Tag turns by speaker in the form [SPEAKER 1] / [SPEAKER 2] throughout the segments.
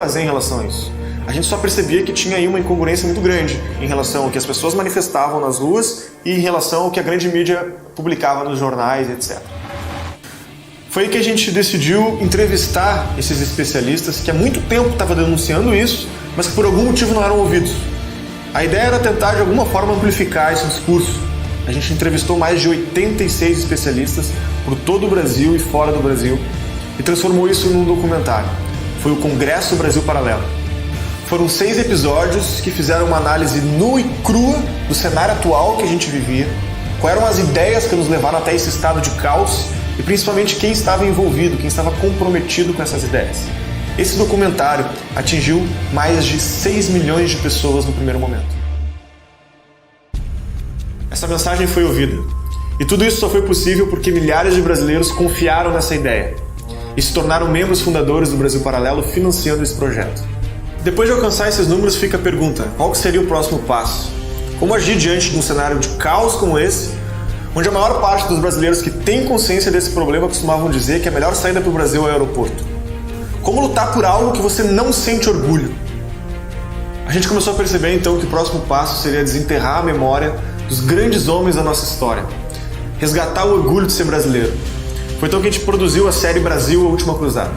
[SPEAKER 1] fazer em relação a isso. A gente só percebia que tinha aí uma incongruência muito grande em relação ao que as pessoas manifestavam nas ruas e em relação ao que a grande mídia publicava nos jornais, etc. Foi aí que a gente decidiu entrevistar esses especialistas que há muito tempo estavam denunciando isso, mas que por algum motivo não eram ouvidos. A ideia era tentar de alguma forma amplificar esse discurso. A gente entrevistou mais de 86 especialistas por todo o Brasil e fora do Brasil e transformou isso num documentário. Foi o Congresso Brasil Paralelo. Foram 6 episódios que fizeram uma análise nua e crua do cenário atual que a gente vivia, quais eram as ideias que nos levaram até esse estado de caos e principalmente quem estava envolvido, quem estava comprometido com essas ideias. Esse documentário atingiu mais de 6 milhões de pessoas no primeiro momento. Essa mensagem foi ouvida. E tudo isso só foi possível porque milhares de brasileiros confiaram nessa ideia e se tornaram membros fundadores do Brasil Paralelo financiando esse projeto. Depois de alcançar esses números, fica a pergunta: qual seria o próximo passo? Como agir diante de um cenário de caos como esse, onde a maior parte dos brasileiros que têm consciência desse problema costumavam dizer que a melhor saída para o Brasil é o aeroporto? Como lutar por algo que você não sente orgulho? A gente começou a perceber então que o próximo passo seria desenterrar a memória dos grandes homens da nossa história, resgatar o orgulho de ser brasileiro. Foi então que a gente produziu a série Brasil, a Última Cruzada.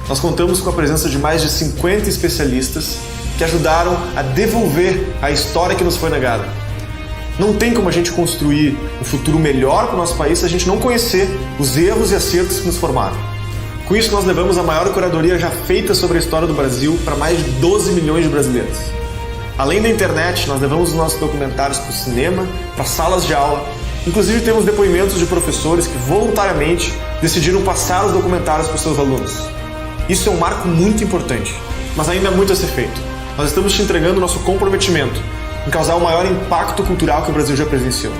[SPEAKER 1] Nós contamos com a presença de mais de 50 especialistas que ajudaram a devolver a história que nos foi negada. Não tem como a gente construir um futuro melhor para o nosso país se a gente não conhecer os erros e acertos que nos formaram. Com isso, nós levamos a maior curadoria já feita sobre a história do Brasil para mais de 12 milhões de brasileiros. Além da internet, nós levamos os nossos documentários para o cinema, para salas de aula. Inclusive, temos depoimentos de professores que voluntariamente decidiram passar os documentários para os seus alunos. Isso é um marco muito importante, mas ainda há muito a ser feito. Nós estamos te entregando nosso comprometimento em causar o maior impacto cultural que o Brasil já presenciou.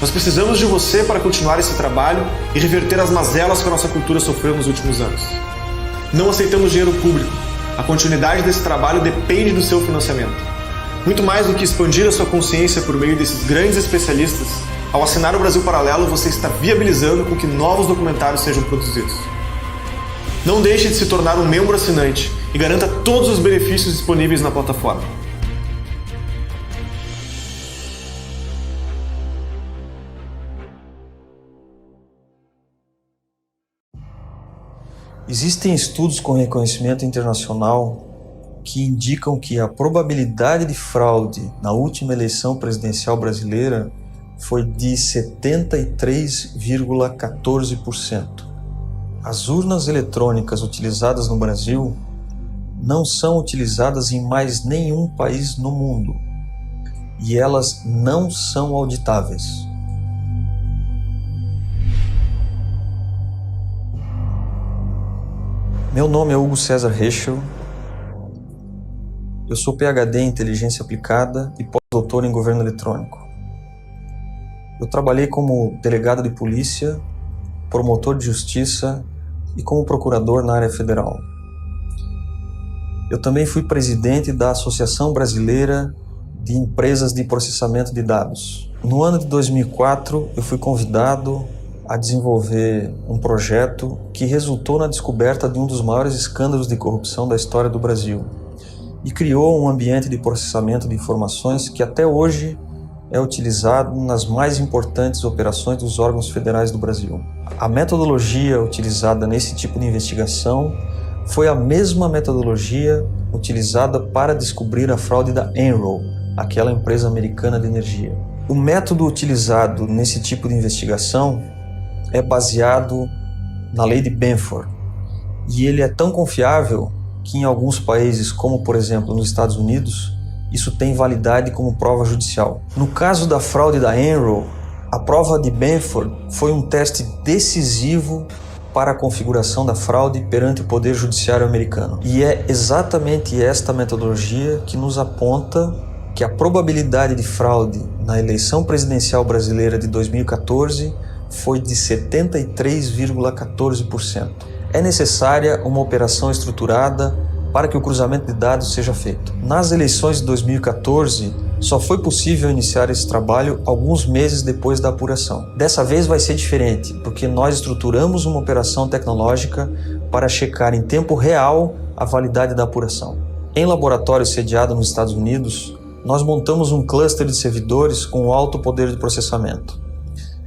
[SPEAKER 1] Nós precisamos de você para continuar esse trabalho e reverter as mazelas que a nossa cultura sofreu nos últimos anos. Não aceitamos dinheiro público. A continuidade desse trabalho depende do seu financiamento. Muito mais do que expandir a sua consciência por meio desses grandes especialistas, ao assinar o Brasil Paralelo, você está viabilizando com que novos documentários sejam produzidos. Não deixe de se tornar um membro assinante e garanta todos os benefícios disponíveis na plataforma.
[SPEAKER 2] Existem estudos com reconhecimento internacional que indicam que a probabilidade de fraude na última eleição presidencial brasileira foi de 73,14%. As urnas eletrônicas utilizadas no Brasil não são utilizadas em mais nenhum país no mundo e elas não são auditáveis. Meu nome é Hugo César Reichel. Eu sou PhD em Inteligência Aplicada e pós-doutor em Governo Eletrônico. Eu trabalhei como delegado de polícia, promotor de justiça e como procurador na área federal. Eu também fui presidente da Associação Brasileira de Empresas de Processamento de Dados. No ano de 2004, eu fui convidado a desenvolver um projeto que resultou na descoberta de um dos maiores escândalos de corrupção da história do Brasil e criou um ambiente de processamento de informações que até hoje é utilizado nas mais importantes operações dos órgãos federais do Brasil. A metodologia utilizada nesse tipo de investigação foi a mesma metodologia utilizada para descobrir a fraude da Enron, aquela empresa americana de energia. O método utilizado nesse tipo de investigação é baseado na lei de Benford e ele é tão confiável que em alguns países, como por exemplo nos Estados Unidos, isso tem validade como prova judicial. No caso da fraude da Enron, a prova de Benford foi um teste decisivo para a configuração da fraude perante o Poder Judiciário americano. E é exatamente esta metodologia que nos aponta que a probabilidade de fraude na eleição presidencial brasileira de 2014 foi de 73,14%. É necessária uma operação estruturada para que o cruzamento de dados seja feito. Nas eleições de 2014, Só foi possível iniciar esse trabalho alguns meses depois da apuração. Dessa vez vai ser diferente, porque nós estruturamos uma operação tecnológica para checar em tempo real a validade da apuração. Em laboratório sediado nos Estados Unidos, nós montamos um cluster de servidores com alto poder de processamento.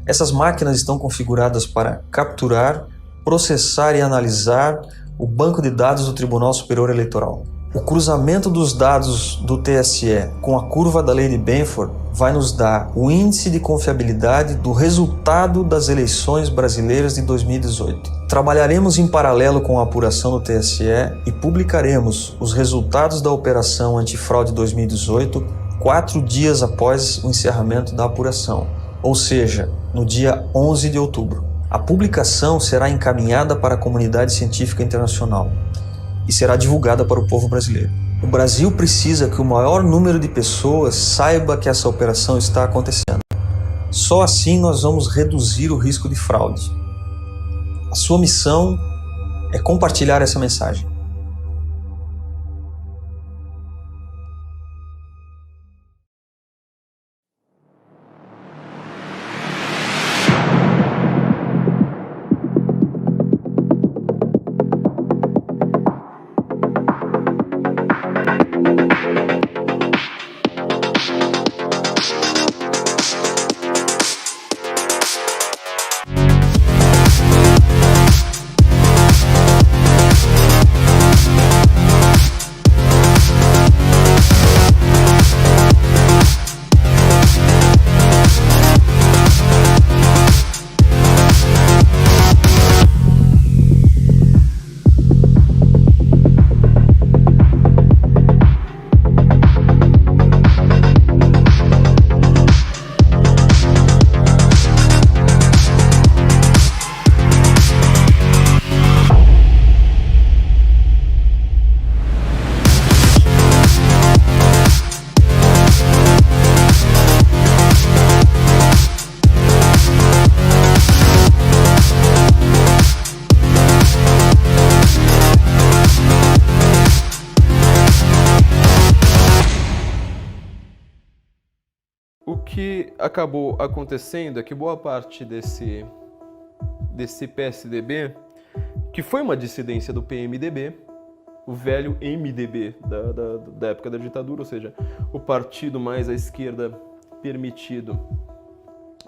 [SPEAKER 2] Essas máquinas estão configuradas para capturar, processar e analisar o banco de dados do Tribunal Superior Eleitoral. O cruzamento dos dados do TSE com a curva da lei de Benford vai nos dar o índice de confiabilidade do resultado das eleições brasileiras de 2018. Trabalharemos em paralelo com a apuração do TSE e publicaremos os resultados da Operação Antifraude 2018 4 dias após o encerramento da apuração, ou seja, no dia 11 de outubro. A publicação será encaminhada para a comunidade científica internacional e será divulgada para o povo brasileiro. O Brasil precisa que o maior número de pessoas saiba que essa operação está acontecendo. Só assim nós vamos reduzir o risco de fraude. A sua missão é compartilhar essa mensagem.
[SPEAKER 3] O que acabou acontecendo é que boa parte desse PSDB, que foi uma dissidência do PMDB, o velho MDB da época da ditadura, ou seja, o partido mais à esquerda permitido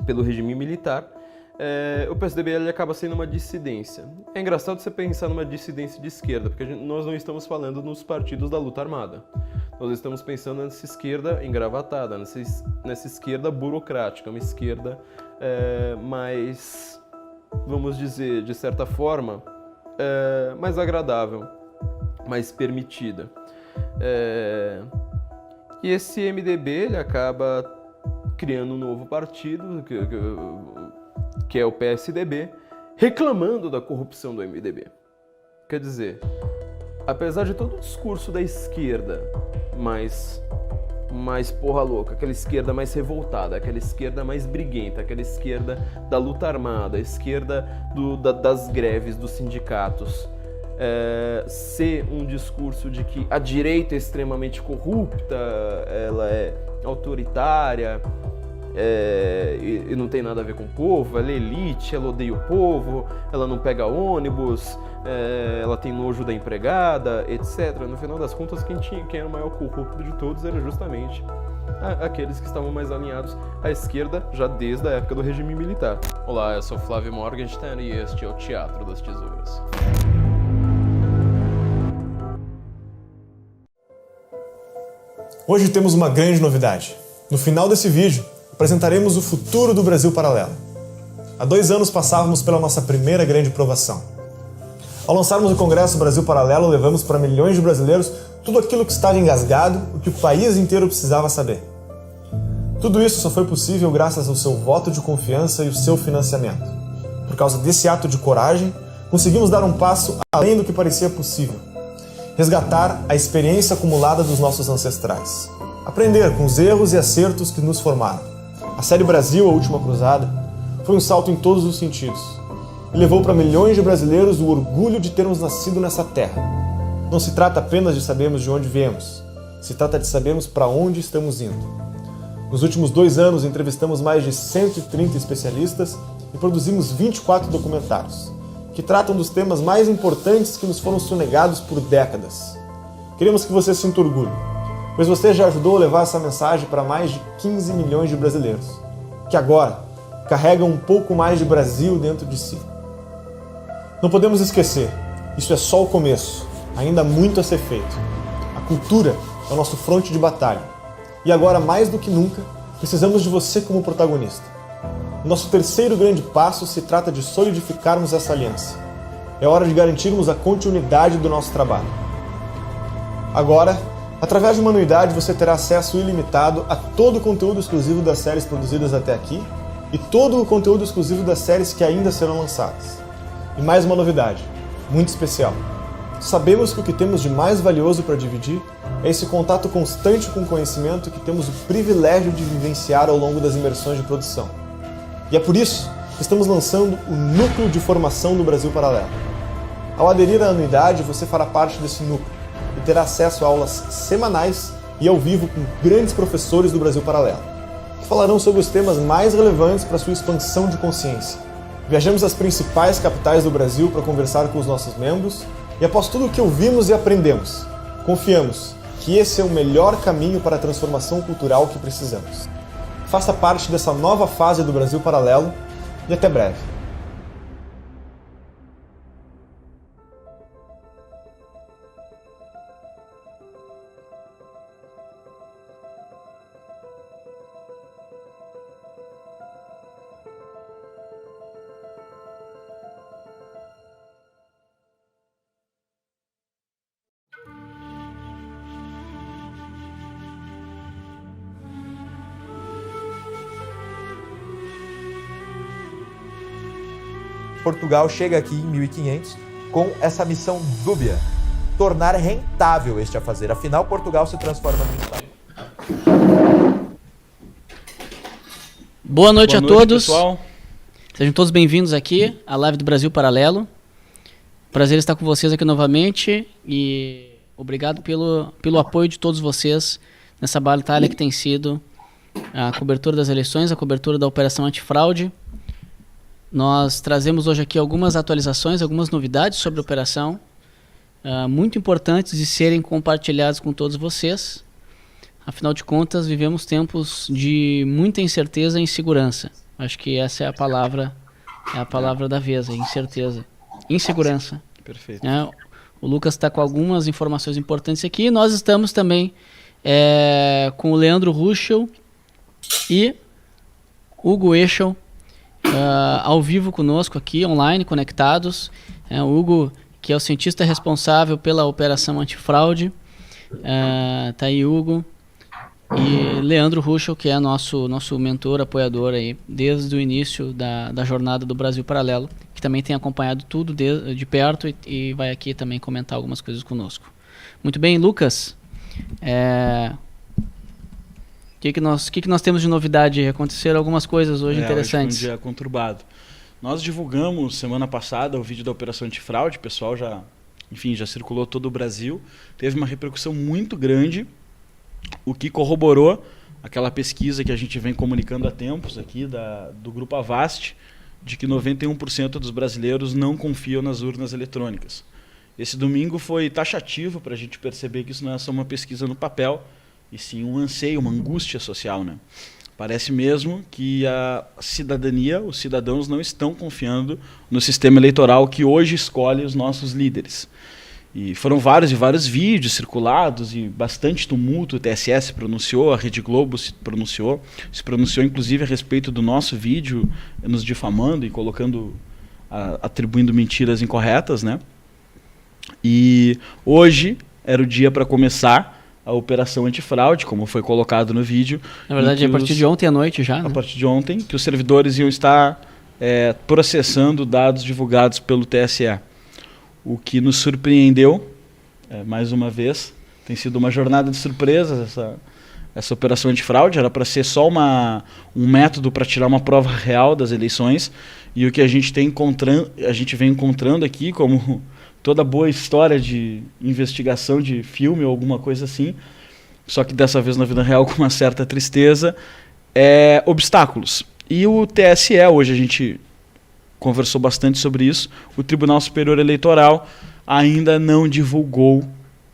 [SPEAKER 3] pelo regime militar, o PSDB ele acaba sendo uma dissidência. É engraçado você pensar numa dissidência de esquerda, porque nós não estamos falando nos partidos da luta armada. Nós estamos pensando nessa esquerda engravatada, nessa esquerda burocrática, uma esquerda mais, vamos dizer, de certa forma, mais agradável, mais permitida. E esse MDB ele acaba criando um novo partido, que é o PSDB, reclamando da corrupção do MDB. Quer dizer, apesar de todo o discurso da esquerda mais porra louca, aquela esquerda mais revoltada, aquela esquerda mais briguenta, aquela esquerda da luta armada, a esquerda das greves, dos sindicatos, ser um discurso de que a direita é extremamente corrupta, ela é autoritária, e não tem nada a ver com o povo, ela é elite, ela odeia o povo, ela não pega ônibus, ela tem nojo da empregada, etc. No final das contas, quem era o maior corrupto de todos era justamente aqueles que estavam mais alinhados à esquerda já desde a época do regime militar. Olá, eu sou Flávio Morgenstern e este é o Teatro das Tesouras.
[SPEAKER 1] Hoje temos uma grande novidade. No final desse vídeo, apresentaremos o futuro do Brasil Paralelo. Há 2 anos passávamos pela nossa primeira grande provação. Ao lançarmos o Congresso Brasil Paralelo, levamos para milhões de brasileiros tudo aquilo que estava engasgado, o que o país inteiro precisava saber. Tudo isso só foi possível graças ao seu voto de confiança e o seu financiamento. Por causa desse ato de coragem, conseguimos dar um passo além do que parecia possível. Resgatar a experiência acumulada dos nossos ancestrais. Aprender com os erros e acertos que nos formaram. A série Brasil, a Última Cruzada, foi um salto em todos os sentidos. E levou para milhões de brasileiros o orgulho de termos nascido nessa terra. Não se trata apenas de sabermos de onde viemos. Se trata de sabermos para onde estamos indo. Nos últimos 2 anos, entrevistamos mais de 130 especialistas e produzimos 24 documentários, que tratam dos temas mais importantes que nos foram sonegados por décadas. Queremos que você sinta orgulho, pois você já ajudou a levar essa mensagem para mais de 15 milhões de brasileiros, que agora carregam um pouco mais de Brasil dentro de si. Não podemos esquecer, isso é só o começo, ainda há muito a ser feito. A cultura é o nosso fronte de batalha, e agora, mais do que nunca, precisamos de você como protagonista. O nosso terceiro grande passo se trata de solidificarmos essa aliança. É hora de garantirmos a continuidade do nosso trabalho. Agora, através de uma anuidade, você terá acesso ilimitado a todo o conteúdo exclusivo das séries produzidas até aqui e todo o conteúdo exclusivo das séries que ainda serão lançadas. E mais uma novidade, muito especial. Sabemos que o que temos de mais valioso para dividir é esse contato constante com o conhecimento que temos o privilégio de vivenciar ao longo das imersões de produção. E é por isso que estamos lançando o Núcleo de Formação do Brasil Paralelo. Ao aderir à anuidade, você fará parte desse núcleo e terá acesso a aulas semanais e ao vivo com grandes professores do Brasil Paralelo, que falarão sobre os temas mais relevantes para a sua expansão de consciência. Viajamos às principais capitais do Brasil para conversar com os nossos membros e após tudo o que ouvimos e aprendemos, confiamos que esse é o melhor caminho para a transformação cultural que precisamos. Faça parte dessa nova fase do Brasil Paralelo e até breve.
[SPEAKER 4] Portugal chega aqui em 1500 com essa missão dúbia, tornar rentável este afazer. Afinal, Portugal se transforma no Estado.
[SPEAKER 5] Boa noite a todos.
[SPEAKER 6] Pessoal.
[SPEAKER 5] Sejam todos bem-vindos aqui à live do Brasil Paralelo. Prazer estar com vocês aqui novamente e obrigado pelo apoio de todos vocês nessa batalha que tem sido a cobertura das eleições, a cobertura da Operação Antifraude. Nós trazemos hoje aqui algumas atualizações, algumas novidades sobre a operação, muito importantes de serem compartilhadas com todos vocês. Afinal de contas, vivemos tempos de muita incerteza e insegurança. Acho que essa é a palavra da vez, incerteza. Insegurança.
[SPEAKER 6] Perfeito.
[SPEAKER 5] O Lucas está com algumas informações importantes aqui. Nós estamos também com o Leandro Ruschel e Hugo Eschel, ao vivo conosco aqui, online, conectados. O Hugo, que é o cientista responsável pela Operação Antifraude. Tá aí Hugo. E Leandro Ruschel, que é nosso mentor, apoiador aí, desde o início da jornada do Brasil Paralelo, que também tem acompanhado tudo de perto e vai aqui também comentar algumas coisas conosco. Muito bem, Lucas. O que nós temos de novidade? Aconteceram algumas coisas hoje interessantes.
[SPEAKER 6] Hoje foi um dia conturbado. Nós divulgamos semana passada o vídeo da Operação Antifraude, o pessoal já circulou todo o Brasil. Teve uma repercussão muito grande, o que corroborou aquela pesquisa que a gente vem comunicando há tempos aqui do Grupo Avast, de que 91% dos brasileiros não confiam nas urnas eletrônicas. Esse domingo foi taxativo para a gente perceber que isso não é só uma pesquisa no papel, e sim um anseio, uma angústia social, né? Parece mesmo que a cidadania, os cidadãos não estão confiando no sistema eleitoral que hoje escolhe os nossos líderes. E foram vários e vários vídeos circulados e bastante tumulto. O TSE se pronunciou, a Rede Globo se pronunciou inclusive a respeito do nosso vídeo, nos difamando e atribuindo mentiras incorretas, né? E hoje era o dia para começar a Operação Antifraude, como foi colocado no vídeo.
[SPEAKER 5] Na verdade, a partir de ontem à noite já, né?
[SPEAKER 6] A partir de ontem, que os servidores iam estar processando dados divulgados pelo TSE. O que nos surpreendeu, mais uma vez, tem sido uma jornada de surpresas essa Operação Antifraude. Era para ser só um método para tirar uma prova real das eleições, e o que a gente vem encontrando aqui, como toda boa história de investigação de filme ou alguma coisa assim, só que dessa vez na vida real com uma certa tristeza, obstáculos. E o TSE, hoje a gente conversou bastante sobre isso, o Tribunal Superior Eleitoral ainda não divulgou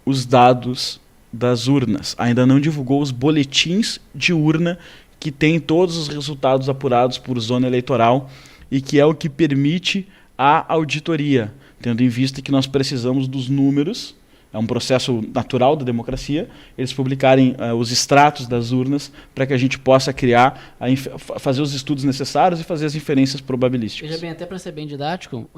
[SPEAKER 6] os dados das urnas, ainda não divulgou os boletins de urna que tem todos os resultados apurados por zona eleitoral e que é o que permite a auditoria, tendo em vista que nós precisamos dos números, é um processo natural da democracia, eles publicarem os extratos das urnas para que a gente possa criar, fazer os estudos necessários e fazer as inferências probabilísticas.
[SPEAKER 5] Veja bem, até para ser bem didático,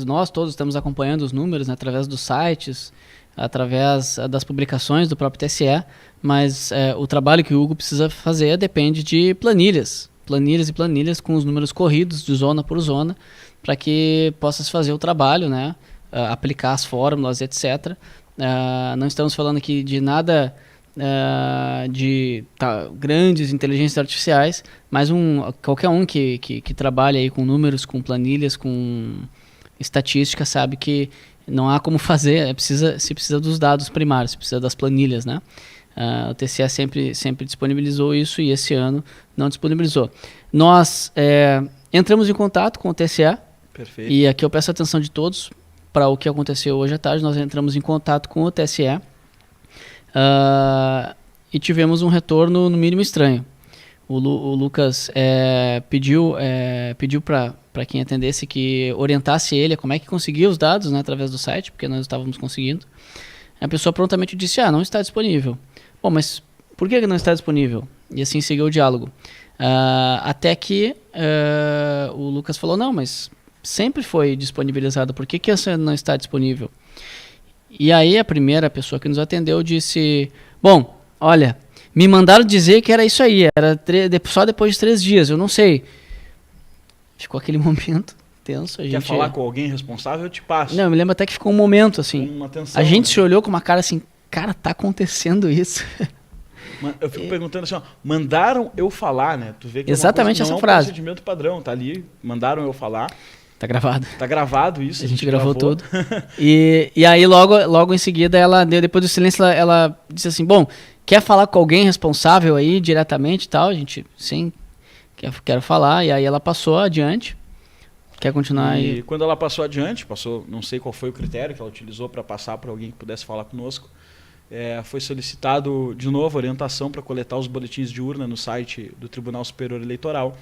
[SPEAKER 5] nós todos estamos acompanhando os números, né, através dos sites, através das publicações do próprio TSE, mas o trabalho que o Hugo precisa fazer depende de planilhas e planilhas com os números corridos de zona por zona, para que possa se fazer o trabalho, né, aplicar as fórmulas, etc. Não estamos falando aqui de nada de grandes inteligências artificiais, mas qualquer um que trabalha aí com números, com planilhas, com estatística, sabe que não há como fazer, se precisa dos dados primários, se precisa das planilhas, né? O TSE sempre disponibilizou isso e esse ano não disponibilizou. Nós entramos em contato com o TSE.
[SPEAKER 6] Perfeito.
[SPEAKER 5] E aqui eu peço a atenção de todos para o que aconteceu hoje à tarde. Nós entramos em contato com o TSE e tivemos um retorno no mínimo estranho. O Lucas pediu para quem atendesse que orientasse ele a como é que conseguia os dados, né, através do site, porque nós estávamos conseguindo. A pessoa prontamente disse, não está disponível. Bom, mas por que não está disponível? E assim seguiu o diálogo. Até que o Lucas falou, não, mas sempre foi disponibilizado, por que essa não está disponível? E aí a primeira pessoa que nos atendeu disse, bom, olha, me mandaram dizer que era isso aí, era só depois de 3 dias, eu não sei. Ficou aquele momento tenso.
[SPEAKER 6] Quer falar com alguém responsável, eu te passo.
[SPEAKER 5] Não, eu me lembro até que ficou um momento assim,
[SPEAKER 6] uma tensão,
[SPEAKER 5] a gente
[SPEAKER 6] né?
[SPEAKER 5] se olhou com uma cara assim, cara, tá acontecendo isso.
[SPEAKER 6] Eu fico perguntando assim, mandaram eu falar, né? Tu vê que
[SPEAKER 5] exatamente
[SPEAKER 6] não
[SPEAKER 5] essa
[SPEAKER 6] é um
[SPEAKER 5] frase.
[SPEAKER 6] procedimento padrão, tá ali, mandaram eu falar.
[SPEAKER 5] Tá gravado.
[SPEAKER 6] Tá gravado isso.
[SPEAKER 5] A gente gravou tudo. E aí logo em seguida, depois do silêncio, ela disse assim, bom, quer falar com alguém responsável aí diretamente e tal? A gente, sim, quero falar. E aí ela passou adiante. Quer continuar aí?
[SPEAKER 6] E quando ela passou adiante, não sei qual foi o critério que ela utilizou para passar para alguém que pudesse falar conosco, foi solicitado de novo orientação para coletar os boletins de urna no site do Tribunal Superior Eleitoral.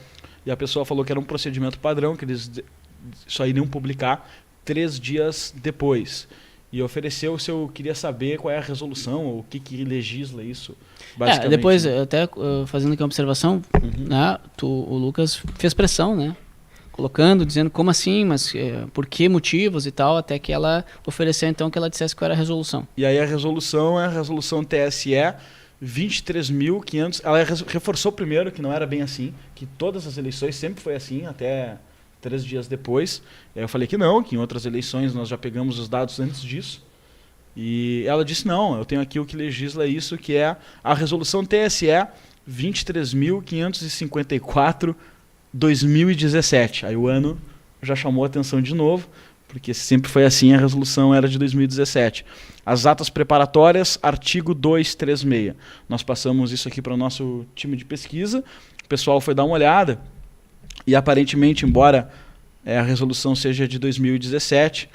[SPEAKER 6] E a pessoa falou que era um procedimento padrão, que eles só iriam publicar 3 dias depois. E ofereceu se eu queria saber qual é a resolução, ou o que legisla isso, basicamente.
[SPEAKER 5] Depois, até fazendo aqui uma observação, né, o Lucas fez pressão, né? Colocando, dizendo como assim, mas por que motivos e tal, até que ela ofereceu então que ela dissesse qual era a resolução.
[SPEAKER 6] E aí a resolução é a resolução TSE 23.500. Ela reforçou primeiro que não era bem assim, que todas as eleições sempre foi assim, até 3 dias depois. Eu falei que não, que em outras eleições nós já pegamos os dados antes disso. E ela disse, não, eu tenho aqui o que legisla isso, que é a resolução TSE 23.554/2017. Aí o ano já chamou a atenção de novo, porque sempre foi assim, a resolução era de 2017. As atas preparatórias, artigo 236. Nós passamos isso aqui para o nosso time de pesquisa, o pessoal foi dar uma olhada, e aparentemente, embora a resolução seja de 2017,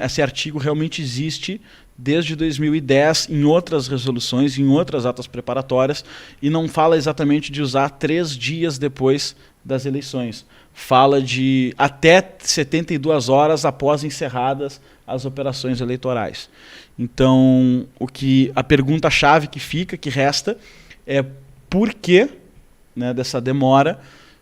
[SPEAKER 6] esse artigo realmente existe desde 2010 em outras resoluções, em outras atas preparatórias, e não fala exatamente de usar 3 dias depois das eleições. Fala de até 72 horas após encerradas as operações eleitorais. Então, a pergunta-chave que resta é por que, né, dessa demora,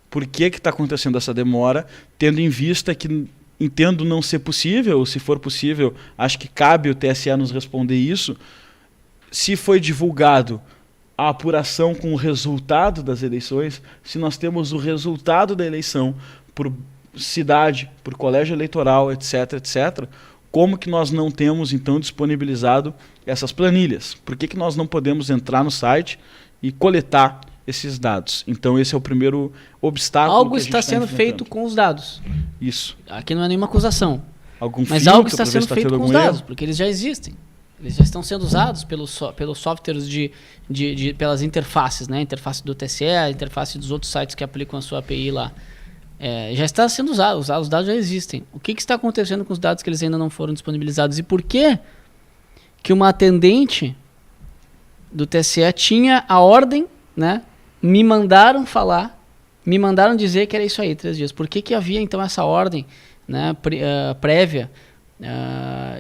[SPEAKER 6] por que está acontecendo essa demora, tendo em vista que entendo não ser possível, ou se for possível, acho que cabe o TSE nos responder isso, se foi divulgado a apuração com o resultado das eleições, se nós temos o resultado da eleição por cidade, por colégio eleitoral, etc., etc., como que nós não temos, então, disponibilizado essas planilhas? Por que nós não podemos entrar no site e coletar esses dados? Então, esse é o primeiro obstáculo.
[SPEAKER 5] Algo está sendo feito com os dados.
[SPEAKER 6] Isso.
[SPEAKER 5] Aqui não é nenhuma acusação.
[SPEAKER 6] Algum
[SPEAKER 5] mas
[SPEAKER 6] filtro
[SPEAKER 5] algo está
[SPEAKER 6] pra ver
[SPEAKER 5] sendo
[SPEAKER 6] se tá
[SPEAKER 5] feito
[SPEAKER 6] tendo
[SPEAKER 5] com os
[SPEAKER 6] algum
[SPEAKER 5] dados,
[SPEAKER 6] erro?
[SPEAKER 5] porque eles já existem. Eles já estão sendo usados pelos softwares pelas interfaces, né? Interface do TSE, a interface dos outros sites que aplicam a sua API lá. Já está sendo usado, os dados já existem. O que está acontecendo com os dados que eles ainda não foram disponibilizados? E por que uma atendente do TSE tinha a ordem, né? Me mandaram dizer que era isso aí, 3 dias. Por que havia então essa ordem, né, prévia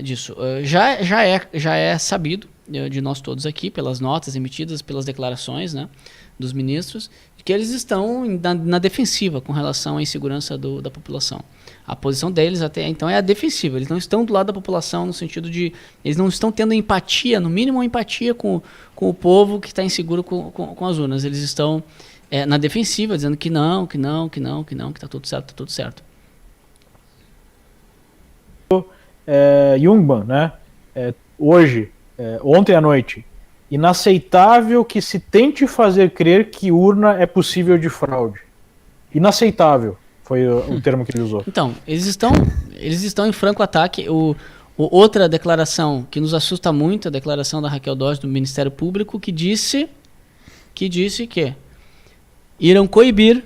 [SPEAKER 5] disso? Já é sabido de nós todos aqui, pelas notas emitidas, pelas declarações, né, dos ministros, que eles estão na defensiva com relação à insegurança da população. A posição deles até então é a defensiva. Eles não estão do lado da população no sentido de... Eles não estão tendo empatia, no mínimo empatia com o povo que está inseguro com as urnas. Eles estão na defensiva, dizendo que não, que está tudo certo.
[SPEAKER 7] Jungmann, né? Ontem à noite, inaceitável que se tente fazer crer que urna é possível de fraude. Inaceitável foi o termo que ele usou.
[SPEAKER 5] Então, eles estão em franco ataque. Outra declaração que nos assusta muito, a declaração da Raquel Dodge do Ministério Público, que disse que irão coibir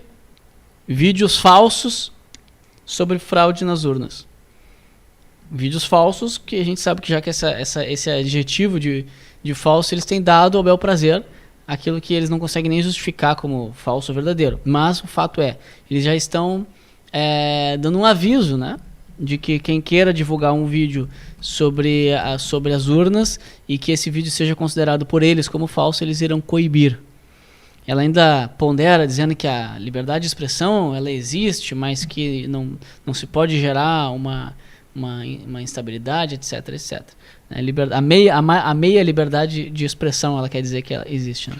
[SPEAKER 5] vídeos falsos sobre fraude nas urnas. Vídeos falsos, que a gente sabe que já que esse adjetivo de falso, eles têm dado ao bel prazer aquilo que eles não conseguem nem justificar como falso ou verdadeiro. Mas o fato é, eles já estão dando um aviso, né, de que quem queira divulgar um vídeo sobre as urnas e que esse vídeo seja considerado por eles como falso, eles irão coibir. Ela ainda pondera, dizendo que a liberdade de expressão ela existe, mas que não se pode gerar uma instabilidade, etc. A meia liberdade de expressão, ela quer dizer que ela existe. Né?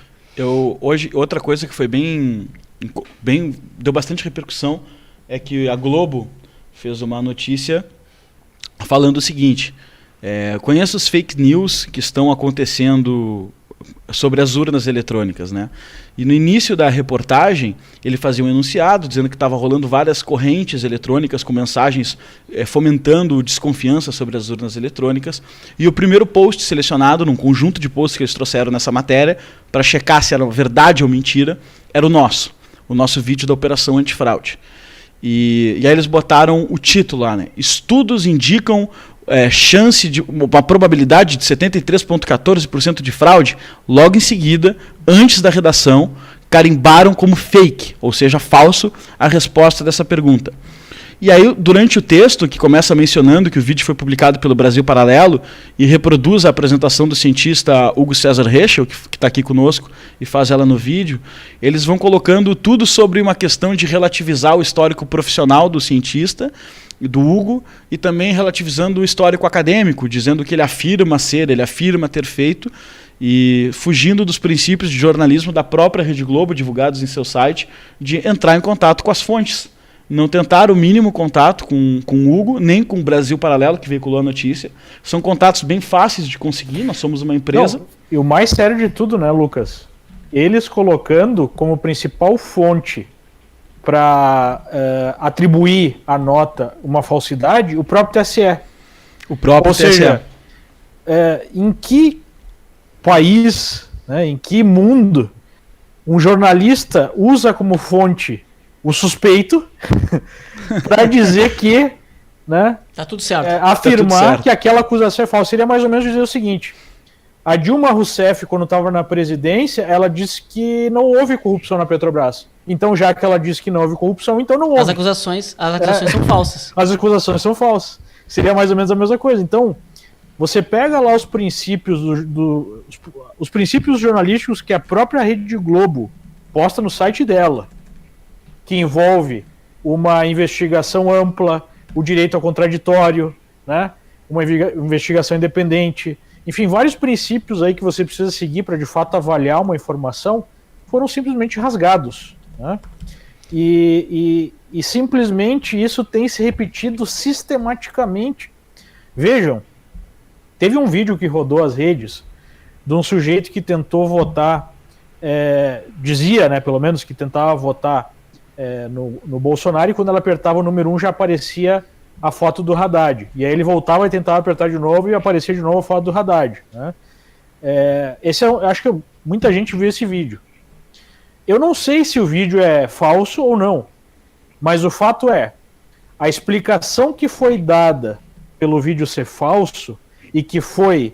[SPEAKER 6] Hoje, outra coisa que foi deu bastante repercussão é que a Globo fez uma notícia falando o seguinte: conheço os fake news que estão acontecendo sobre as urnas eletrônicas, né? E no início da reportagem ele fazia um enunciado dizendo que estava rolando várias correntes eletrônicas com mensagens fomentando desconfiança sobre as urnas eletrônicas, e o primeiro post selecionado num conjunto de posts que eles trouxeram nessa matéria para checar se era verdade ou mentira era o nosso vídeo da Operação Antifraude. E aí eles botaram o título lá, né? Estudos indicam chance de uma probabilidade de 73,14% de fraude. Logo em seguida, antes da redação, carimbaram como fake, ou seja, falso, a resposta dessa pergunta. E aí, durante o texto, que começa mencionando que o vídeo foi publicado pelo Brasil Paralelo e reproduz a apresentação do cientista Hugo César Heschel, que está aqui conosco e faz ela no vídeo, eles vão colocando tudo sobre uma questão de relativizar o histórico profissional do cientista, do Hugo, e também relativizando o histórico acadêmico, dizendo que ele afirma ter feito, e fugindo dos princípios de jornalismo da própria Rede Globo, divulgados em seu site, de entrar em contato com as fontes. Não tentaram o mínimo contato com o Hugo, nem com o Brasil Paralelo, que veiculou a notícia. São contatos bem fáceis de conseguir, nós somos uma empresa.
[SPEAKER 7] Não, e o mais sério de tudo, né, Lucas? Eles colocando como principal fonte para atribuir à nota uma falsidade o próprio TSE. Ou seja, em que país, né, em que mundo um jornalista usa como fonte o suspeito para dizer que, né,
[SPEAKER 5] tá tudo certo.
[SPEAKER 7] Afirmar
[SPEAKER 6] tá tudo certo.
[SPEAKER 7] Que aquela acusação é falsa. Seria mais ou menos dizer o seguinte: a Dilma Rousseff, quando estava na presidência, ela disse que não houve corrupção na Petrobras. Então, já que ela disse que não houve corrupção, então não houve.
[SPEAKER 5] As acusações são falsas.
[SPEAKER 7] As acusações são falsas. Seria mais ou menos a mesma coisa. Então, você pega lá os princípios os princípios jornalísticos que a própria Rede Globo posta no site dela, que envolve uma investigação ampla, o direito ao contraditório, né? Uma investigação independente, enfim, vários princípios aí que você precisa seguir para de fato avaliar uma informação, foram simplesmente rasgados, né? E simplesmente isso tem se repetido sistematicamente. Vejam, teve um vídeo que rodou as redes de um sujeito que tentou votar, dizia, né, pelo menos que tentava votar no Bolsonaro, e quando ela apertava o número 1 já aparecia a foto do Haddad. E aí ele voltava e tentava apertar de novo e aparecia de novo a foto do Haddad. Né? Acho que muita gente viu esse vídeo. Eu não sei se o vídeo é falso ou não, mas o fato é, a explicação que foi dada pelo vídeo ser falso e que foi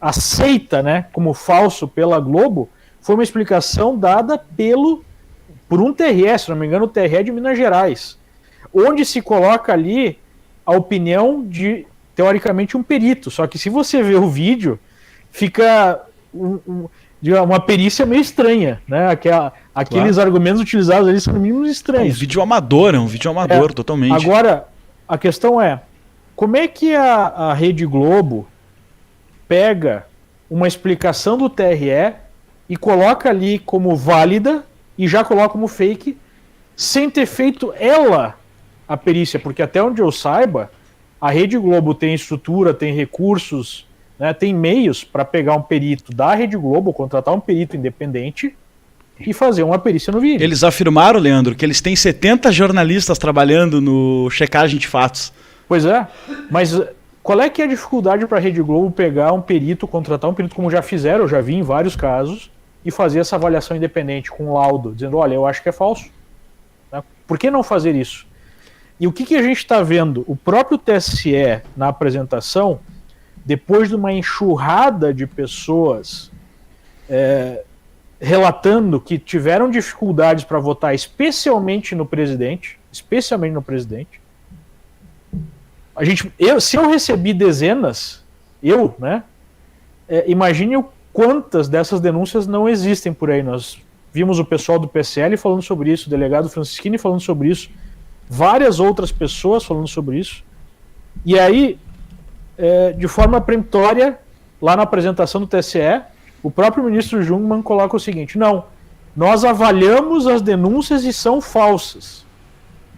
[SPEAKER 7] aceita, né, como falso pela Globo, foi uma explicação dada por um TRE, se não me engano, o TRE de Minas Gerais, onde se coloca ali a opinião de, teoricamente, um perito. Só que se você vê o vídeo, fica uma perícia meio estranha, né? Aqueles argumentos utilizados ali são no mínimo estranhos.
[SPEAKER 6] Um vídeo amador, totalmente.
[SPEAKER 7] Agora, a questão é, como é que a Rede Globo pega uma explicação do TRE e coloca ali como válida e já coloca como fake, sem ter feito ela a perícia? Porque até onde eu saiba, a Rede Globo tem estrutura, tem recursos, né, tem meios para pegar um perito da Rede Globo, contratar um perito independente e fazer uma perícia no vídeo.
[SPEAKER 6] Eles afirmaram, Leandro, que eles têm 70 jornalistas trabalhando no checagem de fatos.
[SPEAKER 7] Pois é, mas qual é que é a dificuldade para a Rede Globo pegar um perito, contratar um perito, como já fizeram, eu já vi em vários casos, e fazer essa avaliação independente com laudo, dizendo, olha, eu acho que é falso. Né? Por que não fazer isso? E o que a gente está vendo? O próprio TSE, na apresentação, depois de uma enxurrada de pessoas relatando que tiveram dificuldades para votar, especialmente no presidente, se eu recebi dezenas, né, imagine quantas dessas denúncias não existem por aí. Nós vimos o pessoal do PSL falando sobre isso, o delegado Francisquini falando sobre isso, várias outras pessoas falando sobre isso. E aí, de forma peremptória, lá na apresentação do TSE, o próprio ministro Jungmann coloca o seguinte: não, nós avaliamos as denúncias e são falsas.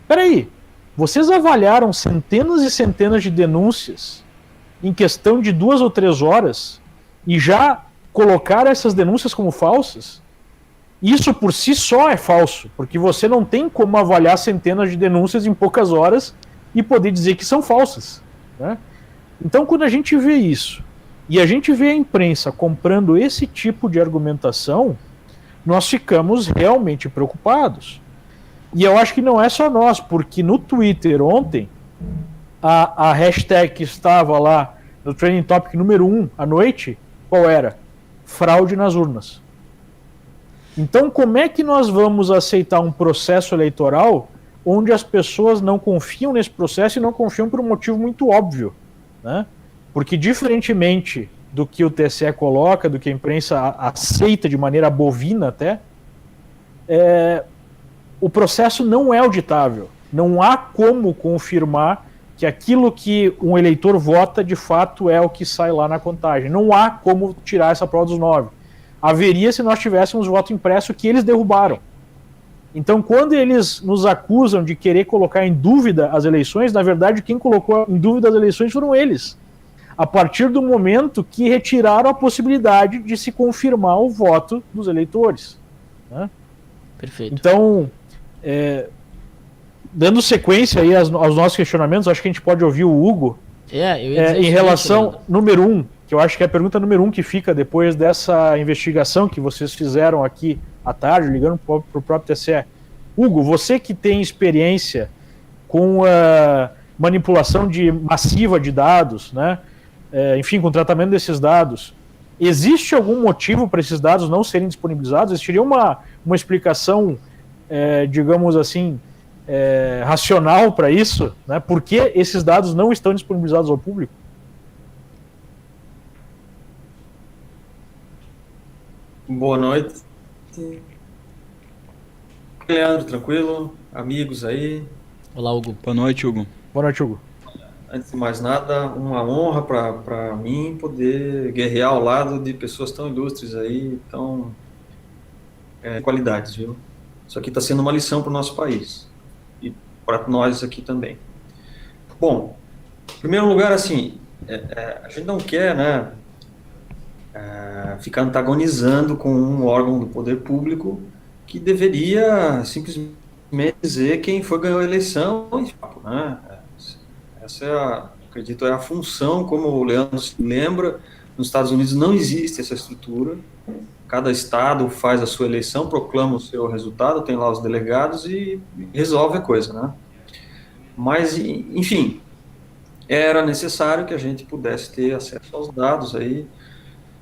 [SPEAKER 7] Peraí, vocês avaliaram centenas e centenas de denúncias em questão de 2 ou 3 horas e já colocaram essas denúncias como falsas? Isso por si só é falso, porque você não tem como avaliar centenas de denúncias em poucas horas e poder dizer que são falsas, né? Então, quando a gente vê isso, e a gente vê a imprensa comprando esse tipo de argumentação, nós ficamos realmente preocupados. E eu acho que não é só nós, porque no Twitter ontem, a hashtag que estava lá no Trending Topic número 1 à noite, qual era? Fraude nas urnas. Então, como é que nós vamos aceitar um processo eleitoral onde as pessoas não confiam nesse processo e não confiam por um motivo muito óbvio, né? Porque, diferentemente do que o TSE coloca, do que a imprensa aceita de maneira bovina até, o processo não é auditável. Não há como confirmar que aquilo que um eleitor vota de fato é o que sai lá na contagem. Não há como tirar essa prova dos 9. Haveria se nós tivéssemos voto impresso que eles derrubaram. Então, quando eles nos acusam de querer colocar em dúvida as eleições, na verdade, quem colocou em dúvida as eleições foram eles. A partir do momento que retiraram a possibilidade de se confirmar o voto dos eleitores, né?
[SPEAKER 5] Perfeito.
[SPEAKER 7] Então, dando sequência aí aos nossos questionamentos, acho que a gente pode ouvir o Hugo
[SPEAKER 5] Eu ia dizer
[SPEAKER 7] em relação, número 1, que eu acho que é a pergunta número 1 que fica depois dessa investigação que vocês fizeram aqui à tarde, ligando para o próprio TSE. Hugo, você que tem experiência com a manipulação massiva de dados, né? Enfim, com o tratamento desses dados, existe algum motivo para esses dados não serem disponibilizados? Existiria uma explicação, digamos assim, racional para isso, né? Por que esses dados não estão disponibilizados ao público?
[SPEAKER 8] Boa noite. Leandro, tranquilo? Amigos aí?
[SPEAKER 5] Olá, Hugo.
[SPEAKER 6] Boa noite, Hugo.
[SPEAKER 7] Boa noite, Hugo.
[SPEAKER 8] Antes de mais nada, uma honra para mim poder guerrear ao lado de pessoas tão ilustres aí, tão qualidades, viu? Isso aqui está sendo uma lição para o nosso país e para nós aqui também. Bom, em primeiro lugar, assim, a gente não quer, né, ficar antagonizando com um órgão do poder público que deveria simplesmente dizer quem foi ganhou a eleição, né? né? Essa acredito, é a função, como o Leandro se lembra, nos Estados Unidos não existe essa estrutura. Cada estado faz a sua eleição, proclama o seu resultado, tem lá os delegados e resolve a coisa, né? Mas, enfim, era necessário que a gente pudesse ter acesso aos dados aí,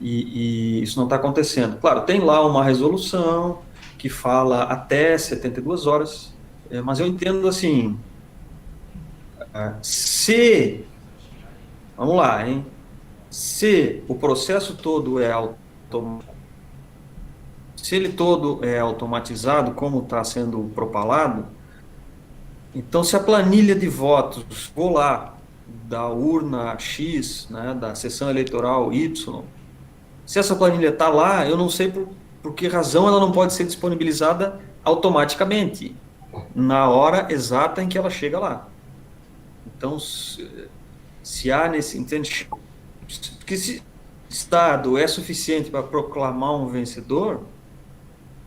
[SPEAKER 8] e isso não está acontecendo. Claro, tem lá uma resolução que fala até 72 horas, mas eu entendo assim, vamos lá, hein? Se o processo todo se ele todo é automatizado, como está sendo propalado, então se a planilha de votos for lá da urna X, né, da sessão eleitoral Y, se essa planilha está lá, eu não sei por que razão ela não pode ser disponibilizada automaticamente, na hora exata em que ela chega lá. Então, se há entende? Porque se o Estado é suficiente para proclamar um vencedor,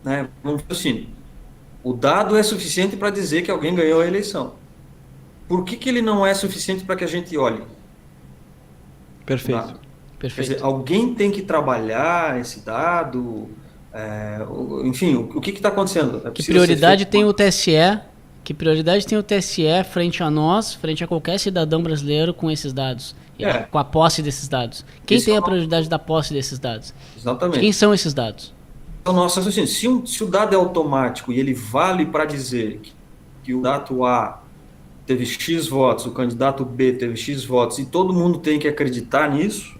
[SPEAKER 8] né, vamos dizer assim, o dado é suficiente para dizer que alguém ganhou a eleição. Por que ele não é suficiente para que a gente olhe?
[SPEAKER 6] Perfeito.
[SPEAKER 5] Perfeito.
[SPEAKER 8] Quer dizer, alguém tem que trabalhar esse dado, enfim, o que está acontecendo?
[SPEAKER 5] Que prioridade tem o TSE? Que prioridade tem o TSE frente a nós, frente a qualquer cidadão brasileiro com esses dados? Com a posse desses dados? Quem tem a prioridade da posse desses dados?
[SPEAKER 8] Exatamente.
[SPEAKER 5] Quem são esses dados?
[SPEAKER 8] Então, nossa, assim, se o dado é automático e ele vale para dizer que o candidato A teve X votos, o candidato B teve X votos, e todo mundo tem que acreditar nisso,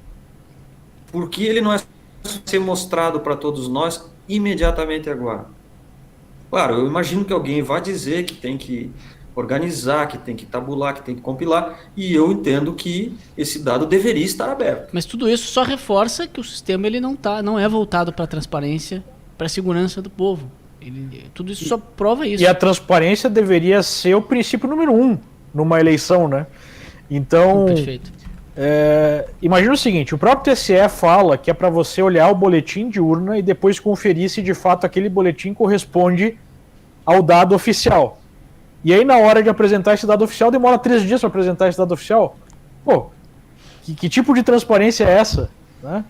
[SPEAKER 8] por que ele não é ser mostrado para todos nós imediatamente agora? Claro, eu imagino que alguém vai dizer que tem que organizar, que tem que tabular, que tem que compilar, e eu entendo que esse dado deveria estar aberto.
[SPEAKER 5] Mas tudo isso só reforça que o sistema ele não é voltado para a transparência, para a segurança do povo. Tudo isso só prova isso.
[SPEAKER 7] E a transparência deveria ser o princípio número 1 numa eleição, né? Então,
[SPEAKER 5] Perfeito.
[SPEAKER 7] Imagina o seguinte, o próprio TSE fala que é para você olhar o boletim de urna e depois conferir se de fato aquele boletim corresponde ao dado oficial. E aí na hora de apresentar esse dado oficial, demora 3 dias para apresentar esse dado oficial. Pô, que tipo de transparência é essa? Né?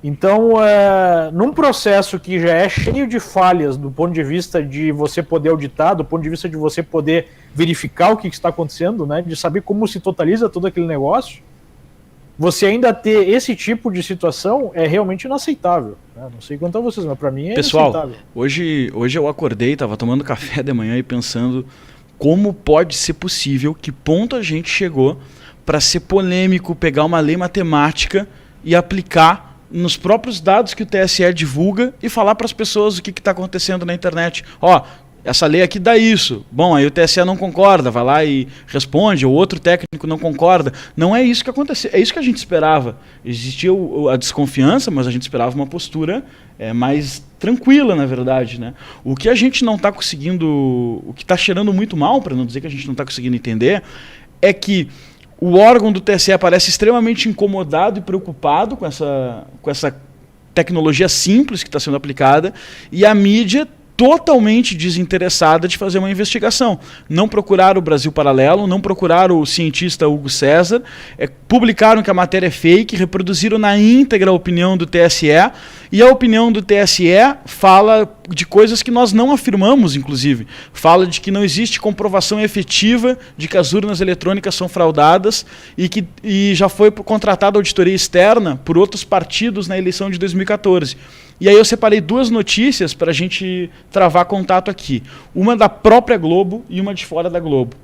[SPEAKER 7] Então, num processo que já é cheio de falhas do ponto de vista de você poder auditar, do ponto de vista de você poder verificar o que está acontecendo, né, de saber como se totaliza todo aquele negócio, você ainda ter esse tipo de situação é realmente inaceitável. Né? Não sei quanto a vocês, mas para mim é inaceitável.
[SPEAKER 6] Pessoal, hoje eu acordei, estava tomando café de manhã e pensando como pode ser possível, que ponto a gente chegou para ser polêmico, pegar uma lei matemática e aplicar nos próprios dados que o TSE divulga e falar para as pessoas o que está acontecendo na internet. Ó, essa lei aqui dá isso. Bom, aí o TSE não concorda, vai lá e responde, ou outro técnico não concorda. Não é isso que aconteceu, é isso que a gente esperava. Existia a desconfiança, mas a gente esperava uma postura mais tranquila, na verdade, né? O que a gente não está conseguindo, o que está cheirando muito mal, para não dizer que a gente não está conseguindo entender, é que o órgão do TSE parece extremamente incomodado e preocupado com essa tecnologia simples que está sendo aplicada, e a mídia totalmente desinteressada de fazer uma investigação. Não procuraram o Brasil Paralelo, não procuraram o cientista Hugo César, publicaram que a matéria é fake, reproduziram na íntegra a opinião do TSE, e a opinião do TSE fala de coisas que nós não afirmamos, inclusive. Fala de que não existe comprovação efetiva de que as urnas eletrônicas são fraudadas e já foi contratada auditoria externa por outros partidos na eleição de 2014. E aí eu separei 2 notícias para a gente travar contato aqui. Uma da própria Globo e uma de fora da Globo.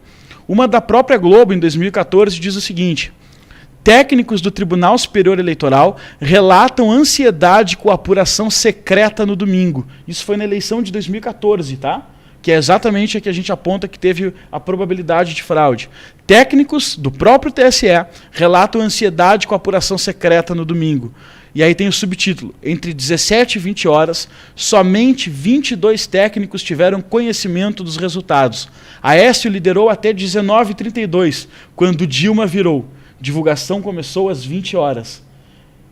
[SPEAKER 6] Uma da própria Globo, em 2014, diz o seguinte: técnicos do Tribunal Superior Eleitoral relatam ansiedade com a apuração secreta no domingo. Isso foi na eleição de 2014, tá? Que é exatamente a que a gente aponta que teve a probabilidade de fraude. Técnicos do próprio TSE relatam ansiedade com a apuração secreta no domingo. E aí tem o subtítulo: entre 17 e 20 horas, somente 22 técnicos tiveram conhecimento dos resultados. Aécio liderou até 19h32, quando Dilma virou. Divulgação começou às 20 horas.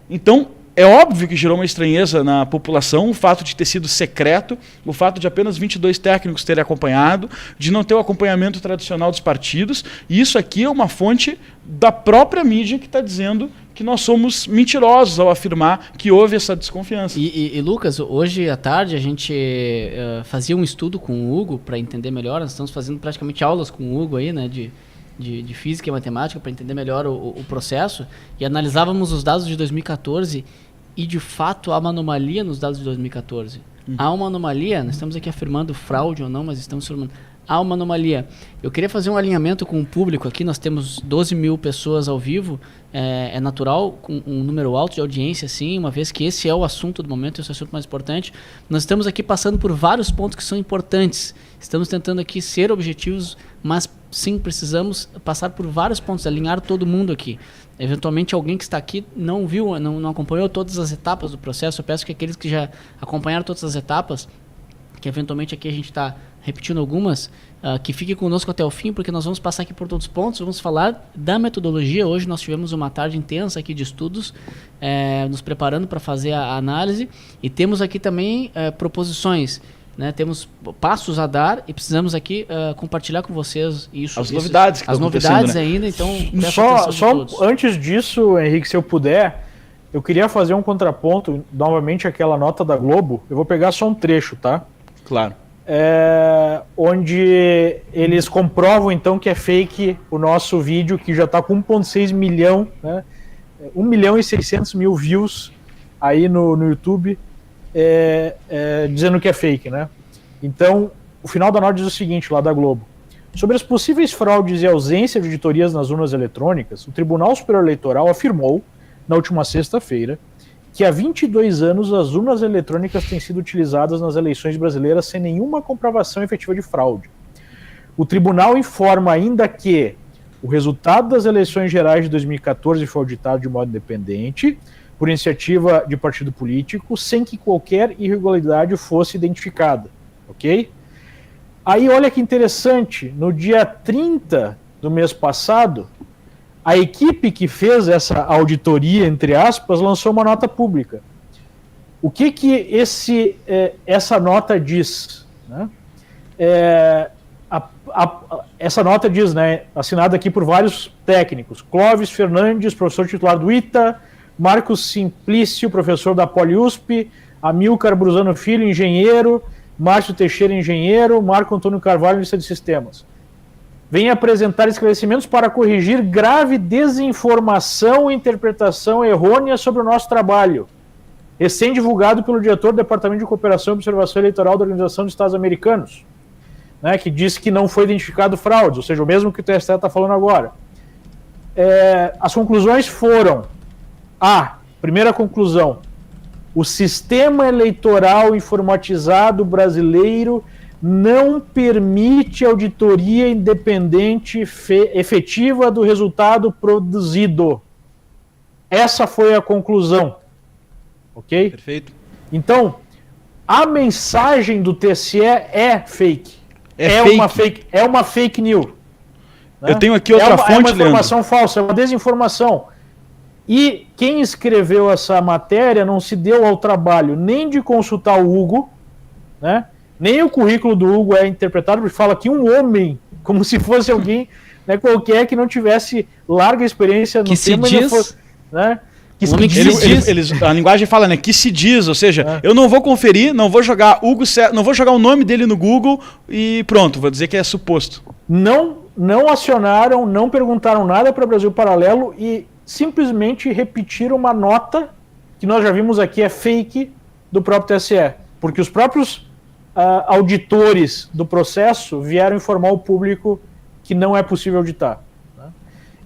[SPEAKER 6] Então, É óbvio que gerou uma estranheza na população o fato de ter sido secreto, o fato de apenas 22 técnicos terem acompanhado, de não ter o acompanhamento tradicional dos partidos, e isso aqui é uma fonte da própria mídia que está dizendo que nós somos mentirosos ao afirmar que houve essa desconfiança.
[SPEAKER 5] E Lucas, hoje à tarde a gente fazia um estudo com o Hugo para entender melhor, nós estamos fazendo praticamente aulas com o Hugo aí, né, de física e matemática para entender melhor o processo, e analisávamos os dados de 2014 e de fato há uma anomalia nos dados de 2014. Há uma anomalia, nós estamos aqui afirmando fraude ou não, mas estamos afirmando, há uma anomalia. Eu queria fazer um alinhamento com o público aqui, nós temos 12 mil pessoas ao vivo, é natural, com um número alto de audiência, sim, uma vez que esse é o assunto do momento, esse é o assunto mais importante. Nós estamos aqui passando por vários pontos que são importantes, estamos tentando aqui ser objetivos, mas sim, precisamos passar por vários pontos, alinhar todo mundo aqui. Eventualmente alguém que está aqui não viu, não acompanhou todas as etapas do processo, eu peço que aqueles que já acompanharam todas as etapas, que eventualmente aqui a gente está repetindo algumas, que fiquem conosco até o fim, porque nós vamos passar aqui por todos os pontos, vamos falar da metodologia. Hoje nós tivemos uma tarde intensa aqui de estudos, nos preparando para fazer a análise, e temos aqui também proposições, né? Temos passos a dar e precisamos aqui compartilhar com vocês
[SPEAKER 6] as novidades que
[SPEAKER 5] as novidades, né? Ainda, então
[SPEAKER 7] só antes disso, Henrique, se eu puder, eu queria fazer um contraponto, novamente aquela nota da Globo, eu vou pegar só um trecho, tá?
[SPEAKER 6] Claro.
[SPEAKER 7] Onde eles comprovam então que é fake o nosso vídeo, que já está com 1,6 milhão, né? 1.600.000 views aí no YouTube, dizendo que é fake, né? Então, o final da nota diz o seguinte, lá da Globo: sobre as possíveis fraudes e ausência de auditorias nas urnas eletrônicas, o Tribunal Superior Eleitoral afirmou, na última sexta-feira, que há 22 anos as urnas eletrônicas têm sido utilizadas nas eleições brasileiras sem nenhuma comprovação efetiva de fraude. O tribunal informa ainda que o resultado das eleições gerais de 2014 foi auditado de modo independente, por iniciativa de partido político, sem que qualquer irregularidade fosse identificada. Ok? Aí olha que interessante, no dia 30 do mês passado, a equipe que fez essa auditoria, entre aspas, lançou uma nota pública. O que essa nota diz? Né? Essa nota diz, né, assinada aqui por vários técnicos: Clóvis Fernandes, professor titular do ITA, Marcos Simplício, professor da Poli-USP, Amilcar Brusano Filho, engenheiro, Márcio Teixeira, engenheiro, Marco Antônio Carvalho, analista de sistemas. Vem apresentar esclarecimentos para corrigir grave desinformação e interpretação errônea sobre o nosso trabalho, recém-divulgado pelo diretor do Departamento de Cooperação e Observação Eleitoral da Organização dos Estados Americanos, né, que disse que não foi identificado fraudes, ou seja, o mesmo que o TSE está falando agora. As conclusões foram: primeira conclusão, o sistema eleitoral informatizado brasileiro não permite auditoria independente efetiva do resultado produzido. Essa foi a conclusão. Ok?
[SPEAKER 6] Perfeito.
[SPEAKER 7] Então, a mensagem do TSE é fake. É uma fake news. Né?
[SPEAKER 6] Eu tenho aqui outra fonte,
[SPEAKER 7] é uma informação falsa, é uma desinformação. E quem escreveu essa matéria não se deu ao trabalho nem de consultar o Hugo, né? Nem o currículo do Hugo é interpretado, porque fala que um homem, como se fosse alguém, né, qualquer que não tivesse larga experiência no
[SPEAKER 5] que
[SPEAKER 7] tema,
[SPEAKER 5] se diz,
[SPEAKER 7] fosse, né?
[SPEAKER 6] A linguagem fala, né, que se diz, ou seja, eu não vou conferir, não vou jogar não vou jogar o nome dele no Google e pronto, vou dizer que é suposto.
[SPEAKER 7] Não acionaram, não perguntaram nada para o Brasil Paralelo e simplesmente repetiram uma nota que nós já vimos aqui, é fake, do próprio TSE, porque os próprios auditores do processo vieram informar o público que não é possível auditar. Né?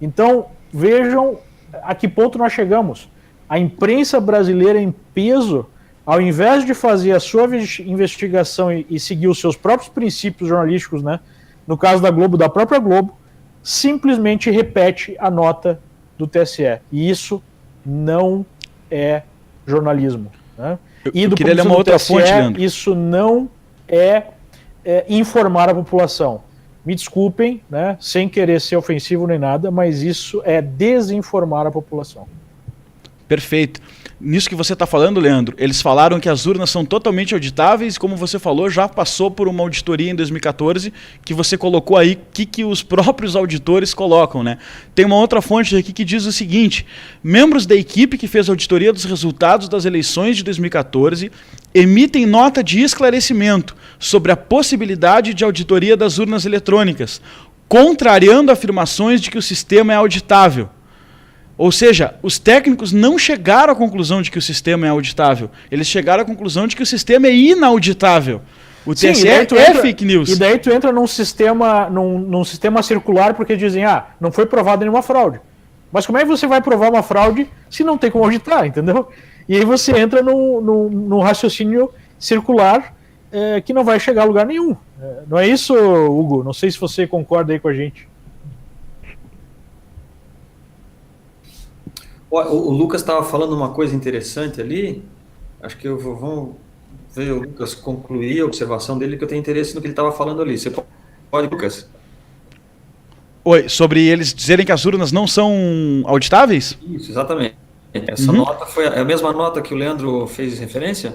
[SPEAKER 7] Então, vejam a que ponto nós chegamos. A imprensa brasileira em peso, ao invés de fazer a sua investigação e seguir os seus próprios princípios jornalísticos, né? No caso da Globo, da própria Globo, simplesmente repete a nota do TSE. E isso não é jornalismo. Né?
[SPEAKER 6] Eu queria ler uma outra fonte, Leandro.
[SPEAKER 7] Isso não é informar a população. Me desculpem, né, sem querer ser ofensivo nem nada, mas isso é desinformar a população.
[SPEAKER 6] Perfeito. Nisso que você está falando, Leandro, eles falaram que as urnas são totalmente auditáveis, como você falou, já passou por uma auditoria em 2014, que você colocou aí que os próprios auditores colocam, né? Tem uma outra fonte aqui que diz o seguinte: membros da equipe que fez a auditoria dos resultados das eleições de 2014 emitem nota de esclarecimento sobre a possibilidade de auditoria das urnas eletrônicas, contrariando afirmações de que o sistema é auditável. Ou seja, os técnicos não chegaram à conclusão de que o sistema é auditável. Eles chegaram à conclusão de que o sistema é inauditável. O TSE fake news.
[SPEAKER 7] E daí tu entra num sistema circular porque dizem, não foi provado nenhuma fraude. Mas como é que você vai provar uma fraude se não tem como auditar, entendeu? E aí você entra num raciocínio circular que não vai chegar a lugar nenhum. Não é isso, Hugo? Não sei se você concorda aí com a gente.
[SPEAKER 8] O Lucas estava falando uma coisa interessante ali, acho que vamos ver o Lucas concluir a observação dele, que eu tenho interesse no que ele estava falando ali. Você pode, Lucas?
[SPEAKER 6] Oi, sobre eles dizerem que as urnas não são auditáveis?
[SPEAKER 8] Isso, exatamente. Essa nota foi a mesma nota que o Leandro fez referência?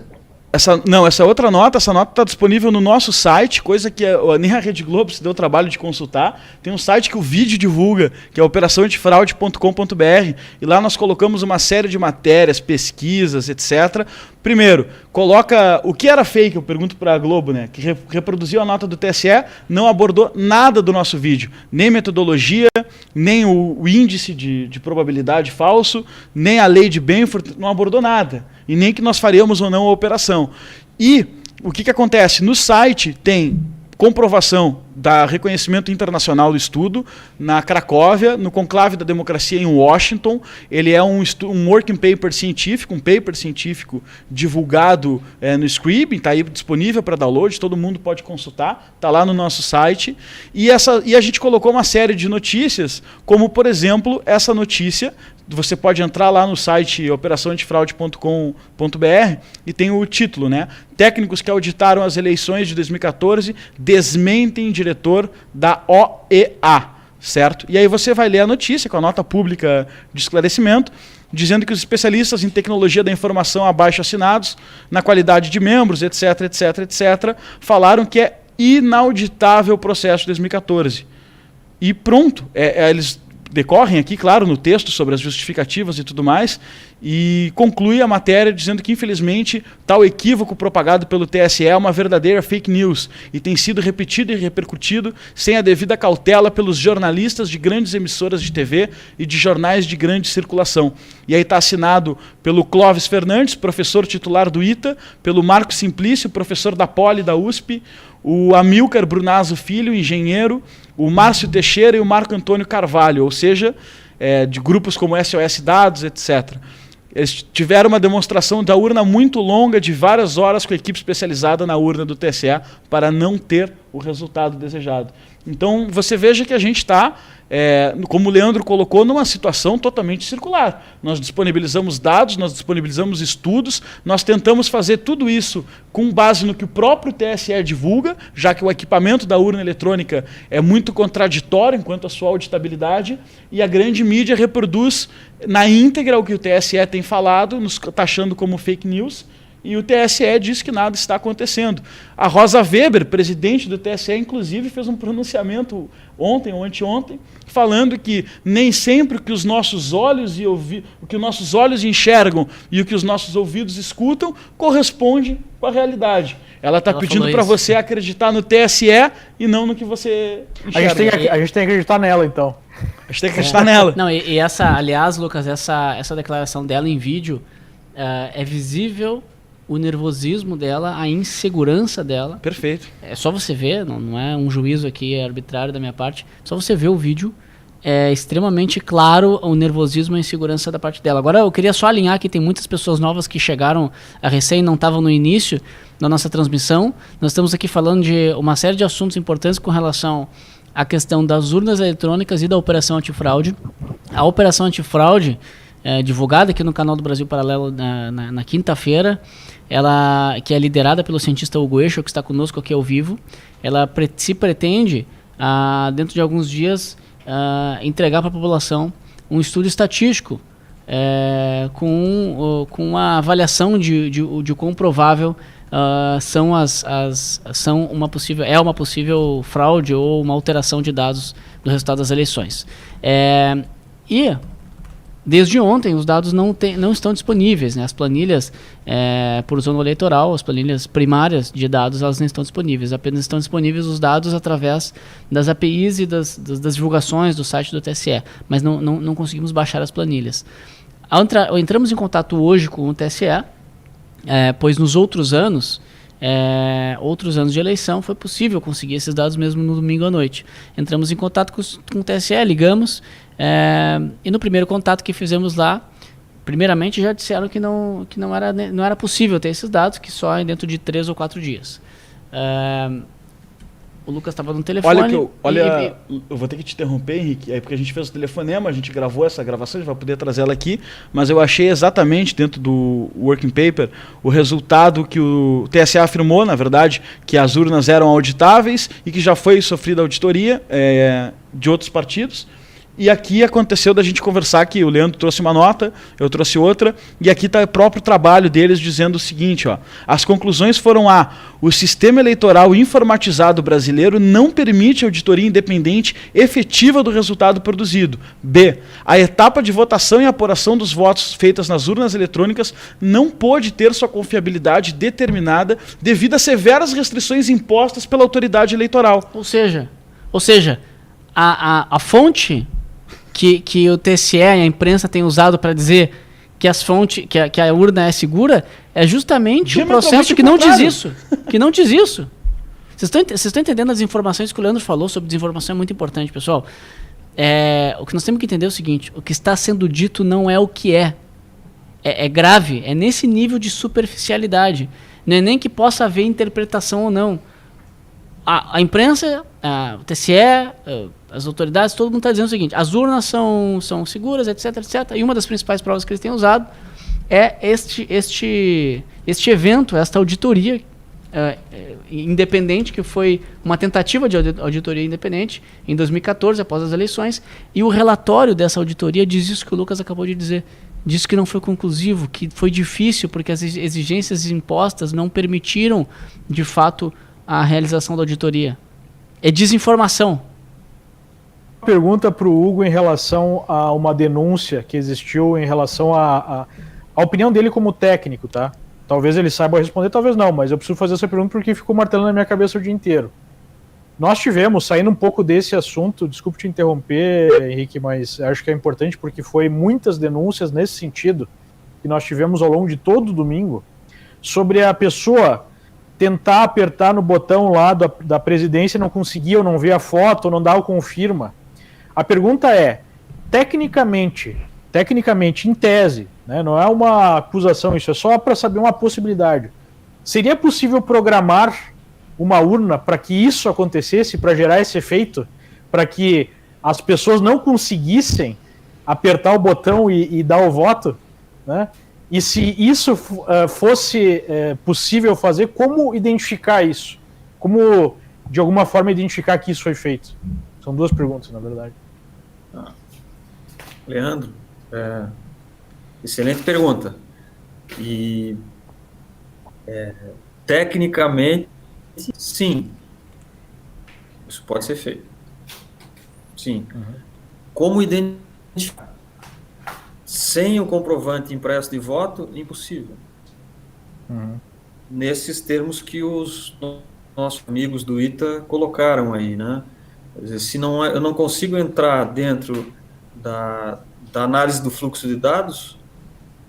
[SPEAKER 6] Essa outra nota está disponível no nosso site, coisa que nem a Rede Globo se deu o trabalho de consultar. Tem um site que o vídeo divulga, que é operaçãoantifraude.com.br, e lá nós colocamos uma série de matérias, pesquisas, etc. Primeiro, coloca o que era fake, eu pergunto para a Globo, né, que reproduziu a nota do TSE, não abordou nada do nosso vídeo, nem metodologia, nem o índice de probabilidade falso, nem a lei de Benford, não abordou nada. E nem que nós faríamos ou não a operação. E o que acontece? No site tem comprovação da reconhecimento internacional do estudo na Cracóvia, no Conclave da Democracia em Washington. Ele é um working paper científico, um paper científico divulgado no Scribd, está aí disponível para download, todo mundo pode consultar, está lá no nosso site. E a gente colocou uma série de notícias, como, por exemplo, essa notícia. Você pode entrar lá no site operaçãoantifraude.com.br e tem o título, né? Técnicos que auditaram as eleições de 2014 desmentem diretor da OEA, certo? E aí você vai ler a notícia com a nota pública de esclarecimento, dizendo que os especialistas em tecnologia da informação abaixo assinados, na qualidade de membros, etc, etc, etc, falaram que é inauditável o processo de 2014. E pronto, eles decorrem aqui, claro, no texto sobre as justificativas e tudo mais, e conclui a matéria dizendo que, infelizmente, tal equívoco propagado pelo TSE é uma verdadeira fake news e tem sido repetido e repercutido sem a devida cautela pelos jornalistas de grandes emissoras de TV e de jornais de grande circulação. E aí está assinado pelo Clóvis Fernandes, professor titular do ITA, pelo Marco Simplício, professor da Poli da USP, o Amilcar Brunazzo Filho, engenheiro, o Márcio Teixeira e o Marco Antônio Carvalho, ou seja, de grupos como SOS Dados, etc. Eles tiveram uma demonstração da urna muito longa, de várias horas, com a equipe especializada na urna do TSE, para não ter o resultado desejado. Então, você veja que a gente está, como o Leandro colocou, numa situação totalmente circular. Nós disponibilizamos dados, nós disponibilizamos estudos, nós tentamos fazer tudo isso com base no que o próprio TSE divulga, já que o equipamento da urna eletrônica é muito contraditório enquanto à sua auditabilidade, e a grande mídia reproduz na íntegra o que o TSE tem falado, nos taxando como fake news, e o TSE diz que nada está acontecendo. A Rosa Weber, presidente do TSE, inclusive, fez um pronunciamento ontem ou anteontem, falando que nem sempre o que os nossos olhos enxergam e o que os nossos ouvidos escutam corresponde com a realidade. Ela está pedindo para você acreditar no TSE e não no que você enxerga.
[SPEAKER 7] A gente tem que acreditar nela, então.
[SPEAKER 6] A gente tem que acreditar nela.
[SPEAKER 5] Não, e essa, aliás, Lucas, essa declaração dela em vídeo, é visível o nervosismo dela, a insegurança dela.
[SPEAKER 6] Perfeito.
[SPEAKER 5] É só você ver, não é um juízo aqui arbitrário da minha parte, só você ver o vídeo, é extremamente claro o nervosismo e a insegurança da parte dela. Agora eu queria só alinhar que tem muitas pessoas novas que chegaram a recém, não estavam no início da nossa transmissão. Nós estamos aqui falando de uma série de assuntos importantes com relação à questão das urnas eletrônicas e da Operação Antifraude. A Operação Antifraude, divulgada aqui no canal do Brasil Paralelo na quinta-feira, ela, que é liderada pelo cientista Hugo Eixo, que está conosco aqui ao vivo, ela se pretende, dentro de alguns dias, entregar para a população um estudo estatístico com uma avaliação de quão provável são uma possível fraude ou uma alteração de dados do resultado das eleições. E desde ontem os dados não estão disponíveis, né? As planilhas por zona eleitoral, as planilhas primárias de dados, elas não estão disponíveis. Apenas estão disponíveis os dados através das APIs e das divulgações do site do TSE, mas não conseguimos baixar as planilhas. Entramos em contato hoje com o TSE, pois nos outros anos de eleição foi possível conseguir esses dados mesmo no domingo à noite. Entramos em contato com o TSE, ligamos, e no primeiro contato que fizemos lá, primeiramente já disseram que não era possível ter esses dados, que só dentro de 3 ou 4 dias. O Lucas estava no telefone.
[SPEAKER 6] Eu vou ter que te interromper, Henrique, porque a gente fez o telefonema, a gente gravou essa gravação, a gente vai poder trazer ela aqui, mas eu achei exatamente dentro do working paper o resultado que o TSE afirmou, na verdade, que as urnas eram auditáveis e que já foi sofrida auditoria de outros partidos. E aqui aconteceu da gente conversar que o Leandro trouxe uma nota, eu trouxe outra, e aqui está o próprio trabalho deles dizendo o seguinte, as conclusões foram o sistema eleitoral informatizado brasileiro não permite auditoria independente efetiva do resultado produzido. B, a etapa de votação e apuração dos votos feitas nas urnas eletrônicas não pôde ter sua confiabilidade determinada devido a severas restrições impostas pela autoridade eleitoral.
[SPEAKER 5] Ou seja, a fonte que o TSE e a imprensa tem usado para dizer que que a urna é segura é justamente o processo que não diz isso. Que não diz isso. Vocês estão entendendo as informações que o Leandro falou sobre desinformação? É muito importante, pessoal. O que nós temos que entender é o seguinte: o que está sendo dito não é o que é. É grave, é nesse nível de superficialidade. Não é nem que possa haver interpretação ou não. A imprensa, o TSE, as autoridades, todo mundo está dizendo o seguinte: as urnas são seguras, etc, etc. E uma das principais provas que eles têm usado é este evento, esta auditoria independente, que foi uma tentativa de auditoria independente em 2014, após as eleições. E o relatório dessa auditoria diz isso que o Lucas acabou de dizer. Diz que não foi conclusivo, que foi difícil porque as exigências impostas não permitiram, de fato, a realização da auditoria. É desinformação.
[SPEAKER 7] Pergunta para o Hugo em relação a uma denúncia que existiu em relação a opinião dele como técnico, tá? Talvez ele saiba responder, talvez não, mas eu preciso fazer essa pergunta porque ficou martelando na minha cabeça o dia inteiro. Nós tivemos, saindo um pouco desse assunto, desculpe te interromper, Henrique, mas acho que é importante porque foi muitas denúncias nesse sentido que nós tivemos ao longo de todo o domingo sobre a pessoa tentar apertar no botão lá da presidência, não conseguia, ou não vê a foto, ou não dá o confirma. A pergunta é, tecnicamente, em tese, né, não é uma acusação, isso é só para saber uma possibilidade. Seria possível programar uma urna para que isso acontecesse, para gerar esse efeito, para que as pessoas não conseguissem apertar o botão e dar o voto, né? E se isso fosse possível fazer, como identificar isso? Como, de alguma forma, identificar que isso foi feito? São duas perguntas, na verdade.
[SPEAKER 8] Leandro, excelente pergunta. E, tecnicamente, sim, isso pode ser feito. Sim. Uhum. Como identificar? Sem o comprovante impresso de voto, impossível. Uhum. Nesses termos que os nossos amigos do ITA colocaram aí, né? Quer dizer, se não eu não consigo entrar dentro da análise do fluxo de dados,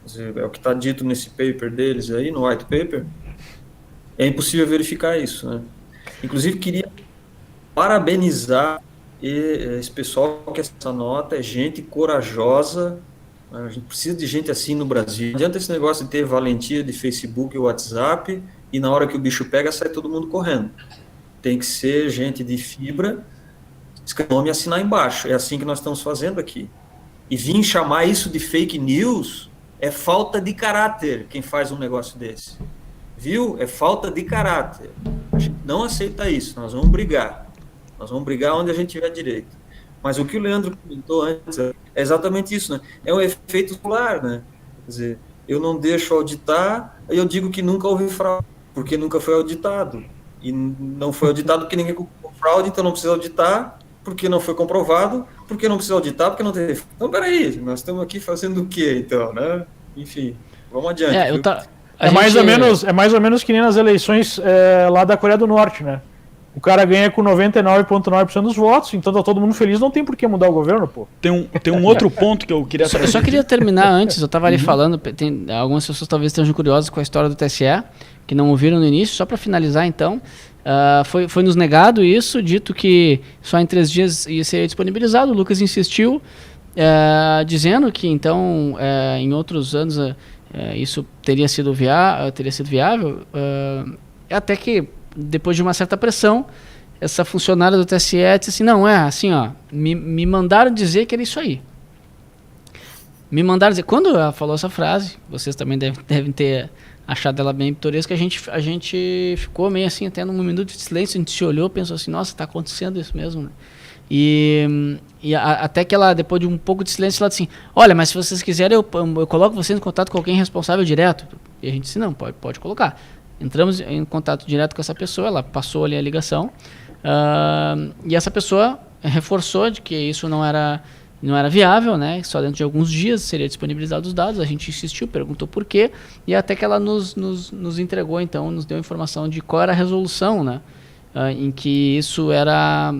[SPEAKER 8] quer dizer, é o que está dito nesse paper deles aí, no white paper, é impossível verificar isso, né? Inclusive, queria parabenizar esse pessoal que essa nota é gente corajosa. A gente precisa de gente assim no Brasil. Não adianta esse negócio de ter valentia de Facebook e WhatsApp e na hora que o bicho pega sai todo mundo correndo. Tem que ser gente de fibra, escrever o nome e assinar embaixo. É assim que nós estamos fazendo aqui. E vir chamar isso de fake news é falta de caráter quem faz um negócio desse. Viu? É falta de caráter. A gente não aceita isso. Nós vamos brigar. Nós vamos brigar onde a gente tiver direito. Mas o que o Leandro comentou antes é exatamente isso, né? É um efeito solar, né? Quer dizer, eu não deixo auditar, aí eu digo que nunca houve fraude, porque nunca foi auditado. E não foi auditado porque ninguém comprou fraude, então não precisa auditar, porque não foi comprovado, porque não precisa auditar, porque não teve. Então, peraí, nós estamos aqui fazendo o quê, então, né? Enfim, vamos adiante. Viu?
[SPEAKER 7] É mais ou menos que nem nas eleições lá da Coreia do Norte, né? O cara ganha com 99,9% dos votos, então tá todo mundo feliz, não tem por que mudar o governo, pô.
[SPEAKER 6] Tem um outro ponto que eu queria trazer.
[SPEAKER 5] Eu só queria terminar antes, eu tava ali falando, algumas pessoas talvez estejam curiosas com a história do TSE, que não ouviram no início, só para finalizar então, foi nos negado isso, dito que só em 3 dias ia ser disponibilizado, o Lucas insistiu, dizendo que então em outros anos isso teria sido viável, até que depois de uma certa pressão, essa funcionária do TSE disse assim, não, assim, ó, me mandaram dizer que era isso aí. Me mandaram dizer, quando ela falou essa frase, vocês também devem ter achado ela bem pitoresca, a gente ficou meio assim, até num minuto de silêncio, a gente se olhou, pensou assim, nossa, tá acontecendo isso mesmo, né? E até que ela, depois de um pouco de silêncio, ela disse assim, olha, mas se vocês quiserem, eu coloco vocês em contato com alguém responsável direto. E a gente disse, não, pode colocar. Entramos em contato direto com essa pessoa, ela passou ali a ligação, e essa pessoa reforçou de que isso não era viável, né? Só dentro de alguns dias seria disponibilizado os dados. A gente insistiu, perguntou por quê, e até que ela nos entregou, então, nos deu informação de qual era a resolução, né? Em que isso era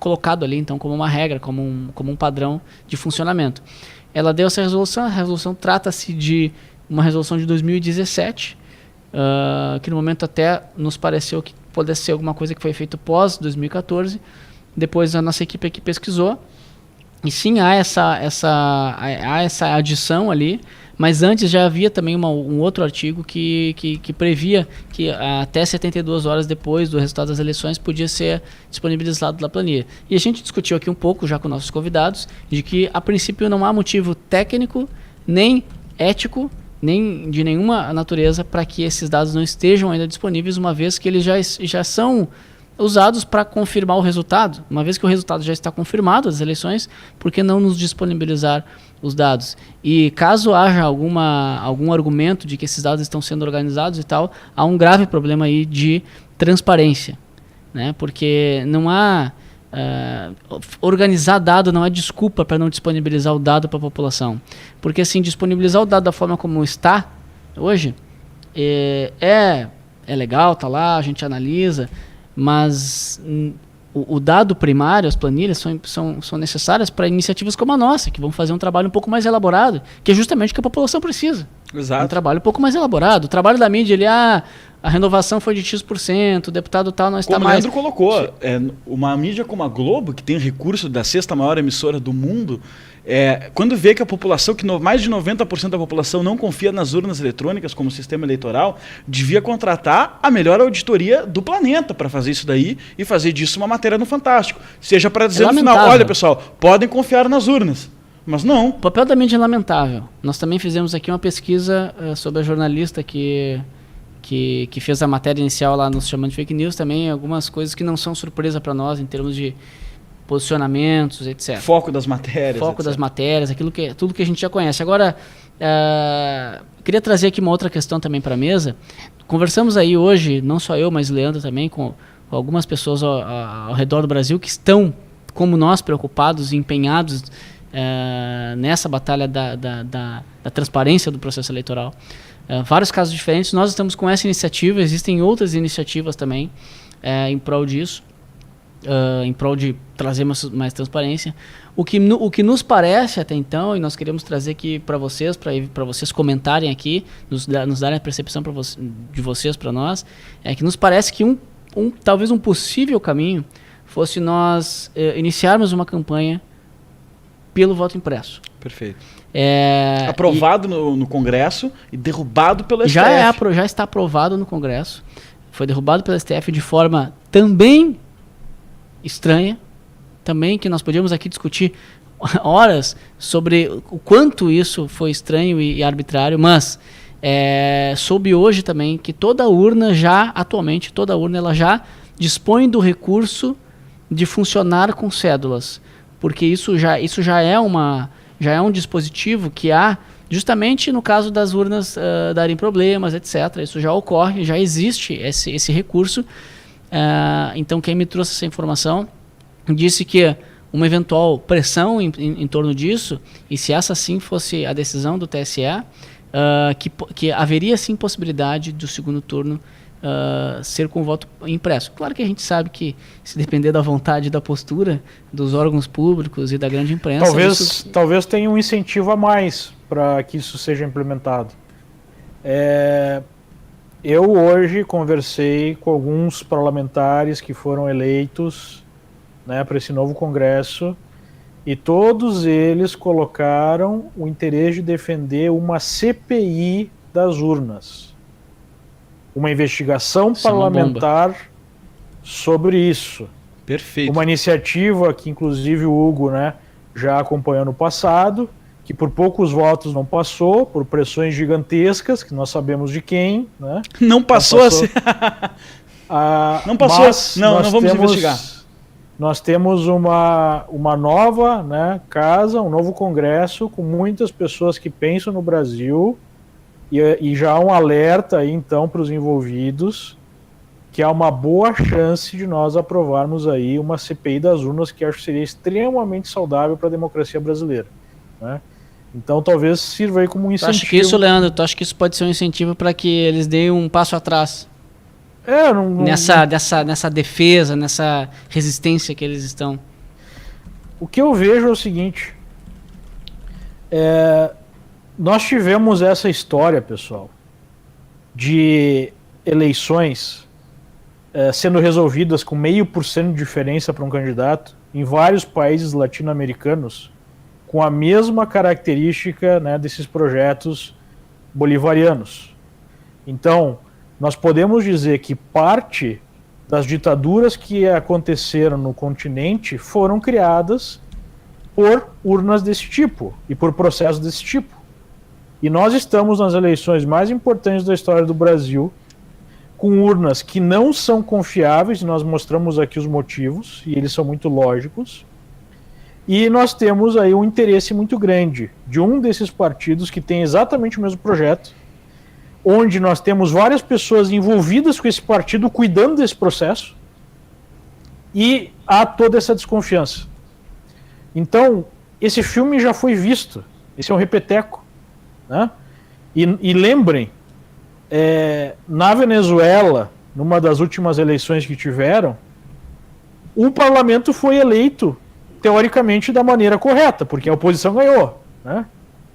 [SPEAKER 5] colocado ali, então, como uma regra, como um padrão de funcionamento. Ela deu essa resolução, a resolução trata-se de uma resolução de 2017, que no momento até nos pareceu que pudesse ser alguma coisa que foi feito pós 2014. Depois a nossa equipe aqui pesquisou, e sim, há essa adição ali, mas antes já havia também um outro artigo que previa que até 72 horas depois do resultado das eleições podia ser disponibilizado na planilha. E a gente discutiu aqui um pouco já com nossos convidados, de que a princípio não há motivo técnico, nem ético, nem de nenhuma natureza para que esses dados não estejam ainda disponíveis, uma vez que eles já são usados para confirmar o resultado. Uma vez que o resultado já está confirmado das eleições, por que não nos disponibilizar os dados? E caso haja algum argumento de que esses dados estão sendo organizados e tal, há um grave problema aí de transparência, né? Porque não há... organizar dado não é desculpa para não disponibilizar o dado para a população. Porque assim, disponibilizar o dado da forma como está hoje é legal, tá lá, a gente analisa, mas o dado primário, as planilhas são necessárias para iniciativas como a nossa, que vão fazer um trabalho um pouco mais elaborado, que é justamente o que a população precisa.
[SPEAKER 6] Exato.
[SPEAKER 5] Um trabalho um pouco mais elaborado. O trabalho da mídia, a renovação foi de X%, o deputado tal não está mais...
[SPEAKER 6] Como o Leandro colocou, uma mídia como a Globo, que tem recurso da 6ª maior emissora do mundo, quando vê que a população, que mais de 90% da população não confia nas urnas eletrônicas como sistema eleitoral, devia contratar a melhor auditoria do planeta para fazer isso daí e fazer disso uma matéria no Fantástico. Seja para dizer no final, olha pessoal, podem confiar nas urnas. Mas não.
[SPEAKER 5] O papel da mídia é lamentável. Nós também fizemos aqui uma pesquisa sobre a jornalista que fez a matéria inicial lá nos chamando de fake news, também algumas coisas que não são surpresa para nós em termos de posicionamentos, etc.
[SPEAKER 6] Foco das matérias.
[SPEAKER 5] Das matérias, tudo que a gente já conhece. Agora, queria trazer aqui uma outra questão também para a mesa. Conversamos aí hoje, não só eu, mas Leandro também, com algumas pessoas ao redor do Brasil que estão, como nós, preocupados e empenhados nessa batalha da transparência do processo eleitoral. Vários casos diferentes. Nós estamos com essa iniciativa, existem outras iniciativas também em prol disso, em prol de trazer mais transparência. O que nos parece até então, e nós queremos trazer aqui para vocês comentarem aqui, nos darem a percepção de vocês para nós, é que nos parece que talvez um possível caminho fosse nós iniciarmos uma campanha pelo voto impresso.
[SPEAKER 6] Perfeito. Aprovado no Congresso e derrubado pelo STF.
[SPEAKER 5] Já está aprovado no Congresso. Foi derrubado pelo STF de forma também estranha. Também que nós podíamos aqui discutir horas sobre o quanto isso foi estranho e arbitrário, mas soube hoje também que atualmente toda urna ela já dispõe do recurso de funcionar com cédulas. porque isso já é um dispositivo que há justamente no caso das urnas darem problemas, etc. Isso já ocorre, já existe esse recurso. Então quem me trouxe essa informação disse que uma eventual pressão em torno disso, e se essa sim fosse a decisão do TSE, que haveria sim possibilidade do segundo turno ser com voto impresso. Claro que a gente sabe que, se depender da vontade e da postura dos órgãos públicos e da grande imprensa...
[SPEAKER 7] Talvez tenha um incentivo a mais para que isso seja implementado. Eu hoje conversei com alguns parlamentares que foram eleitos, né, para esse novo Congresso, e todos eles colocaram o interesse de defender uma CPI das urnas. Uma investigação parlamentar sobre isso.
[SPEAKER 6] Perfeito.
[SPEAKER 7] Uma iniciativa que, inclusive, o Hugo, né, já acompanhou no passado, que por poucos votos não passou, por pressões gigantescas, que nós sabemos de quem. Né?
[SPEAKER 6] Não passou. Não passou. Não vamos investigar.
[SPEAKER 7] Nós temos uma nova, né, casa, um novo Congresso, com muitas pessoas que pensam no Brasil, e já há um alerta aí, então, para os envolvidos, que há uma boa chance de nós aprovarmos aí uma CPI das urnas, que acho que seria extremamente saudável para a democracia brasileira. Né? Então talvez sirva aí como um incentivo.
[SPEAKER 5] Tu acha que isso, Leandro, tu acha que isso pode ser um incentivo para que eles deem um passo atrás? Nessa defesa, nessa resistência que eles estão.
[SPEAKER 7] O que eu vejo é o seguinte, nós tivemos essa história, pessoal, de eleições sendo resolvidas com 0,5% de diferença para um candidato em vários países latino-americanos, com a mesma característica, né, desses projetos bolivarianos. Então, nós podemos dizer que parte das ditaduras que aconteceram no continente foram criadas por urnas desse tipo e por processos desse tipo. E nós estamos nas eleições mais importantes da história do Brasil, com urnas que não são confiáveis, e nós mostramos aqui os motivos, e eles são muito lógicos. E nós temos aí um interesse muito grande de um desses partidos que tem exatamente o mesmo projeto, onde nós temos várias pessoas envolvidas com esse partido, cuidando desse processo, e há toda essa desconfiança. Então, esse filme já foi visto, esse é um repeteco. Né? E lembrem, na Venezuela, numa das últimas eleições que tiveram, o parlamento foi eleito, teoricamente, da maneira correta, porque a oposição ganhou. Né?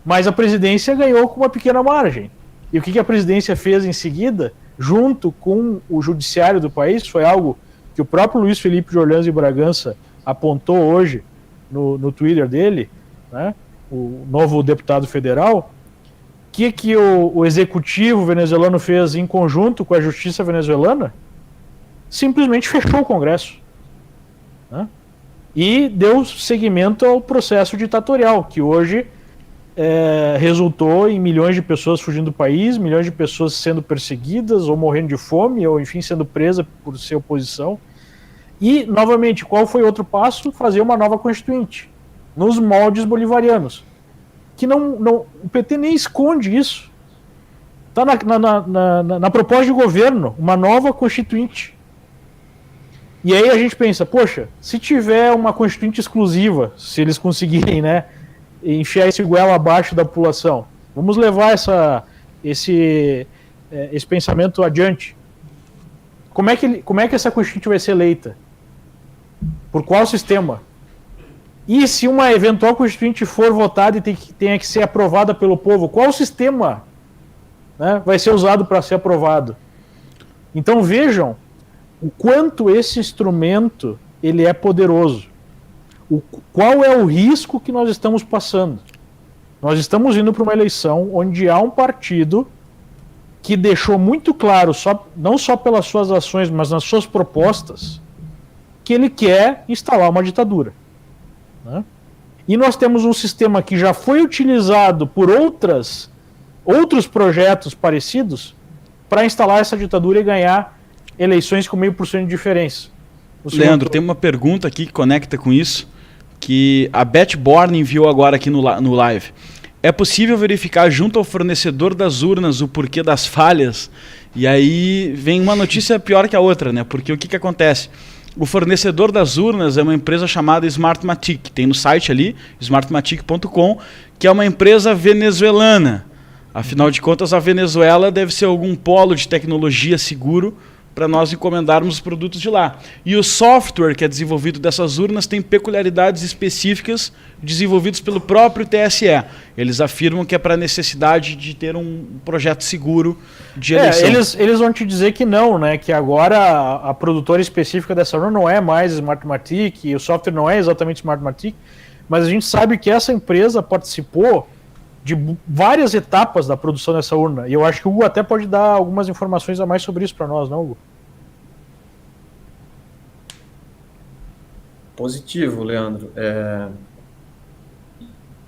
[SPEAKER 7] Mas a presidência ganhou com uma pequena margem. E o que a presidência fez em seguida, junto com o judiciário do país, foi algo que o próprio Luiz Felipe de Orleans e Bragança apontou hoje no Twitter dele, né, o novo deputado federal. O que o executivo venezuelano fez em conjunto com a justiça venezuelana? Simplesmente fechou o Congresso. Né, e deu seguimento ao processo ditatorial, que hoje resultou em milhões de pessoas fugindo do país, milhões de pessoas sendo perseguidas ou morrendo de fome, ou enfim sendo presas por ser oposição. E, novamente, qual foi outro passo? Fazer uma nova constituinte, nos moldes bolivarianos. Que o PT nem esconde isso. Está na proposta de governo, uma nova constituinte. E aí a gente pensa, poxa, se tiver uma constituinte exclusiva, se eles conseguirem, né, enfiar esse goela abaixo da população, vamos levar esse pensamento adiante. Como é que essa constituinte vai ser eleita? Por qual sistema? E se uma eventual constituinte for votada e tenha que ser aprovada pelo povo, qual sistema, né, vai ser usado para ser aprovado? Então vejam o quanto esse instrumento ele é poderoso. Qual é o risco que nós estamos passando? Nós estamos indo para uma eleição onde há um partido que deixou muito claro, não só pelas suas ações, mas nas suas propostas, que ele quer instalar uma ditadura. Né? E nós temos um sistema que já foi utilizado por outros projetos parecidos para instalar essa ditadura e ganhar eleições com 0,5% de diferença.
[SPEAKER 6] Leandro, tem uma pergunta aqui que conecta com isso. que a Beth Born enviou agora aqui no live. É possível verificar junto ao fornecedor das urnas o porquê das falhas? E aí vem uma notícia pior que a outra, né? Porque o que acontece? O fornecedor das urnas é uma empresa chamada Smartmatic. Tem no site ali, smartmatic.com, que é uma empresa venezuelana. Afinal de contas, a Venezuela deve ser algum polo de tecnologia seguro para nós encomendarmos os produtos de lá. E o software que é desenvolvido dessas urnas tem peculiaridades específicas desenvolvidos pelo próprio TSE. Eles afirmam que é para a necessidade de ter um projeto seguro de eleição.
[SPEAKER 7] Eles vão te dizer que não, né? Que agora a produtora específica dessa urna não é mais Smartmatic, e o software não é exatamente Smartmatic, mas a gente sabe que essa empresa participou de várias etapas da produção dessa urna. E eu acho que o Hugo até pode dar algumas informações a mais sobre isso para nós, não, Hugo?
[SPEAKER 8] Positivo, Leandro.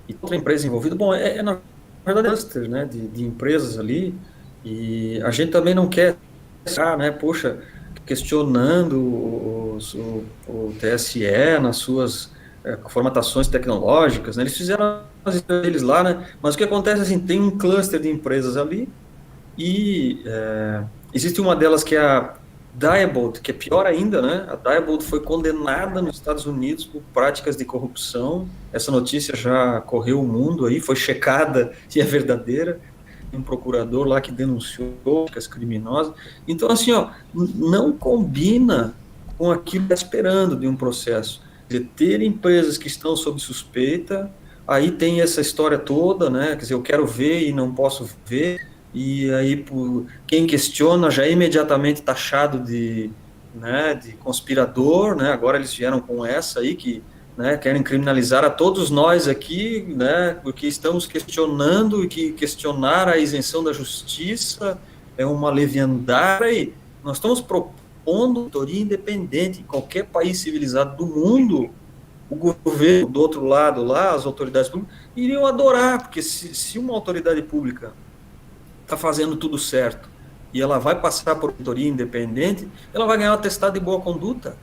[SPEAKER 8] E outra empresa envolvida, bom, na verdade cluster, né, de empresas ali, e a gente também não quer, né, poxa, questionando o TSE nas suas formatações tecnológicas, né, eles fizeram as deles lá, né, mas o que acontece assim, tem um cluster de empresas ali, e existe uma delas que é a Diebold, que é pior ainda, né? A Diebold foi condenada nos Estados Unidos por práticas de corrupção. Essa notícia já correu o mundo aí, foi checada e é verdadeira. Tem um procurador lá que denunciou práticas criminosas. Então, assim, ó, não combina com aquilo que está esperando de um processo. De ter empresas que estão sob suspeita, aí tem essa história toda, né? Quer dizer, eu quero ver e não posso ver. E aí quem questiona já é imediatamente taxado de conspirador, né? Agora eles vieram com essa aí que, né, querem criminalizar a todos nós aqui, né, porque estamos questionando, e que questionar a isenção da justiça é uma leviandade. Nós estamos propondo auditoria independente. Em qualquer país civilizado do mundo, o governo do outro lado lá, as autoridades públicas, iriam adorar, porque se uma autoridade pública está fazendo tudo certo e ela vai passar por auditoria independente, ela vai ganhar um atestado de boa conduta.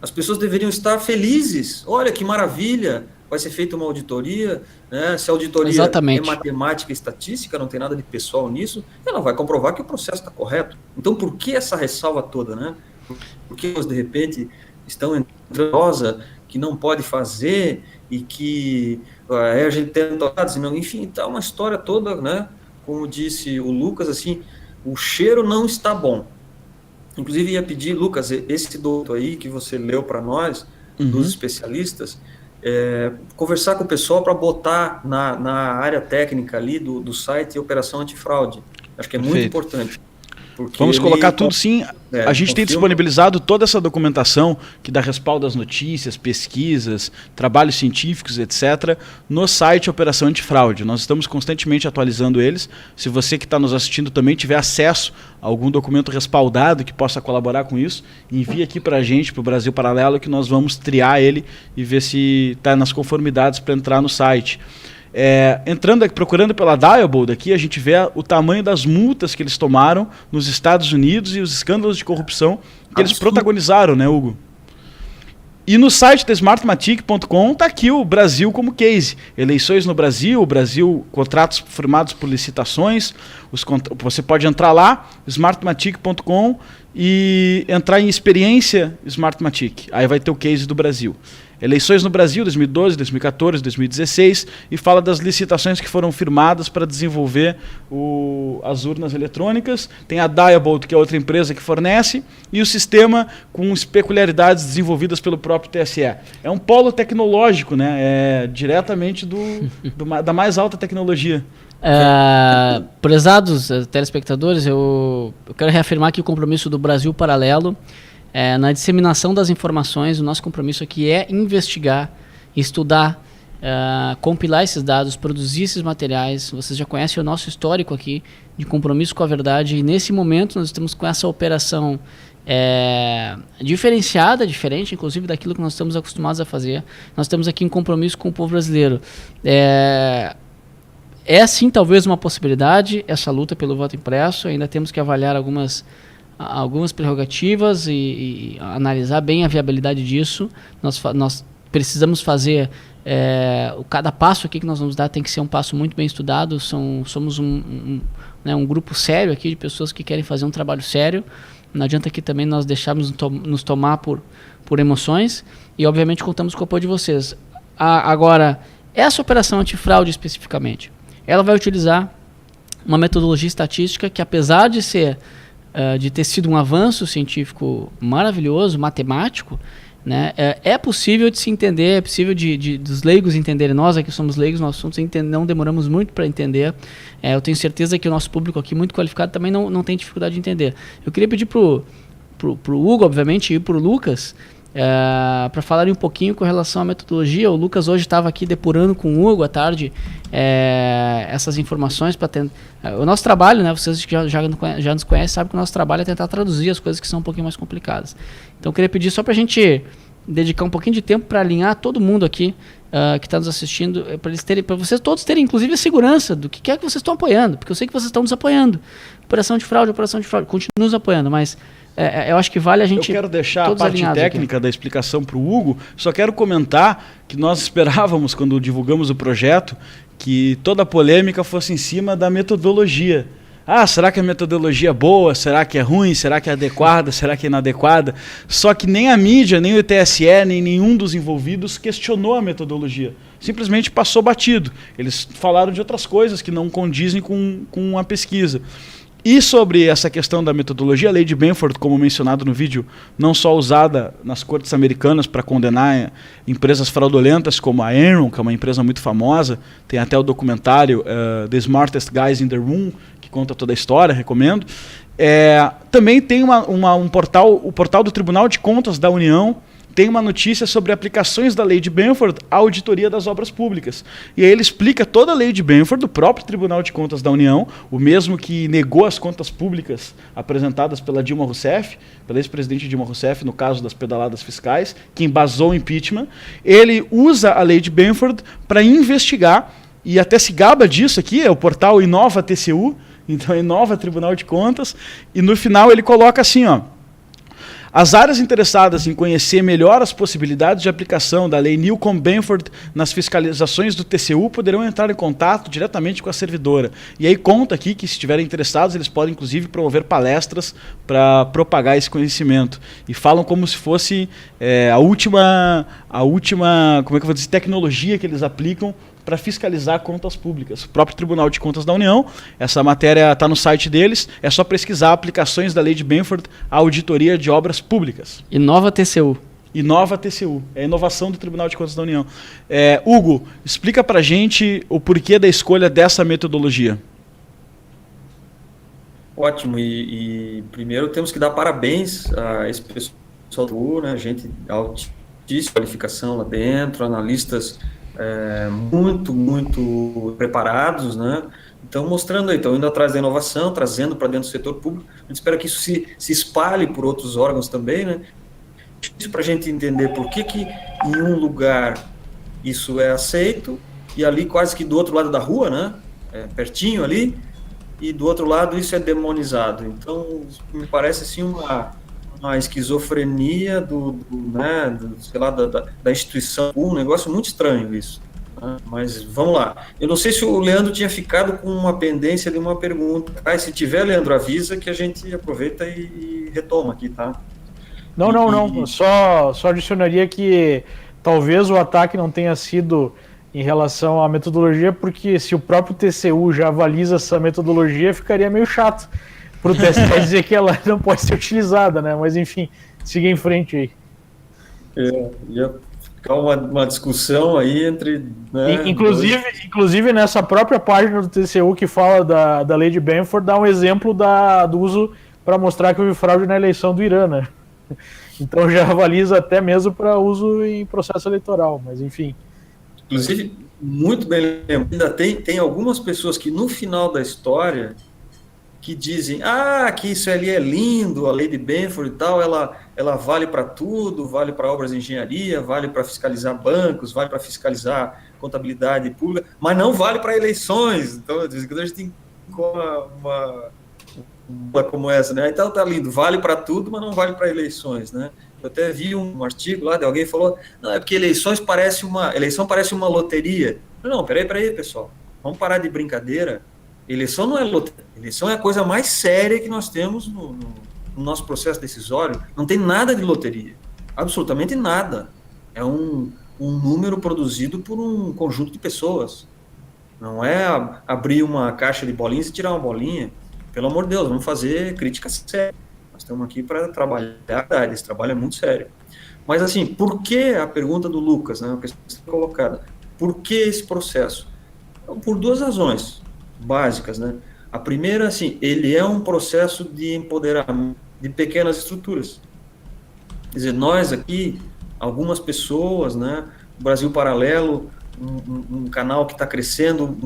[SPEAKER 8] As pessoas deveriam estar felizes. Olha que maravilha, vai ser feita uma auditoria, né? Se a auditoria
[SPEAKER 5] Exatamente.
[SPEAKER 8] é matemática e estatística, não tem nada de pessoal nisso, ela vai comprovar que o processo está correto. Então, por que essa ressalva toda, né? Por que de repente estão entrando que não pode fazer e que a gente tenta, enfim, tá uma história toda, né? Como disse o Lucas, assim, o cheiro não está bom. Inclusive, ia pedir, Lucas, esse doutor aí que você leu para nós, dos especialistas, conversar com o pessoal para botar na área técnica ali do site Operação Antifraude. Acho que é muito importante.
[SPEAKER 6] Vamos colocar tudo sim. A gente tem disponibilizado toda essa documentação que dá respaldo às notícias, pesquisas, trabalhos científicos, etc., no site Operação Antifraude. Nós estamos constantemente atualizando eles. Se você que está nos assistindo também tiver acesso a algum documento respaldado que possa colaborar com isso, envie aqui para a gente, para o Brasil Paralelo, que nós vamos triar ele e ver se está nas conformidades para entrar no site. Procurando pela Diebold aqui, a gente vê o tamanho das multas que eles tomaram nos Estados Unidos e os escândalos de corrupção que eles protagonizaram, né, Hugo? E no site da smartmatic.com está aqui o Brasil como case. Eleições no Brasil, contratos firmados por licitações. Você pode entrar lá, smartmatic.com, e entrar em experiência Smartmatic. Aí vai ter o case do Brasil. Eleições no Brasil, 2012, 2014, 2016, e fala das licitações que foram firmadas para desenvolver as urnas eletrônicas. Tem a Diebold, que é outra empresa que fornece, e o sistema com peculiaridades desenvolvidas pelo próprio TSE. É um polo tecnológico, né? É diretamente da mais alta tecnologia.
[SPEAKER 5] Prezados telespectadores, eu quero reafirmar aqui o compromisso do Brasil Paralelo na disseminação das informações. O nosso compromisso aqui é investigar, estudar, compilar esses dados, produzir esses materiais. Vocês já conhecem o nosso histórico aqui de compromisso com a verdade, e nesse momento nós estamos com essa operação diferenciada, diferente inclusive daquilo que nós estamos acostumados a fazer. Nós temos aqui um compromisso com o povo brasileiro. Sim, talvez uma possibilidade, essa luta pelo voto impresso. Ainda temos que avaliar algumas prerrogativas e analisar bem a viabilidade disso. Nós precisamos fazer, cada passo aqui que nós vamos dar tem que ser um passo muito bem estudado. Somos um grupo sério aqui de pessoas que querem fazer um trabalho sério. Não adianta aqui também nós deixarmos nos tomar por emoções, e obviamente contamos com o apoio de vocês. Agora, essa operação antifraude especificamente, ela vai utilizar uma metodologia estatística que, apesar de ter sido um avanço científico maravilhoso, matemático, né, é possível de se entender, é possível dos leigos entenderem. Nós aqui somos leigos no assunto, não demoramos muito para entender. Eu tenho certeza que o nosso público aqui, muito qualificado, também não tem dificuldade de entender. Eu queria pedir pro Hugo, obviamente, e pro Lucas, para falarem um pouquinho com relação à metodologia. O Lucas hoje estava aqui depurando com o Hugo à tarde essas informações para tentar. O nosso trabalho, né, vocês que já nos conhecem, sabem que o nosso trabalho é tentar traduzir as coisas que são um pouquinho mais complicadas. Então eu queria pedir só para a gente dedicar um pouquinho de tempo para alinhar todo mundo aqui que está nos assistindo, para vocês todos terem, inclusive, a segurança do que é que vocês estão apoiando, porque eu sei que vocês estão nos apoiando. Operação de fraude, continue nos apoiando, mas eu acho que vale a gente.
[SPEAKER 6] Eu quero deixar a parte técnica da explicação para o Hugo. Só quero comentar que nós esperávamos, quando divulgamos o projeto, que toda a polêmica fosse em cima da metodologia. Será que a metodologia é boa? Será que é ruim? Será que é adequada? Será que é inadequada? Só que nem a mídia, nem o TSE, nem nenhum dos envolvidos questionou a metodologia. Simplesmente passou batido. Eles falaram de outras coisas que não condizem com a pesquisa. E sobre essa questão da metodologia, a lei de Benford, como mencionado no vídeo, não só usada nas cortes americanas para condenar empresas fraudulentas como a Enron, que é uma empresa muito famosa, tem até o documentário The Smartest Guys in the Room, que conta toda a história, recomendo. Também tem um portal, o portal do Tribunal de Contas da União, tem uma notícia sobre aplicações da lei de Benford à auditoria das obras públicas. E aí ele explica toda a lei de Benford, do próprio Tribunal de Contas da União, o mesmo que negou as contas públicas apresentadas pela Dilma Rousseff, pela ex-presidente Dilma Rousseff, no caso das pedaladas fiscais, que embasou o impeachment. Ele usa a lei de Benford para investigar, e até se gaba disso aqui, é o portal Inova TCU, então Inova Tribunal de Contas, e no final ele coloca assim, as áreas interessadas em conhecer melhor as possibilidades de aplicação da lei Newcomb-Benford nas fiscalizações do TCU poderão entrar em contato diretamente com a servidora. E aí conta aqui que, se estiverem interessados, eles podem inclusive promover palestras para propagar esse conhecimento. E falam como se fosse a última, como é que eu vou dizer, tecnologia que eles aplicam para fiscalizar contas públicas. O próprio Tribunal de Contas da União, essa matéria está no site deles, é só pesquisar aplicações da lei de Benford à auditoria de obras públicas.
[SPEAKER 5] Inova TCU.
[SPEAKER 6] Inova TCU, é a inovação do Tribunal de Contas da União. Hugo, explica para a gente o porquê da escolha dessa metodologia.
[SPEAKER 8] Ótimo, e primeiro temos que dar parabéns a esse pessoal do né, gente altíssima qualificação lá dentro, analistas muito preparados, né? Então, mostrando aí, estão indo atrás da inovação, trazendo para dentro do setor público. A gente espera que isso se espalhe por outros órgãos também, né? Isso para a gente entender por que em um lugar isso é aceito e ali quase que do outro lado da rua, né? Pertinho ali, e do outro lado isso é demonizado. Então, me parece assim uma esquizofrenia sei lá, da instituição, um negócio muito estranho isso. Né? Mas vamos lá. Eu não sei se o Leandro tinha ficado com uma pendência de uma pergunta. Se tiver, Leandro, avisa que a gente aproveita e retoma aqui, tá?
[SPEAKER 7] Não. Só adicionaria que talvez o ataque não tenha sido em relação à metodologia, porque se o próprio TCU já avaliza essa metodologia, ficaria meio chato para o TSE dizer que ela não pode ser utilizada, né? Mas enfim, siga em frente aí.
[SPEAKER 8] Ia ficar uma discussão aí entre... Né,
[SPEAKER 7] inclusive nessa própria página do TCU que fala da lei de Benford, dá um exemplo do uso para mostrar que houve fraude na eleição do Irã, né? Então já avaliza até mesmo para uso em processo eleitoral, mas enfim.
[SPEAKER 8] Inclusive, muito bem lembrado, ainda tem algumas pessoas que no final da história que dizem, que isso ali é lindo, a lei de Benford e tal, ela vale para tudo, vale para obras de engenharia, vale para fiscalizar bancos, vale para fiscalizar contabilidade pública, mas não vale para eleições. Então, a gente tem como essa, né? Então tá lindo, vale para tudo, mas não vale para eleições, né? Eu até vi um artigo lá de alguém que falou, não, é porque eleição parece uma loteria. Não, peraí, pessoal, vamos parar de brincadeira. Eleição não é loteria, eleição é a coisa mais séria que nós temos no nosso processo decisório. Não tem nada de loteria, absolutamente nada. É um número produzido por um conjunto de pessoas. Não é abrir uma caixa de bolinhas e tirar uma bolinha. Pelo amor de Deus, vamos fazer crítica séria. Nós estamos aqui para trabalhar, esse trabalho é muito sério. Mas assim, por que a pergunta do Lucas, né, a questão colocada, por que esse processo? Então, por duas razões básicas, né? A primeira, assim, ele é um processo de empoderamento de pequenas estruturas. Quer dizer, nós aqui, algumas pessoas, né, o Brasil Paralelo, um canal que está crescendo,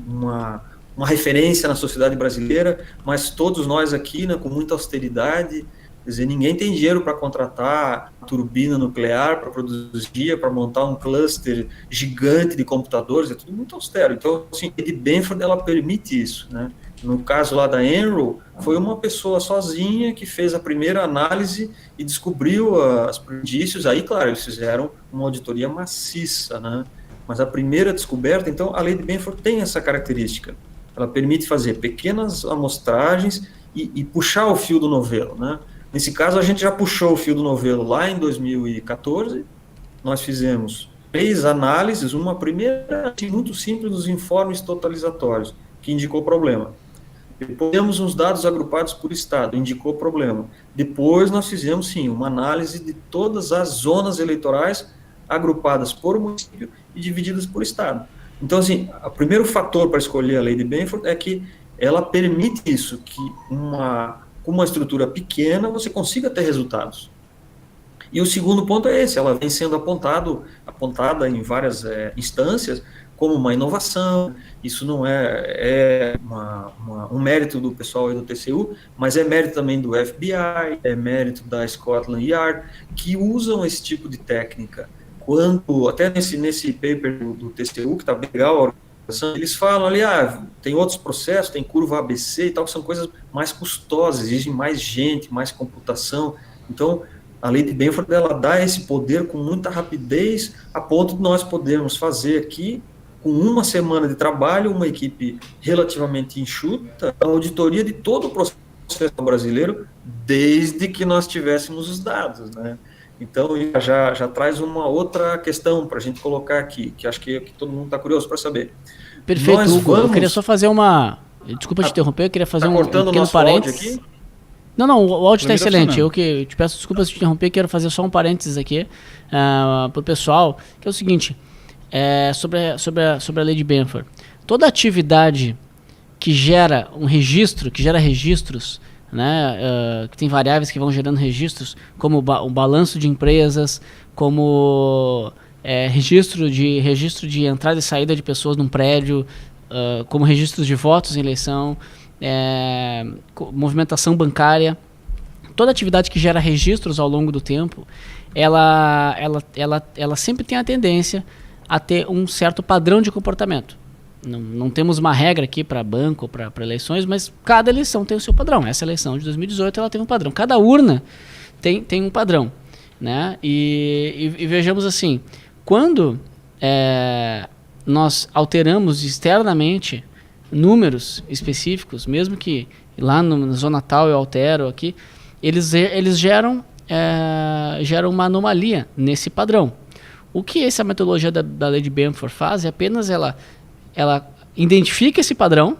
[SPEAKER 8] uma referência na sociedade brasileira, mas todos nós aqui, né, com muita austeridade, quer dizer, ninguém tem dinheiro para contratar turbina nuclear, para produzir, para montar um cluster gigante de computadores, é tudo muito austero. Então, assim, a Lei Benford, ela permite isso, né? No caso lá da Enroll, foi uma pessoa sozinha que fez a primeira análise e descobriu os indícios. Aí, claro, eles fizeram uma auditoria maciça, né? Mas a primeira descoberta, então, a Lei de Benford tem essa característica. Ela permite fazer pequenas amostragens e puxar o fio do novelo, né? Nesse caso, a gente já puxou o fio do novelo lá em 2014. Nós fizemos 3 análises, uma primeira muito simples dos informes totalizatórios, que indicou problema. Depois temos uns dados agrupados por estado, indicou problema. Depois nós fizemos, sim, uma análise de todas as zonas eleitorais agrupadas por município e divididas por estado. Então, assim, o primeiro fator para escolher a Lei de Benford é que ela permite isso, que com uma estrutura pequena você consiga ter resultados. E o segundo ponto é esse, ela vem sendo apontada em várias instâncias como uma inovação. Isso não é um mérito do pessoal aí do TCU, mas é mérito também do FBI, é mérito da Scotland Yard, que usam esse tipo de técnica. Até nesse paper do TCU, que está bem legal, eles falam ali, tem outros processos, tem curva ABC e tal, que são coisas mais custosas, exigem mais gente, mais computação. Então, a Lei de Benford, ela dá esse poder com muita rapidez, a ponto de nós podermos fazer aqui, com uma semana de trabalho, uma equipe relativamente enxuta, a auditoria de todo o processo brasileiro, desde que nós tivéssemos os dados, né? Então, já traz uma outra questão para a gente colocar aqui, que acho que todo mundo está curioso para saber.
[SPEAKER 5] Perfeito, Hugo. Eu queria só fazer uma... Desculpa te interromper, eu queria fazer um pequeno parênteses.
[SPEAKER 8] Aqui?
[SPEAKER 5] Não, o áudio está excelente. Eu que te peço desculpas de te interromper, quero fazer só um parênteses aqui para o pessoal, que é o seguinte, sobre a Lei de Benford. Toda atividade que gera um registro, que gera registros, né, que tem variáveis que vão gerando registros, como o balanço de empresas, como registro de entrada e saída de pessoas num prédio, como registros de votos em eleição, movimentação bancária. Toda atividade que gera registros ao longo do tempo, ela sempre tem a tendência a ter um certo padrão de comportamento. Não temos uma regra aqui para banco ou para eleições, mas cada eleição tem o seu padrão. Essa eleição de 2018 ela teve um padrão. Cada urna tem um padrão, né? E vejamos assim, quando nós alteramos externamente números específicos, mesmo que lá na zona tal eu altero aqui, eles geram uma anomalia nesse padrão. O que essa metodologia da Lei de Benford faz é apenas ela identifica esse padrão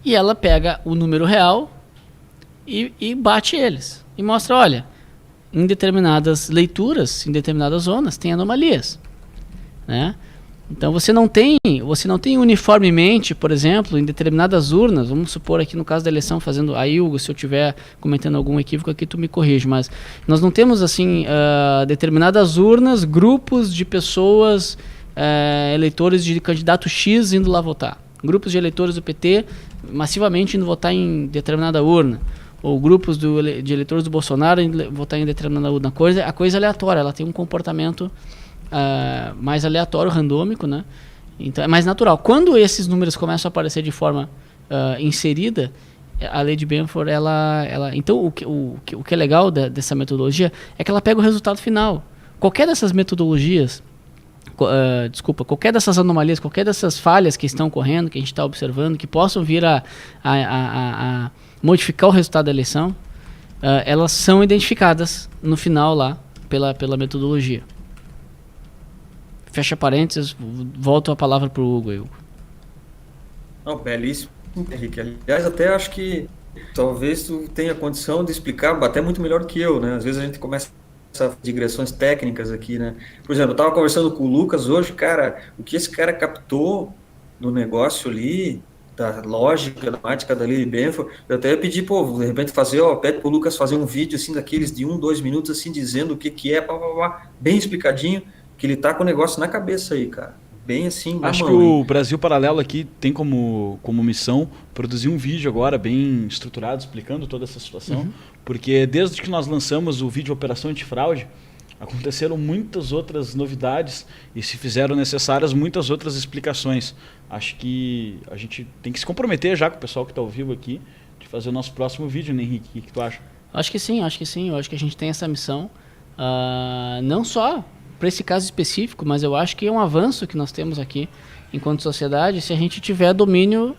[SPEAKER 5] e ela pega o número real e bate eles. E mostra, olha, em determinadas leituras, em determinadas zonas, tem anomalias, né? Então você não tem uniformemente, por exemplo, em determinadas urnas, vamos supor aqui no caso da eleição, fazendo, aí Hugo, se eu estiver cometendo algum equívoco aqui, tu me corrige, mas nós não temos assim determinadas urnas, grupos de pessoas, eleitores de candidato X indo lá votar, grupos de eleitores do PT massivamente indo votar em determinada urna, ou grupos de eleitores do Bolsonaro indo votar em determinada urna. A coisa aleatória, ela tem um comportamento mais aleatório, randômico, né? Então é mais natural. Quando esses números começam a aparecer de forma inserida, a lei de Benford, então o que é legal dessa metodologia é que ela pega o resultado final. Qualquer dessas metodologias, qualquer dessas anomalias, qualquer dessas falhas que estão ocorrendo, que a gente está observando, que possam vir a modificar o resultado da eleição, elas são identificadas no final lá pela metodologia. Fecha parênteses, volto a palavra para o Hugo.
[SPEAKER 8] Não, belíssimo, Henrique. Aliás, até acho que talvez tu tenha condição de explicar até muito melhor que eu, né? Às vezes a gente começa digressões técnicas aqui, né? Por exemplo, eu estava conversando com o Lucas hoje, cara, o que esse cara captou no negócio ali, da lógica, da matemática da lei de Benford, eu até ia pedir, de repente pede pro Lucas fazer um vídeo, assim, daqueles de 2 minutos, assim, dizendo o que é, bem explicadinho, que ele tá com o negócio na cabeça aí, cara. Bem assim,
[SPEAKER 6] acho que o Brasil Paralelo aqui tem como missão produzir um vídeo agora bem estruturado, explicando toda essa situação, porque desde que nós lançamos o vídeo Operação Antifraude, aconteceram muitas outras novidades e se fizeram necessárias muitas outras explicações. Acho que a gente tem que se comprometer já com o pessoal que está ao vivo aqui, de fazer o nosso próximo vídeo, né, Henrique? O que tu acha?
[SPEAKER 5] Acho que sim. Eu acho que a gente tem essa missão, não só para esse caso específico, mas eu acho que é um avanço que nós temos aqui enquanto sociedade se a gente tiver domínio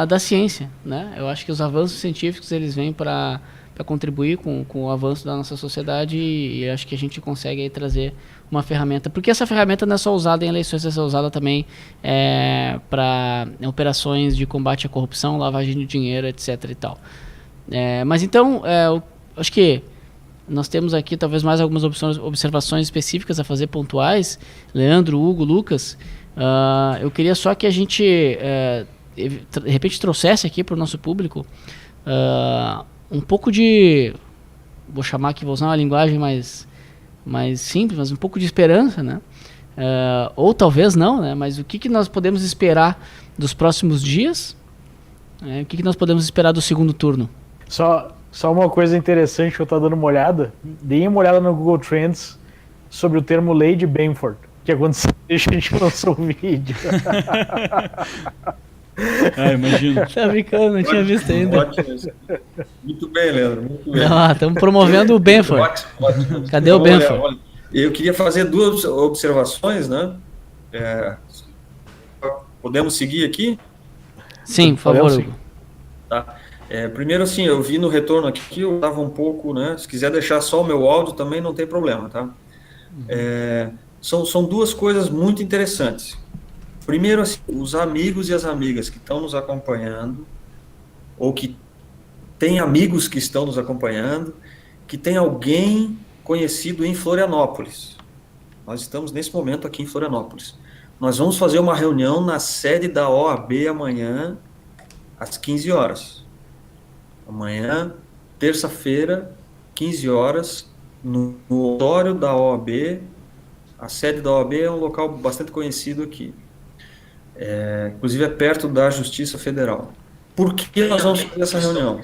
[SPEAKER 5] da ciência, né? Eu acho que os avanços científicos eles vêm para contribuir com o avanço da nossa sociedade e acho que a gente consegue aí trazer uma ferramenta, porque essa ferramenta não é só usada em eleições, é usada também para operações de combate à corrupção, lavagem de dinheiro, etc. e tal. Mas então, acho que nós temos aqui talvez mais algumas observações específicas a fazer, pontuais. Leandro, Hugo, Lucas, eu queria só que a gente, de repente, trouxesse aqui para o nosso público um pouco de, vou usar uma linguagem mais simples, mas um pouco de esperança, né? Ou talvez não, né? Mas o que nós podemos esperar dos próximos dias? O que nós podemos esperar do segundo turno?
[SPEAKER 7] Só uma coisa interessante que eu estou dando uma olhada. Deem uma olhada no Google Trends sobre o termo lei de Benford, que aconteceu desde que a gente lançou o vídeo.
[SPEAKER 6] Imagino.
[SPEAKER 5] Tá brincando, não tinha visto ainda.
[SPEAKER 8] Ótimo. Muito bem, Leandro, muito bem.
[SPEAKER 5] Estamos promovendo o Benford.
[SPEAKER 8] Ótimo.
[SPEAKER 5] Cadê o Benford?
[SPEAKER 8] Olha, eu queria fazer 2 observações, né? Podemos seguir aqui?
[SPEAKER 5] Sim, por favor, Hugo.
[SPEAKER 8] Tá. Primeiro, assim, eu vi no retorno aqui, eu estava um pouco, né? Se quiser deixar só o meu áudio também não tem problema, tá? São 2 coisas muito interessantes. Primeiro, assim, os amigos e as amigas que estão nos acompanhando, ou que têm amigos que estão nos acompanhando, que tem alguém conhecido em Florianópolis. Nós estamos nesse momento aqui em Florianópolis. Nós vamos fazer uma reunião na sede da OAB amanhã, às 15 horas. Amanhã, terça-feira, 15 horas, no auditório da OAB. A sede da OAB é um local bastante conhecido aqui. Inclusive é perto da Justiça Federal. Por que nós vamos fazer essa reunião?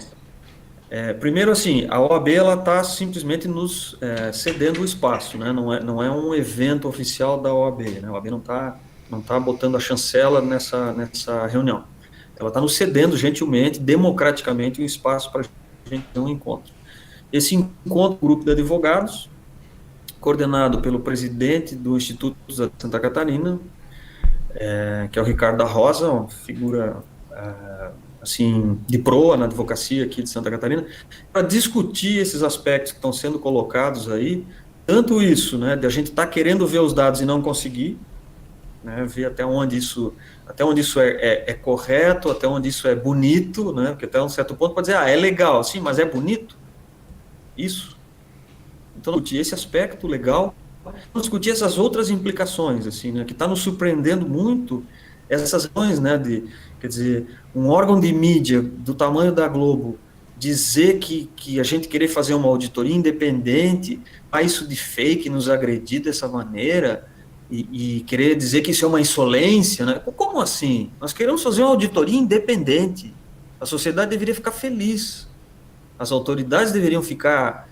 [SPEAKER 8] Primeiro, assim, a OAB está simplesmente nos cedendo o espaço, né? Não é um evento oficial da OAB, né? A OAB não tá botando a chancela nessa reunião. Ela está nos cedendo gentilmente, democraticamente, um espaço para a gente ter um encontro. Esse encontro, grupo de advogados, coordenado pelo presidente do Instituto de Santa Catarina, que é o Ricardo da Rosa, uma figura assim, de proa na advocacia aqui de Santa Catarina, para discutir esses aspectos que estão sendo colocados aí, tanto isso, né, de a gente estar querendo ver os dados e não conseguir, né, ver até onde isso é correto, até onde isso é bonito, né, porque até um certo ponto pode dizer, é legal, sim, mas é bonito? Isso. Então, discutir esse aspecto legal, vamos discutir essas outras implicações, assim, né, que está nos surpreendendo muito, essas ações, né, quer dizer, um órgão de mídia do tamanho da Globo dizer que a gente querer fazer uma auditoria independente, isso de fake, nos agredir dessa maneira, e querer dizer que isso é uma insolência, né? Como assim? Nós queremos fazer uma auditoria independente. A sociedade deveria ficar feliz. As autoridades deveriam ficar,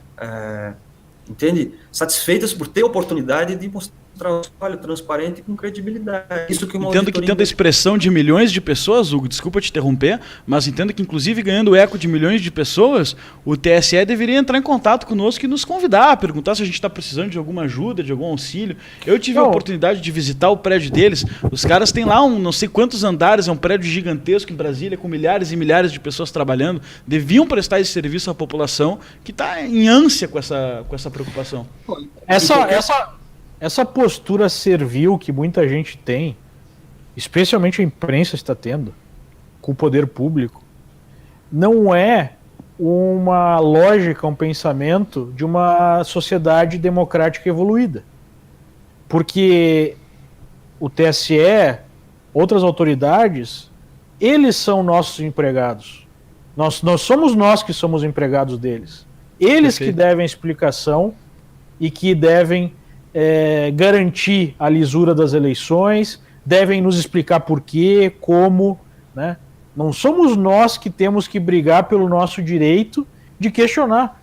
[SPEAKER 8] entende? Satisfeitas por ter a oportunidade de mostrar trabalho transparente e com credibilidade. Isso que uma
[SPEAKER 6] Entendo que tendo a expressão de milhões de pessoas, Hugo, desculpa te interromper, mas entendo que inclusive ganhando o eco de milhões de pessoas, o TSE deveria entrar em contato conosco e nos convidar, perguntar se a gente está precisando de alguma ajuda, de algum auxílio. Eu tive a oportunidade de visitar o prédio deles, os caras têm lá não sei quantos andares, é um prédio gigantesco em Brasília, com milhares e milhares de pessoas trabalhando, deviam prestar esse serviço à população que está em ânsia com essa preocupação.
[SPEAKER 7] Essa postura servil que muita gente tem, especialmente a imprensa está tendo, com o poder público, não é uma lógica, um pensamento de uma sociedade democrática evoluída. Porque o TSE, outras autoridades, eles são nossos empregados. Nós somos nós que somos empregados deles. Eles que devem explicação e que devem garantir a lisura das eleições, devem nos explicar por quê, como, né? Não somos nós que temos que brigar pelo nosso direito de questionar.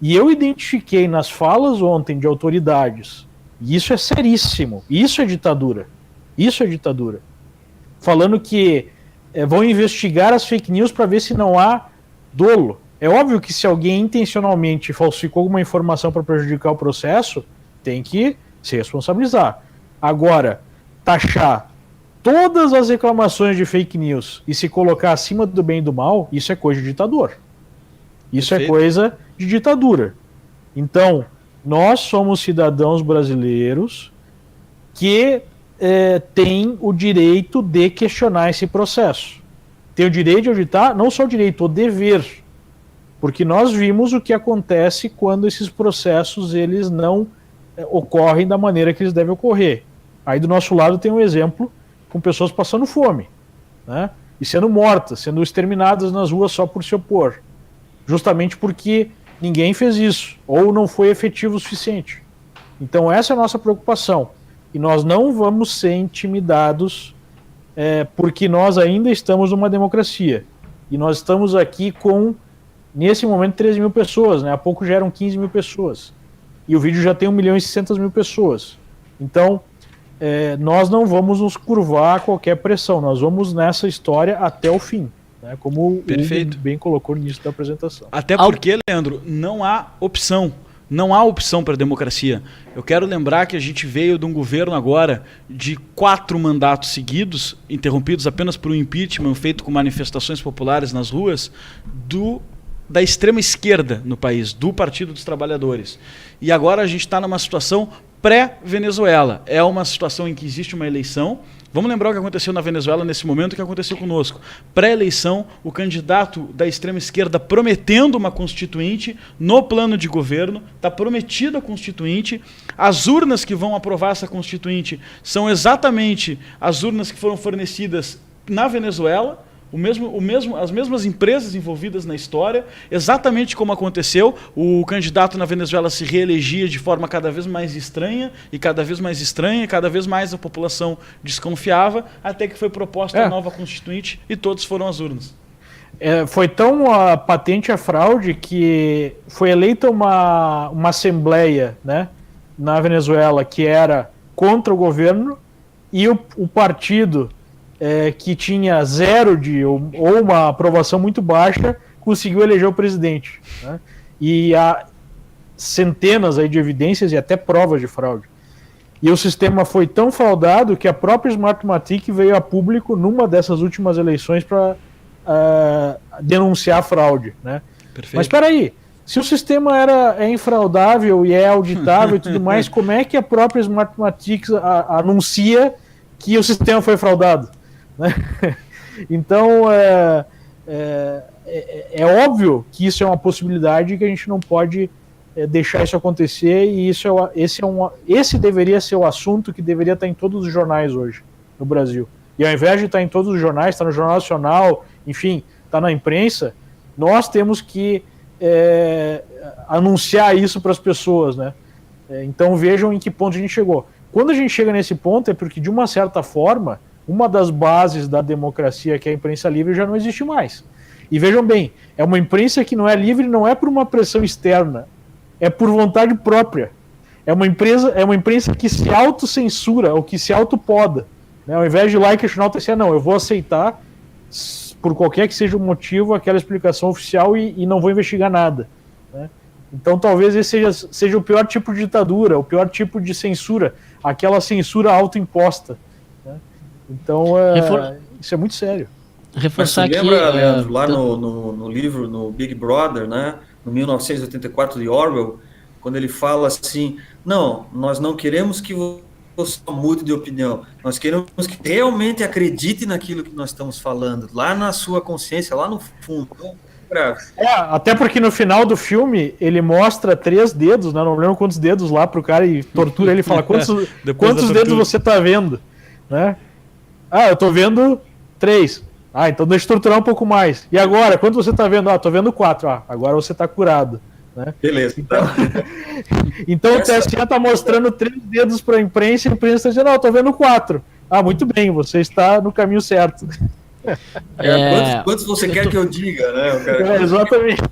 [SPEAKER 7] E eu identifiquei nas falas ontem de autoridades, e isso é seríssimo, isso é ditadura, falando que vão investigar as fake news para ver se não há dolo. É óbvio que se alguém intencionalmente falsificou alguma informação para prejudicar o processo, tem que se responsabilizar. Agora, taxar todas as reclamações de fake news e se colocar acima do bem e do mal, isso é coisa de ditador. Isso é coisa de ditadura. Então, nós somos cidadãos brasileiros que têm o direito de questionar esse processo. Tem o direito de auditar, não só o direito, o dever. Porque nós vimos o que acontece quando esses processos eles não ocorrem da maneira que eles devem ocorrer. Aí do nosso lado tem um exemplo com pessoas passando fome, né? E sendo mortas, sendo exterminadas nas ruas só por se opor, justamente porque ninguém fez isso, ou não foi efetivo o suficiente. Então essa é a nossa preocupação, e nós não vamos ser intimidados porque nós ainda estamos numa democracia, e nós estamos aqui com, nesse momento, 13 mil pessoas, né? Há pouco já eram 15 mil pessoas, e o vídeo já tem 1.600.000 pessoas. Então, nós não vamos nos curvar a qualquer pressão, nós vamos nessa história até o fim, né? Como o Hugo bem colocou no início da apresentação.
[SPEAKER 6] Até porque, Leandro, não há opção. Não há opção para a democracia. Eu quero lembrar que a gente veio de um governo agora de 4 mandatos seguidos, interrompidos apenas por um impeachment feito com manifestações populares nas ruas, da extrema esquerda no país, do Partido dos Trabalhadores. E agora a gente está numa situação pré-Venezuela. É uma situação em que existe uma eleição. Vamos lembrar o que aconteceu na Venezuela nesse momento e o que aconteceu conosco. Pré-eleição, o candidato da extrema esquerda prometendo uma constituinte no plano de governo, está prometida a constituinte. As urnas que vão aprovar essa constituinte são exatamente as urnas que foram fornecidas na Venezuela, as mesmas empresas envolvidas na história, exatamente como aconteceu. O candidato na Venezuela se reelegia de forma cada vez mais estranha, e cada vez mais a população desconfiava, até que foi proposta a nova constituinte e todos foram às urnas.
[SPEAKER 7] Foi tão patente a fraude que foi eleita uma assembleia, né, na Venezuela que era contra o governo, e o partido que tinha zero ou uma aprovação muito baixa, conseguiu eleger o presidente, né? E há centenas aí de evidências e até provas de fraude. E o sistema foi tão fraudado que a própria Smartmatic veio a público numa dessas últimas eleições para denunciar a fraude, né? Perfeito. Mas espera aí, se o sistema é infraudável e é auditável e tudo mais, como é que a própria Smartmatic anuncia que o sistema foi fraudado? Então é óbvio que isso é uma possibilidade, que a gente não pode deixar isso acontecer, e esse deveria ser o assunto que deveria estar em todos os jornais hoje no Brasil. E ao invés de estar em todos os jornais, está no Jornal Nacional, enfim, está na imprensa, nós temos que anunciar isso para as pessoas, né? Então vejam em que ponto a gente chegou. Quando a gente chega nesse ponto é porque, de uma certa forma, uma das bases da democracia, que é a imprensa livre, já não existe mais. E vejam bem, é uma imprensa que não é livre, não é por uma pressão externa, é por vontade própria. é uma imprensa que se autocensura ou que se autopoda. Né? Ao invés de ir lá e questionar o TSE, não, eu vou aceitar, por qualquer que seja o motivo, aquela explicação oficial e não vou investigar nada. Né? Então talvez esse seja o pior tipo de ditadura, o pior tipo de censura, aquela censura autoimposta. Né? Então isso é muito sério.
[SPEAKER 5] Reforçar
[SPEAKER 8] Mas
[SPEAKER 5] aqui.
[SPEAKER 8] lembra, Leandro, lá no livro, no Big Brother, né, no 1984 de Orwell, quando ele fala assim, não, nós não queremos que você mude de opinião, nós queremos que realmente acredite naquilo que nós estamos falando, lá na sua consciência, lá no fundo.
[SPEAKER 7] Até porque no final do filme ele mostra 3 dedos, né? Não lembro quantos dedos lá pro cara e tortura ele e fala quantos dedos você tá vendo, né? Eu tô vendo 3. Então deixa eu torturar um pouco mais. E agora, quanto você tá vendo? Tô vendo 4. Agora você tá curado. Né?
[SPEAKER 8] Beleza.
[SPEAKER 7] Então o TSE tá mostrando 3 dedos pra imprensa e a imprensa tá dizendo, eu tô vendo 4. Muito bem, você está no caminho certo.
[SPEAKER 8] Quantos você quer que eu diga, né?
[SPEAKER 7] Exatamente.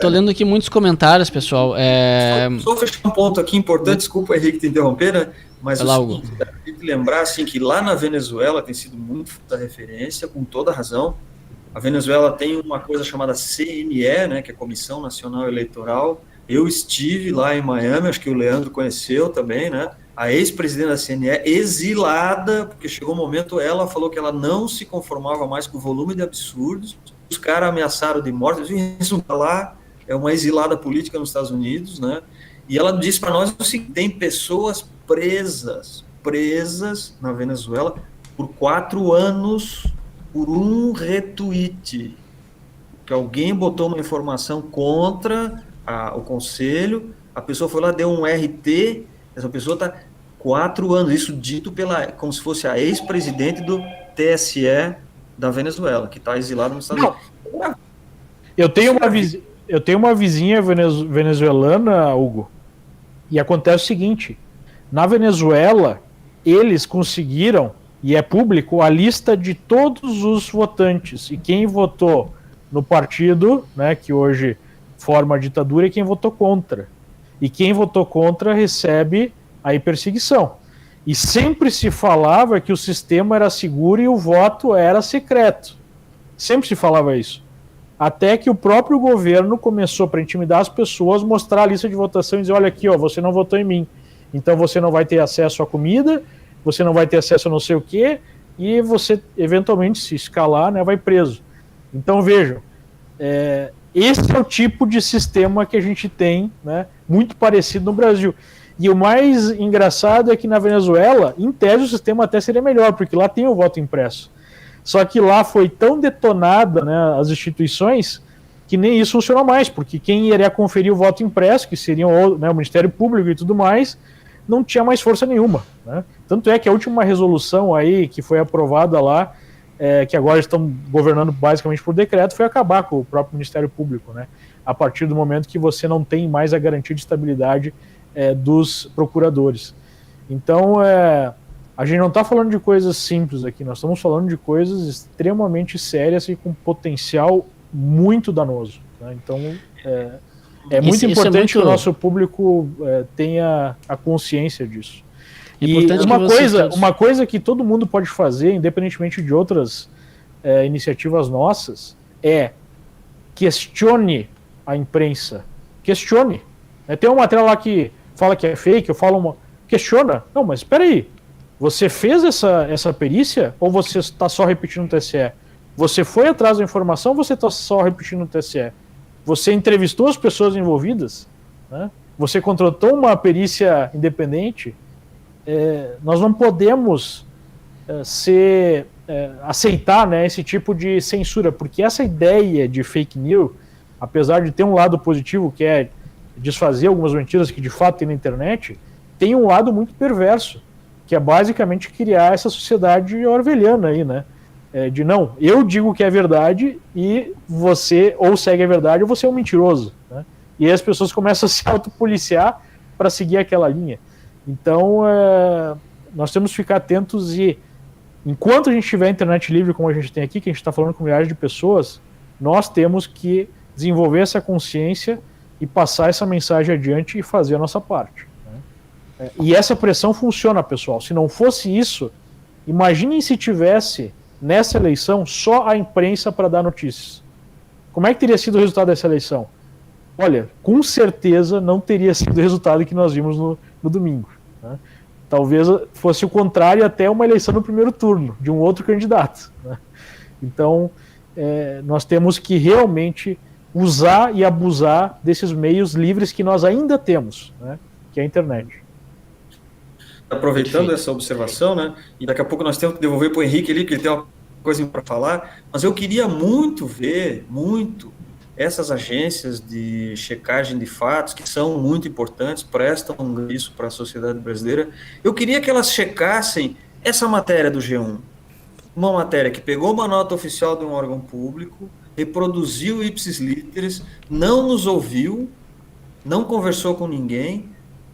[SPEAKER 5] Tô lendo aqui muitos comentários, pessoal.
[SPEAKER 8] Só fechar um ponto aqui importante, desculpa, Henrique, te interromper, né? Mas a gente tem que lembrar assim, que lá na Venezuela tem sido muito da referência, com toda razão. A Venezuela tem uma coisa chamada CNE, né, que é Comissão Nacional Eleitoral. Eu estive lá em Miami, acho que o Leandro conheceu também, né? A ex-presidente da CNE, exilada, porque chegou um momento, ela falou que ela não se conformava mais com o volume de absurdos. Os caras ameaçaram de morte, isso tá lá, é uma exilada política nos Estados Unidos, né? E ela disse para nós o seguinte, tem pessoas presas na Venezuela por 4 anos por um retweet, que alguém botou uma informação contra o conselho, a pessoa foi lá, deu um RT, essa pessoa está 4 anos, isso dito como se fosse a ex-presidente do TSE da Venezuela, que está exilada nos Estados Unidos.
[SPEAKER 7] Eu tenho uma vizinha venezuelana, Hugo, e acontece o seguinte, na Venezuela, eles conseguiram, e é público, a lista de todos os votantes, e quem votou no partido, né, que hoje forma a ditadura, e quem votou contra. E quem votou contra recebe a perseguição. E sempre se falava que o sistema era seguro e o voto era secreto. Sempre se falava isso. Até que o próprio governo começou, para intimidar as pessoas, mostrar a lista de votação e dizer, olha aqui, você não votou em mim. Então você não vai ter acesso à comida, você não vai ter acesso a não sei o quê, e você, eventualmente, se escalar, né, vai preso. Então, vejam, esse é o tipo de sistema que a gente tem, né, muito parecido no Brasil. E o mais engraçado é que na Venezuela, em tese, o sistema até seria melhor, porque lá tem o voto impresso. Só que lá foi tão detonada, né, as instituições, que nem isso funcionou mais, porque quem iria conferir o voto impresso, que seriam, né, o Ministério Público e tudo mais, não tinha mais força nenhuma. Né? Tanto é que a última resolução aí que foi aprovada lá, que agora estão governando basicamente por decreto, foi acabar com o próprio Ministério Público, né? A partir do momento que você não tem mais a garantia de estabilidade dos procuradores. Então, a gente não está falando de coisas simples aqui, nós estamos falando de coisas extremamente sérias e com potencial muito danoso. Né? Então, muito importante que o nosso público tenha a consciência disso. E uma coisa que todo mundo pode fazer, independentemente de outras iniciativas nossas, questione a imprensa. Questione. Tem uma matéria lá que fala que é fake, eu falo questiona. Não, mas espera aí. Você fez essa perícia ou você está só repetindo no TSE? Você foi atrás da informação ou você está só repetindo no TSE? Você entrevistou as pessoas envolvidas? Né? Você contratou uma perícia independente? Nós não podemos aceitar, né, esse tipo de censura, porque essa ideia de fake news, apesar de ter um lado positivo, que é desfazer algumas mentiras que de fato tem na internet, tem um lado muito perverso, que é basicamente criar essa sociedade orwelliana aí, né? De não, eu digo que é verdade e você ou segue a verdade ou você é um mentiroso, né? E aí as pessoas começam a se autopoliciar para seguir aquela linha. Então, nós temos que ficar atentos e, enquanto a gente tiver internet livre como a gente tem aqui, que a gente está falando com milhares de pessoas, nós temos que desenvolver essa consciência e passar essa mensagem adiante e fazer a nossa parte. Né? E essa pressão funciona, pessoal. Se não fosse isso, imaginem se tivesse nessa eleição só a imprensa para dar notícias. Como é que teria sido o resultado dessa eleição? Olha, com certeza não teria sido o resultado que nós vimos no domingo, né? Talvez fosse o contrário, até uma eleição no primeiro turno, de um outro candidato, né? Então, nós temos que realmente usar e abusar desses meios livres que nós ainda temos, né? Que é a internet.
[SPEAKER 8] Aproveitando essa observação, né? E daqui a pouco nós temos que devolver para o Henrique ali, que ele tem uma coisa para falar, mas eu queria muito ver, essas agências de checagem de fatos, que são muito importantes, prestam isso para a sociedade brasileira. Eu queria que elas checassem essa matéria do G1. Uma matéria que pegou uma nota oficial de um órgão público, reproduziu ipsis literis, não nos ouviu, não conversou com ninguém,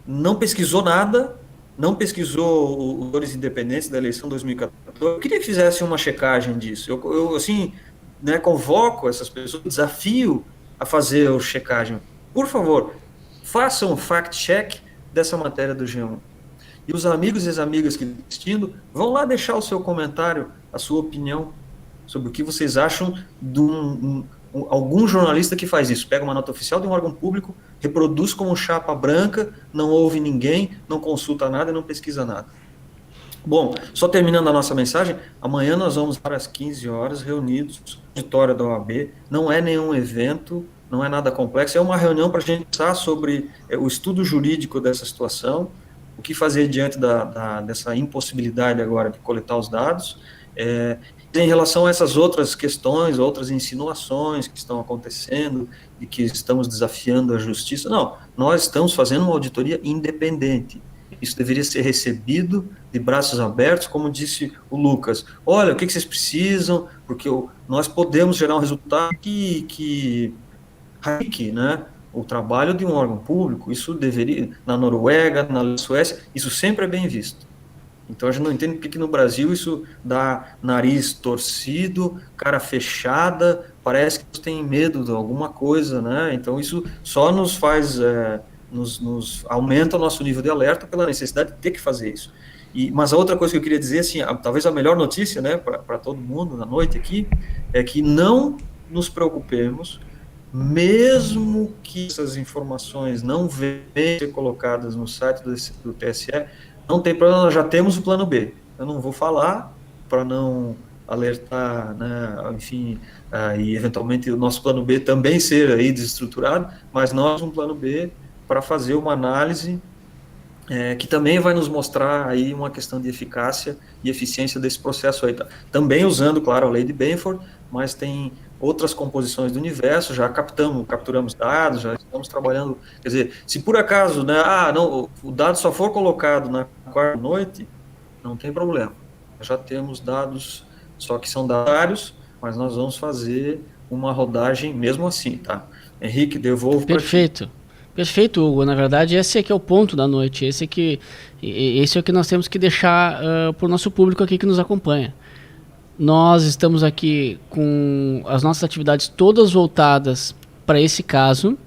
[SPEAKER 8] não pesquisou nada, não pesquisou os autores independentes da eleição 2014. Eu queria que fizesse uma checagem disso. Eu assim, né, convoco essas pessoas, desafio a fazer a checagem. Por favor, façam um fact-check dessa matéria do G1. E os amigos e as amigas que estão assistindo, vão lá deixar o seu comentário, a sua opinião sobre o que vocês acham de algum jornalista que faz isso. Pega uma nota oficial de um órgão público, reproduz como chapa branca, não ouve ninguém, não consulta nada e não pesquisa nada. Bom, só terminando a nossa mensagem, amanhã nós vamos para as 15 horas reunidos no auditório da OAB. Não é nenhum evento, não é nada complexo, é uma reunião para a gente pensar sobre o estudo jurídico dessa situação, o que fazer diante dessa impossibilidade agora de coletar os dados. Em relação a essas outras questões, outras insinuações que estão acontecendo e que estamos desafiando a justiça, não, nós estamos fazendo uma auditoria independente. Isso deveria ser recebido de braços abertos, como disse o Lucas. Olha, o que vocês precisam, porque nós podemos gerar um resultado que né, o trabalho de um órgão público. Isso deveria, na Noruega, na Suécia, isso sempre é bem visto. Então a gente não entende porque que no Brasil isso dá nariz torcido, cara fechada, parece que tem medo de alguma coisa, né? Então isso só nos faz, nos aumenta o nosso nível de alerta pela necessidade de ter que fazer isso. Mas a outra coisa que eu queria dizer, assim, talvez a melhor notícia, né, para todo mundo na noite aqui, é que não nos preocupemos, mesmo que essas informações não venham ser colocadas no site do TSE, não tem problema, nós já temos o plano B. Eu não vou falar para não alertar, né, enfim, e eventualmente o nosso plano B também ser aí desestruturado, mas nós um plano B para fazer uma análise que também vai nos mostrar aí uma questão de eficácia e eficiência desse processo aí. Também usando, claro, a lei de Benford, mas tem outras composições do universo, já capturamos dados, já estamos trabalhando, quer dizer, se por acaso, né, não, o dado só for colocado na quarta noite, não tem problema, já temos dados, só que são dados, mas nós vamos fazer uma rodagem mesmo assim, tá? Henrique, devolvo para ti.
[SPEAKER 5] Perfeito. Perfeito, Hugo. Na verdade, esse aqui é o ponto da noite. Esse é o que nós temos que deixar para o nosso público aqui que nos acompanha. Nós estamos aqui com as nossas atividades todas voltadas para esse caso.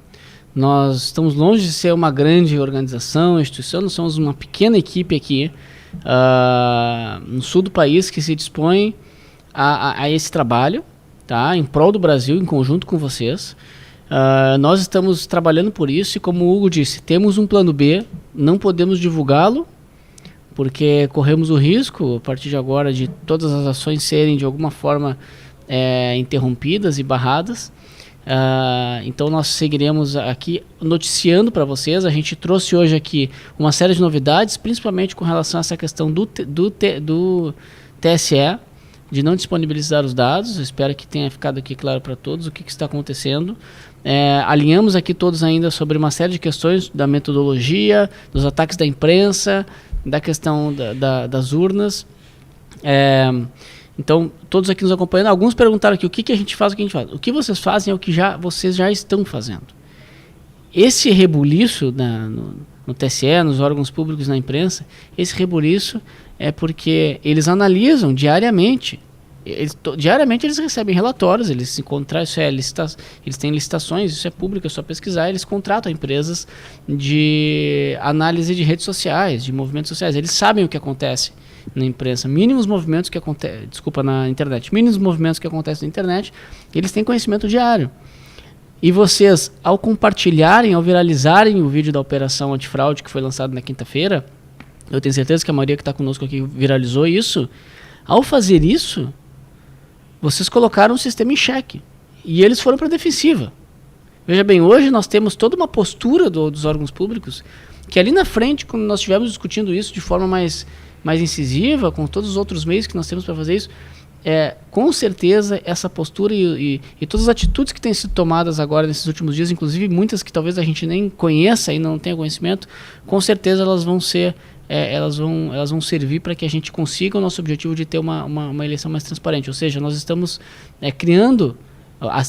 [SPEAKER 5] Nós estamos longe de ser uma grande organização, instituição, nós somos uma pequena equipe aqui no sul do país que se dispõe a esse trabalho, tá? Em prol do Brasil, em conjunto com vocês. Nós estamos trabalhando por isso e, como o Hugo disse, temos um plano B, não podemos divulgá-lo, porque corremos o risco, a partir de agora, de todas as ações serem de alguma forma interrompidas e barradas. Então nós seguiremos aqui noticiando para vocês. A gente trouxe hoje aqui uma série de novidades, principalmente com relação a essa questão do TSE, de não disponibilizar os dados. Eu espero que tenha ficado aqui claro para todos o que está acontecendo. Alinhamos aqui todos ainda sobre uma série de questões da metodologia, dos ataques da imprensa, da questão das urnas. Então, todos aqui nos acompanhando, alguns perguntaram aqui o que a gente faz, o que a gente faz. O que vocês fazem é o que vocês já estão fazendo. Esse rebuliço no TSE, nos órgãos públicos, na imprensa, esse rebuliço é porque eles analisam diariamente Diariamente eles recebem relatórios, eles se encontram, eles têm licitações, isso é público, é só pesquisar, eles contratam empresas de análise de redes sociais, de movimentos sociais, eles sabem o que acontece na imprensa, mínimos movimentos que acontecem, na internet, mínimos movimentos que acontecem na internet, eles têm conhecimento diário. E vocês, ao compartilharem, ao viralizarem o vídeo da Operação Antifraude que foi lançado na quinta-feira, eu tenho certeza que a maioria que está conosco aqui viralizou isso, ao fazer isso, vocês colocaram o sistema em xeque. E eles foram para a defensiva. Veja bem, hoje nós temos toda uma postura dos órgãos públicos que ali na frente, quando nós estivermos discutindo isso de forma mais incisiva, com todos os outros meios que nós temos para fazer isso, com certeza essa postura e todas as atitudes que têm sido tomadas agora nesses últimos dias, inclusive muitas que talvez a gente nem conheça e não tenha conhecimento, com certeza elas vão ser elas vão servir para que a gente consiga o nosso objetivo de ter uma eleição mais transparente. Ou seja, nós estamos criando,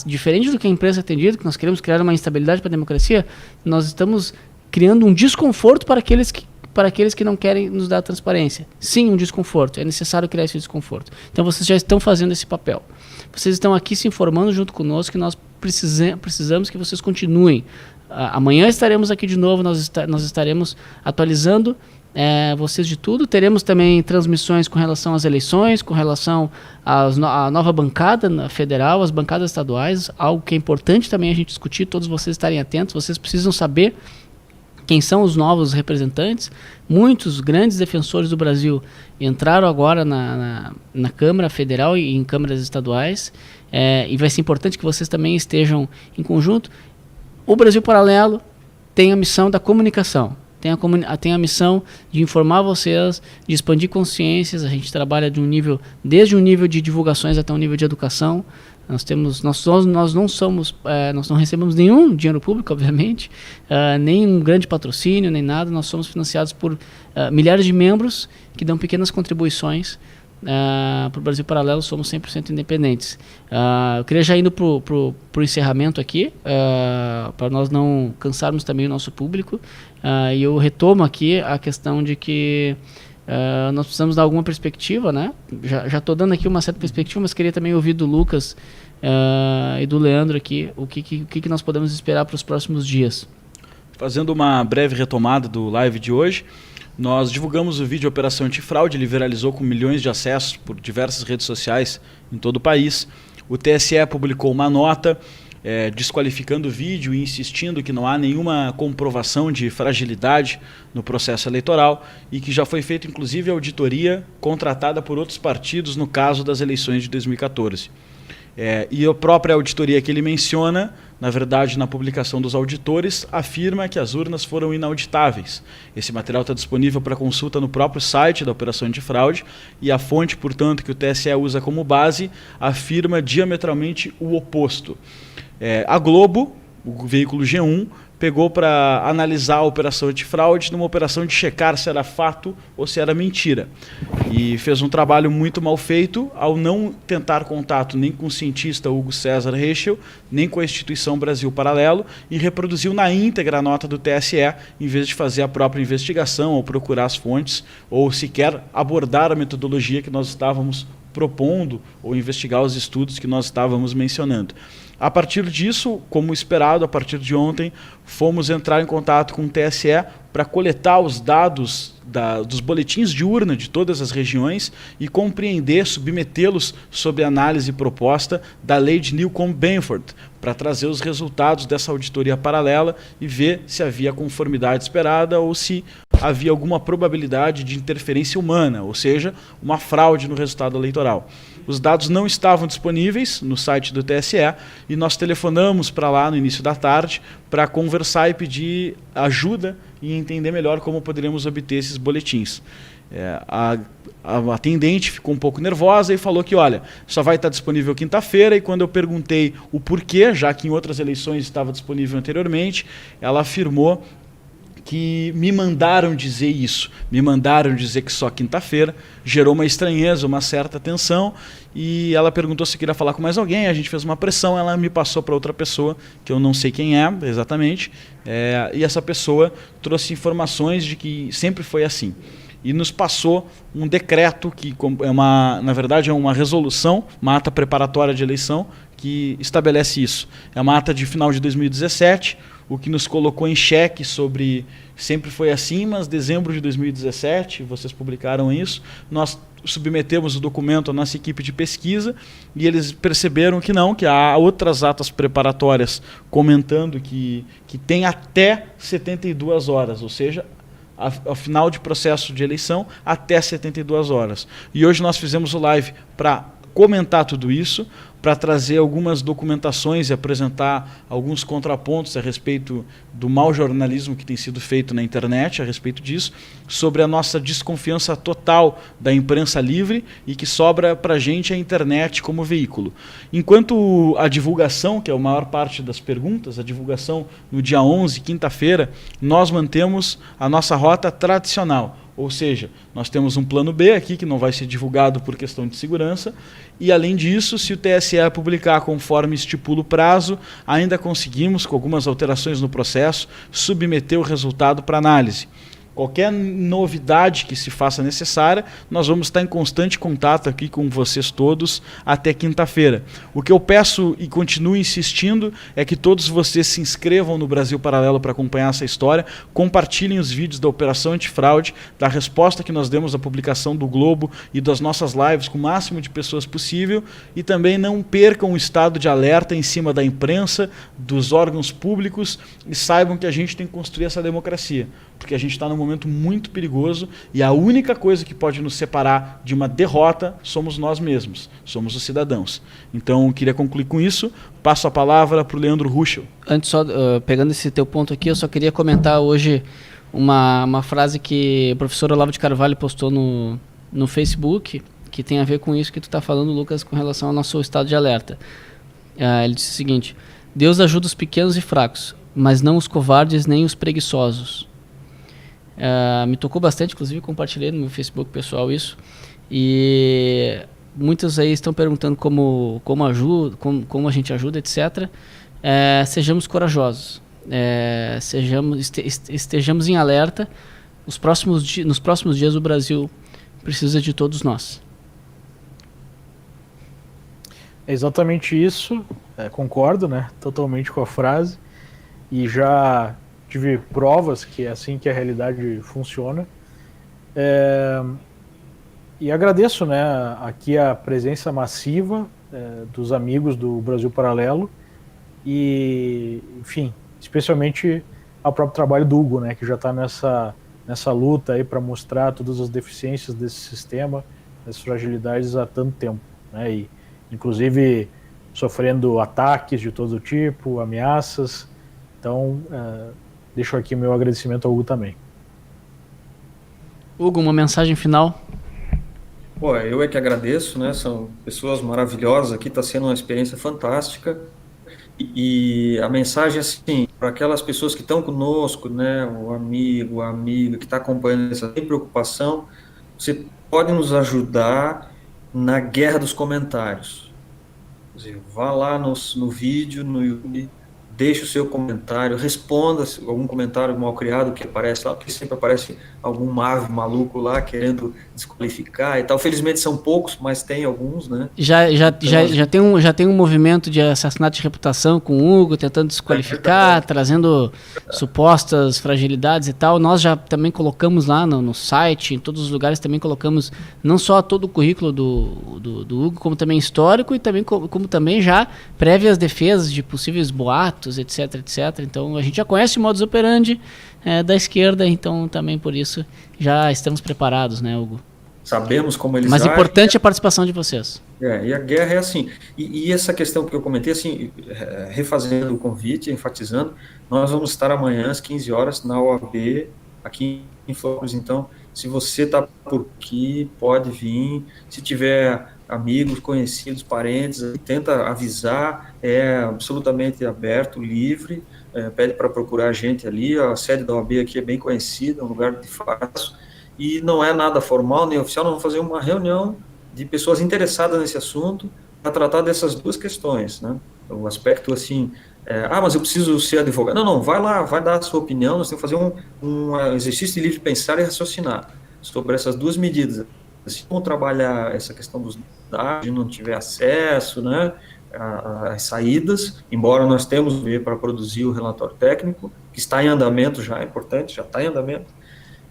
[SPEAKER 5] diferente do que a imprensa tem dito, que nós queremos criar uma instabilidade para a democracia, nós estamos criando um desconforto para aqueles que não querem nos dar transparência. Sim, um desconforto. É necessário criar esse desconforto. Então vocês já estão fazendo esse papel. Vocês estão aqui se informando junto conosco que nós precisamos que vocês continuem. Amanhã estaremos aqui de novo, nós estaremos atualizando vocês de tudo. Teremos também transmissões com relação às eleições, com relação à nova bancada federal, às bancadas estaduais, algo que é importante também a gente discutir, todos vocês estarem atentos, vocês precisam saber quem são os novos representantes. Muitos grandes defensores do Brasil entraram agora na Câmara Federal e em câmaras estaduais, e vai ser importante que vocês também estejam em conjunto. O Brasil Paralelo tem a missão da comunicação, tem a missão de informar vocês, de expandir consciências. A gente trabalha desde um nível de divulgações até um nível de educação. Nós não recebemos nenhum dinheiro público, obviamente, nem um grande patrocínio, nem nada. Nós somos financiados por milhares de membros que dão pequenas contribuições. Para o Brasil Paralelo somos 100% independentes. Eu queria já indo para o encerramento aqui, para nós não cansarmos também o nosso público, e eu retomo aqui a questão de que nós precisamos dar alguma perspectiva, né? Já estou dando aqui uma certa perspectiva, mas queria também ouvir do Lucas e do Leandro aqui o que nós podemos esperar para os próximos dias.
[SPEAKER 6] Fazendo uma breve retomada do live de hoje, nós divulgamos o vídeo Operação Antifraude, ele viralizou com milhões de acessos por diversas redes sociais em todo o país. O TSE publicou uma nota desqualificando o vídeo e insistindo que não há nenhuma comprovação de fragilidade no processo eleitoral e que já foi feita inclusive auditoria contratada por outros partidos no caso das eleições de 2014. E a própria auditoria que ele menciona, na verdade, na publicação dos auditores, afirma que as urnas foram inauditáveis. Esse material está disponível para consulta no próprio site da Operação Antifraude e a fonte, portanto, que o TSE usa como base, afirma diametralmente o oposto. A Globo, o veículo G1, pegou para analisar a Operação Antifraude numa operação de checar se era fato ou se era mentira. E fez um trabalho muito mal feito ao não tentar contato nem com o cientista Hugo César Reichel, nem com a instituição Brasil Paralelo, e reproduziu na íntegra a nota do TSE, em vez de fazer a própria investigação ou procurar as fontes, ou sequer abordar a metodologia que nós estávamos propondo ou investigar os estudos que nós estávamos mencionando. A partir disso, como esperado, a partir de ontem, fomos entrar em contato com o TSE para coletar os dados dos boletins de urna de todas as regiões e compreender, submetê-los sob análise proposta da lei de Newcomb-Benford, para trazer os resultados dessa auditoria paralela e ver se havia conformidade esperada ou se havia alguma probabilidade de interferência humana, ou seja, uma fraude no resultado eleitoral. Os dados não estavam disponíveis no site do TSE e nós telefonamos para lá no início da tarde para conversar e pedir ajuda e entender melhor como poderíamos obter esses boletins. A atendente ficou um pouco nervosa e falou que, olha, só vai estar disponível quinta-feira, e quando eu perguntei o porquê, já que em outras eleições estava disponível anteriormente, ela afirmou que me mandaram dizer isso, me mandaram dizer que só quinta-feira, gerou uma estranheza, uma certa tensão, e ela perguntou se queria falar com mais alguém, a gente fez uma pressão, ela me passou para outra pessoa, que eu não sei quem é exatamente, e essa pessoa trouxe informações de que sempre foi assim. e nos passou um decreto que na verdade é uma resolução, uma ata preparatória de eleição que estabelece isso. É uma ata de final de 2017, o que nos colocou em xeque sobre, sempre foi assim, mas dezembro de 2017, vocês publicaram isso, nós submetemos o documento à nossa equipe de pesquisa e eles perceberam que não, que há outras atas preparatórias comentando que tem até 72 horas, ou seja, ao final de processo de eleição, até 72 horas. E hoje nós fizemos o live para comentar tudo isso, para trazer algumas documentações e apresentar alguns contrapontos a respeito do mau jornalismo que tem sido feito na internet, a respeito disso, sobre a nossa desconfiança total da imprensa livre e que sobra para a gente a internet como veículo. Enquanto a divulgação, que é a maior parte das perguntas, a divulgação no dia 11, quinta-feira, nós mantemos a nossa rota tradicional. Ou seja, nós temos um plano B aqui que não vai ser divulgado por questão de segurança e, além disso, se o TSE publicar conforme estipula o prazo, ainda conseguimos, com algumas alterações no processo, submeter o resultado para análise. Qualquer novidade que se faça necessária, nós vamos estar em constante contato aqui com vocês todos até quinta-feira. O que eu peço e continuo insistindo é que todos vocês se inscrevam no Brasil Paralelo para acompanhar essa história, compartilhem os vídeos da Operação Antifraude, da resposta que nós demos à publicação do Globo e das nossas lives com o máximo de pessoas possível e também não percam o estado de alerta em cima da imprensa, dos órgãos públicos e saibam que a gente tem que construir essa democracia, porque a gente está num momento muito perigoso e a única coisa que pode nos separar de uma derrota somos nós mesmos, somos os cidadãos. Então, eu queria concluir com isso. Passo a palavra para o Leandro Ruschel.
[SPEAKER 5] Antes, só pegando esse teu ponto aqui, eu só queria comentar hoje uma frase que o professor Olavo de Carvalho postou no Facebook, que tem a ver com isso que tu está falando, Lucas, com relação ao nosso estado de alerta. Ele disse o seguinte: Deus ajuda os pequenos e fracos, mas não os covardes nem os preguiçosos. Me tocou bastante, inclusive compartilhei no meu Facebook pessoal isso, e muitos aí estão perguntando como a gente ajuda, etc. Sejamos corajosos, estejamos em alerta. Nos próximos dias o Brasil precisa de todos nós.
[SPEAKER 7] É exatamente isso, concordo, né, totalmente com a frase, e já tive provas que é assim que a realidade funciona. E agradeço, né, aqui a presença massiva dos amigos do Brasil Paralelo e, enfim, especialmente ao próprio trabalho do Hugo, né, que já está nessa luta aí para mostrar todas as deficiências desse sistema, as fragilidades há tanto tempo, né, e inclusive sofrendo ataques de todo tipo, ameaças. Então, deixo aqui meu agradecimento ao Hugo também.
[SPEAKER 5] Hugo, uma mensagem final?
[SPEAKER 8] Pô, eu é que agradeço, né? São pessoas maravilhosas aqui, está sendo uma experiência fantástica. E a mensagem, assim, para aquelas pessoas que estão conosco, né? O amigo, a amiga que está acompanhando essa preocupação, você pode nos ajudar na guerra dos comentários. Quer dizer, vá lá no vídeo, no YouTube, deixe o seu comentário, responda algum comentário mal criado que aparece lá, porque sempre aparece algum ave maluco lá querendo desqualificar e tal. Felizmente são poucos, mas tem alguns, né?
[SPEAKER 5] Já tem um movimento de assassinato de reputação com o Hugo, tentando desqualificar, trazendo supostas fragilidades e tal. Nós já também colocamos lá no site, em todos os lugares também colocamos não só todo o currículo do Hugo, como também histórico e também como também já prévias defesas de possíveis boatos, etc, etc. Então a gente já conhece o modus operandi da esquerda, então também por isso já estamos preparados, né, Hugo?
[SPEAKER 8] Sabemos como eles
[SPEAKER 5] Mas
[SPEAKER 8] agem.
[SPEAKER 5] importante é a participação de vocês.
[SPEAKER 8] E a guerra é assim. E essa questão que eu comentei, assim, refazendo o convite, enfatizando, nós vamos estar amanhã às 15 horas na OAB, aqui em Flópolis. Então, se você está por aqui, pode vir. Se tiver amigos, conhecidos, parentes, tenta avisar, é absolutamente aberto, livre, pede para procurar a gente ali. A sede da OAB aqui é bem conhecida, é um lugar de fácil. E não é nada formal nem oficial, nós vamos fazer uma reunião de pessoas interessadas nesse assunto para tratar dessas duas questões, né? O aspecto assim, mas eu preciso ser advogado. Não, vai lá, vai dar a sua opinião, nós temos que fazer um exercício de livre pensar e raciocinar. sobre essas duas medidas. Se vão trabalhar essa questão dos dados, não tiver acesso, né, às saídas, embora nós temos para produzir o relatório técnico, que está em andamento já, é importante, já está em andamento.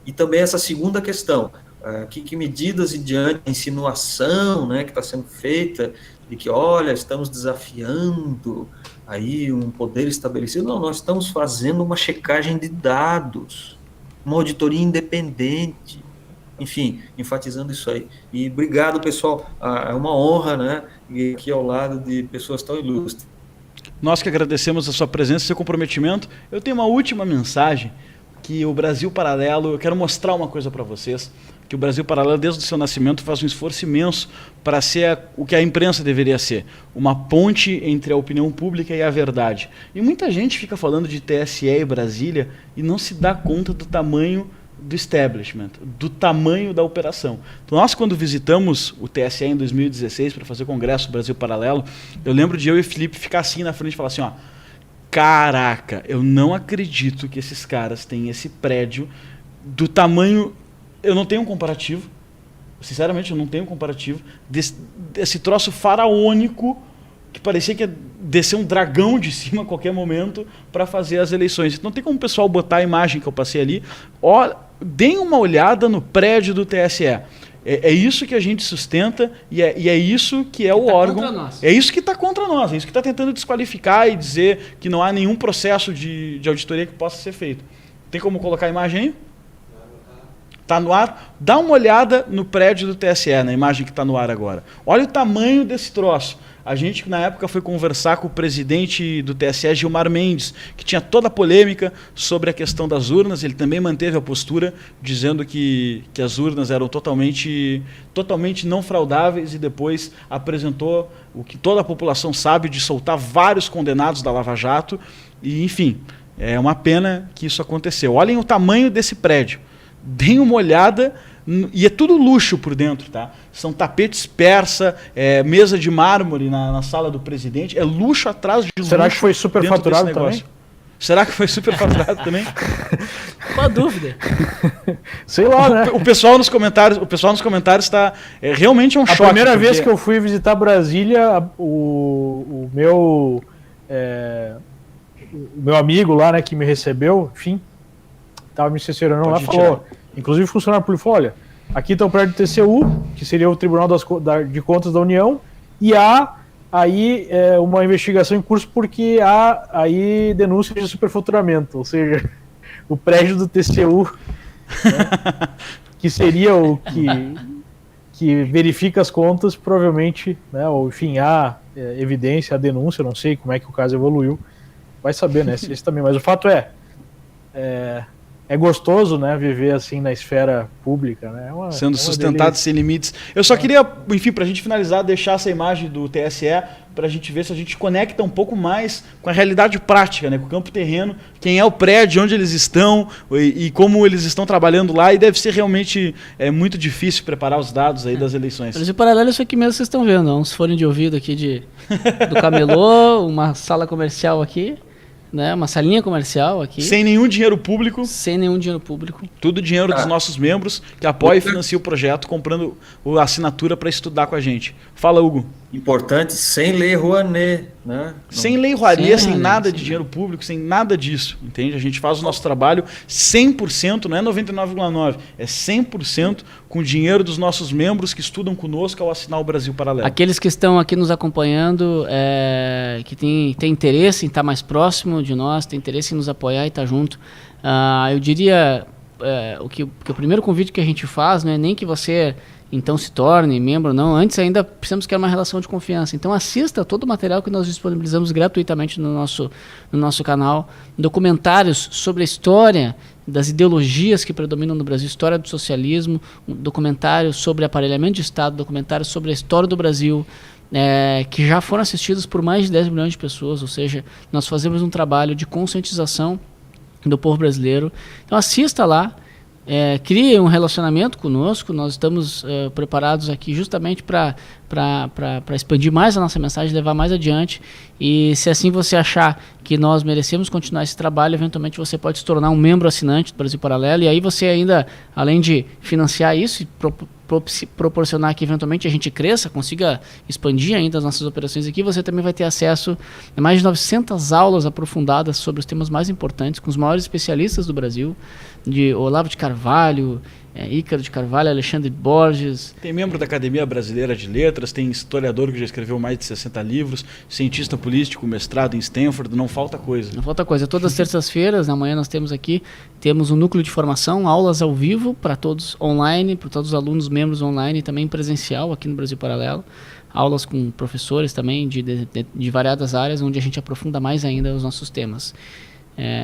[SPEAKER 8] E também essa segunda questão, que medidas e diante da insinuação, né, que está sendo feita, de que, olha, estamos desafiando aí um poder estabelecido. Não, nós estamos fazendo uma checagem de dados, uma auditoria independente, enfim, enfatizando isso aí. E obrigado, pessoal, é uma honra, né, ir aqui ao lado de pessoas tão ilustres.
[SPEAKER 6] Nós que agradecemos a sua presença e seu comprometimento. Eu tenho uma última mensagem, que o Brasil Paralelo, eu quero mostrar uma coisa para vocês, que o Brasil Paralelo, desde o seu nascimento, faz um esforço imenso para ser o que a imprensa deveria ser, uma ponte entre a opinião pública e a verdade. E muita gente fica falando de TSE e Brasília e não se dá conta do tamanho do establishment, do tamanho da operação. Então, nós, quando visitamos o TSE em 2016 para fazer o Congresso Brasil Paralelo, eu lembro de eu e o Felipe ficar assim na frente e falar assim, ó, caraca, eu não acredito que esses caras têm esse prédio do tamanho... Eu não tenho um comparativo, sinceramente eu não tenho um comparativo, desse troço faraônico que parecia que ia descer um dragão de cima a qualquer momento para fazer as eleições. Então, não tem como o pessoal botar a imagem que eu passei ali. Ó, deem uma olhada no prédio do TSE. É isso que a gente sustenta e é isso que é o órgão. É isso que está contra nós, é isso que está tentando desqualificar e dizer que não há nenhum processo de auditoria que possa ser feito. Tem como colocar a imagem aí? Está no ar? Dá uma olhada no prédio do TSE, na imagem que está no ar agora. Olha o tamanho desse troço. A gente, na época, foi conversar com o presidente do TSE, Gilmar Mendes, que tinha toda a polêmica sobre a questão das urnas. Ele também manteve a postura, dizendo que as urnas eram totalmente não fraudáveis, e depois apresentou o que toda a população sabe, de soltar vários condenados da Lava Jato. E, enfim, é uma pena que isso aconteceu. Olhem o tamanho desse prédio. Deem uma olhada, e é tudo luxo por dentro, tá? São tapetes persa, mesa de mármore na sala do presidente, é luxo atrás de luxo.
[SPEAKER 7] Será que foi superfaturado também?
[SPEAKER 6] Será que foi superfaturado também?
[SPEAKER 5] Qual a dúvida?
[SPEAKER 7] Sei lá, né?
[SPEAKER 6] O pessoal nos comentários está realmente um choque.
[SPEAKER 7] A primeira vez que eu fui visitar Brasília, o meu amigo lá, né, que me recebeu, enfim, estava me assessorando lá, falou, inclusive o funcionário público falou, olha, aqui está o prédio do TCU, que seria o Tribunal de Contas da União, e há aí uma investigação em curso porque há aí denúncia de superfaturamento, ou seja, o prédio do TCU, né, que seria o que verifica as contas, provavelmente, né, ou enfim, há evidência, há denúncia, não sei como é que o caso evoluiu, vai saber, né, esse também, mas o fato é gostoso, né, viver assim na esfera pública, né?
[SPEAKER 6] Sendo sustentado sem limites. Eu só queria, enfim, para a gente finalizar, deixar essa imagem do TSE para a gente ver se a gente conecta um pouco mais com a realidade prática, né, com o campo terreno, quem é o prédio, onde eles estão e como eles estão trabalhando lá, e deve ser realmente muito difícil preparar os dados aí das eleições.
[SPEAKER 5] Brasil Paralelo é isso aqui mesmo que vocês estão vendo, uns fones de ouvido aqui do camelô, uma sala comercial aqui, né, uma salinha comercial aqui.
[SPEAKER 6] Sem nenhum dinheiro público.
[SPEAKER 5] Sem nenhum dinheiro público.
[SPEAKER 6] Tudo dinheiro dos nossos membros, que apoia e financia o projeto, comprando a assinatura para estudar com a gente. Fala, Hugo.
[SPEAKER 8] Importante, sem lei Rouanet, né?
[SPEAKER 6] Sem lei Rouanet, sem nada de dinheiro público, sem nada disso, entende? A gente faz o nosso trabalho 100%, não é 99,9%, é 100% com o dinheiro dos nossos membros que estudam conosco ao assinar o Brasil Paralelo.
[SPEAKER 5] Aqueles que estão aqui nos acompanhando, que tem interesse em estar mais próximo de nós, tem interesse em nos apoiar e estar junto, eu diria que o primeiro convite que a gente faz não é nem que você então se torne membro, não. Antes ainda precisamos criar uma relação de confiança. Então assista todo o material que nós disponibilizamos gratuitamente no nosso canal. Documentários sobre a história das ideologias que predominam no Brasil, história do socialismo, documentários sobre aparelhamento de Estado, documentários sobre a história do Brasil, que já foram assistidos por mais de 10 milhões de pessoas. Ou seja, nós fazemos um trabalho de conscientização do povo brasileiro. Então assista lá. crie um relacionamento conosco. Nós estamos preparados aqui justamente para expandir mais a nossa mensagem, levar mais adiante. E se assim você achar que nós merecemos continuar esse trabalho, eventualmente você pode se tornar um membro assinante do Brasil Paralelo. E aí você ainda, além de financiar isso e proporcionar que eventualmente a gente cresça, consiga expandir ainda as nossas operações aqui, você também vai ter acesso a mais de 900 aulas aprofundadas sobre os temas mais importantes, com os maiores especialistas do Brasil, de Olavo de Carvalho, Ícaro de Carvalho, Alexandre Borges.
[SPEAKER 6] Tem membro da Academia Brasileira de Letras, tem historiador que já escreveu mais de 60 livros, cientista político, mestrado em Stanford, não falta coisa.
[SPEAKER 5] Não falta coisa. Todas as terças-feiras, amanhã nós temos um núcleo de formação, aulas ao vivo para todos online, para todos os alunos membros online e também presencial aqui no Brasil Paralelo. Aulas com professores também de variadas áreas, onde a gente aprofunda mais ainda os nossos temas.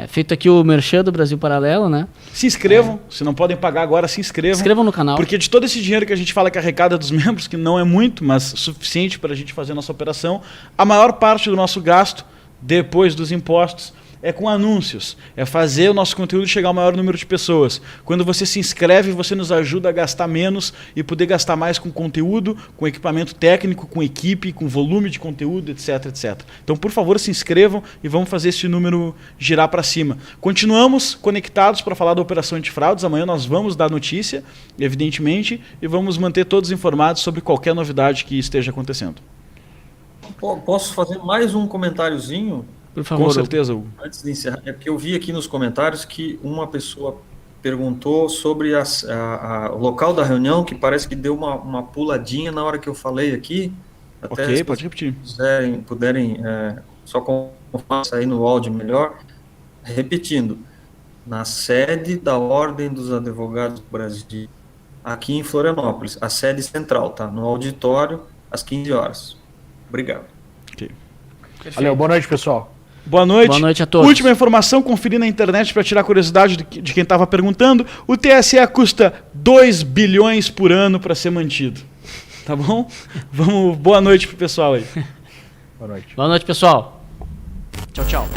[SPEAKER 5] Feito aqui o merchan do Brasil Paralelo, né?
[SPEAKER 6] Se inscrevam, se não podem pagar agora, se inscrevam.
[SPEAKER 5] Se inscrevam no canal.
[SPEAKER 6] Porque de todo esse dinheiro que a gente fala que arrecada dos membros, que não é muito, mas suficiente para a gente fazer a nossa operação, a maior parte do nosso gasto, depois dos impostos, é com anúncios, é fazer o nosso conteúdo chegar ao maior número de pessoas. Quando você se inscreve, você nos ajuda a gastar menos e poder gastar mais com conteúdo, com equipamento técnico, com equipe, com volume de conteúdo, etc, etc. Então, por favor, se inscrevam e vamos fazer esse número girar para cima. Continuamos conectados para falar da Operação Antifraudes. Amanhã nós vamos dar notícia, evidentemente, e vamos manter todos informados sobre qualquer novidade que esteja acontecendo.
[SPEAKER 8] Posso fazer mais um comentáriozinho?
[SPEAKER 5] Por favor,
[SPEAKER 6] com certeza, Hugo.
[SPEAKER 8] Antes de encerrar, é porque eu vi aqui nos comentários que uma pessoa perguntou sobre o local da reunião, que parece que deu uma puladinha na hora que eu falei aqui. Até
[SPEAKER 6] ok, pode repetir.
[SPEAKER 8] Puderem só confirmar isso aí no áudio melhor. Repetindo, na sede da Ordem dos Advogados do Brasil, aqui em Florianópolis, a sede central, tá? No auditório, às 15 horas. Obrigado.
[SPEAKER 6] Ok.
[SPEAKER 7] Valeu, boa noite, pessoal.
[SPEAKER 6] Boa noite.
[SPEAKER 5] Boa noite a todos.
[SPEAKER 6] Última informação, conferi na internet para tirar curiosidade de quem estava perguntando. O TSE custa 2 bilhões por ano para ser mantido. Tá bom? Boa noite pro pessoal aí.
[SPEAKER 7] Boa noite.
[SPEAKER 5] Boa noite, pessoal. Tchau, tchau.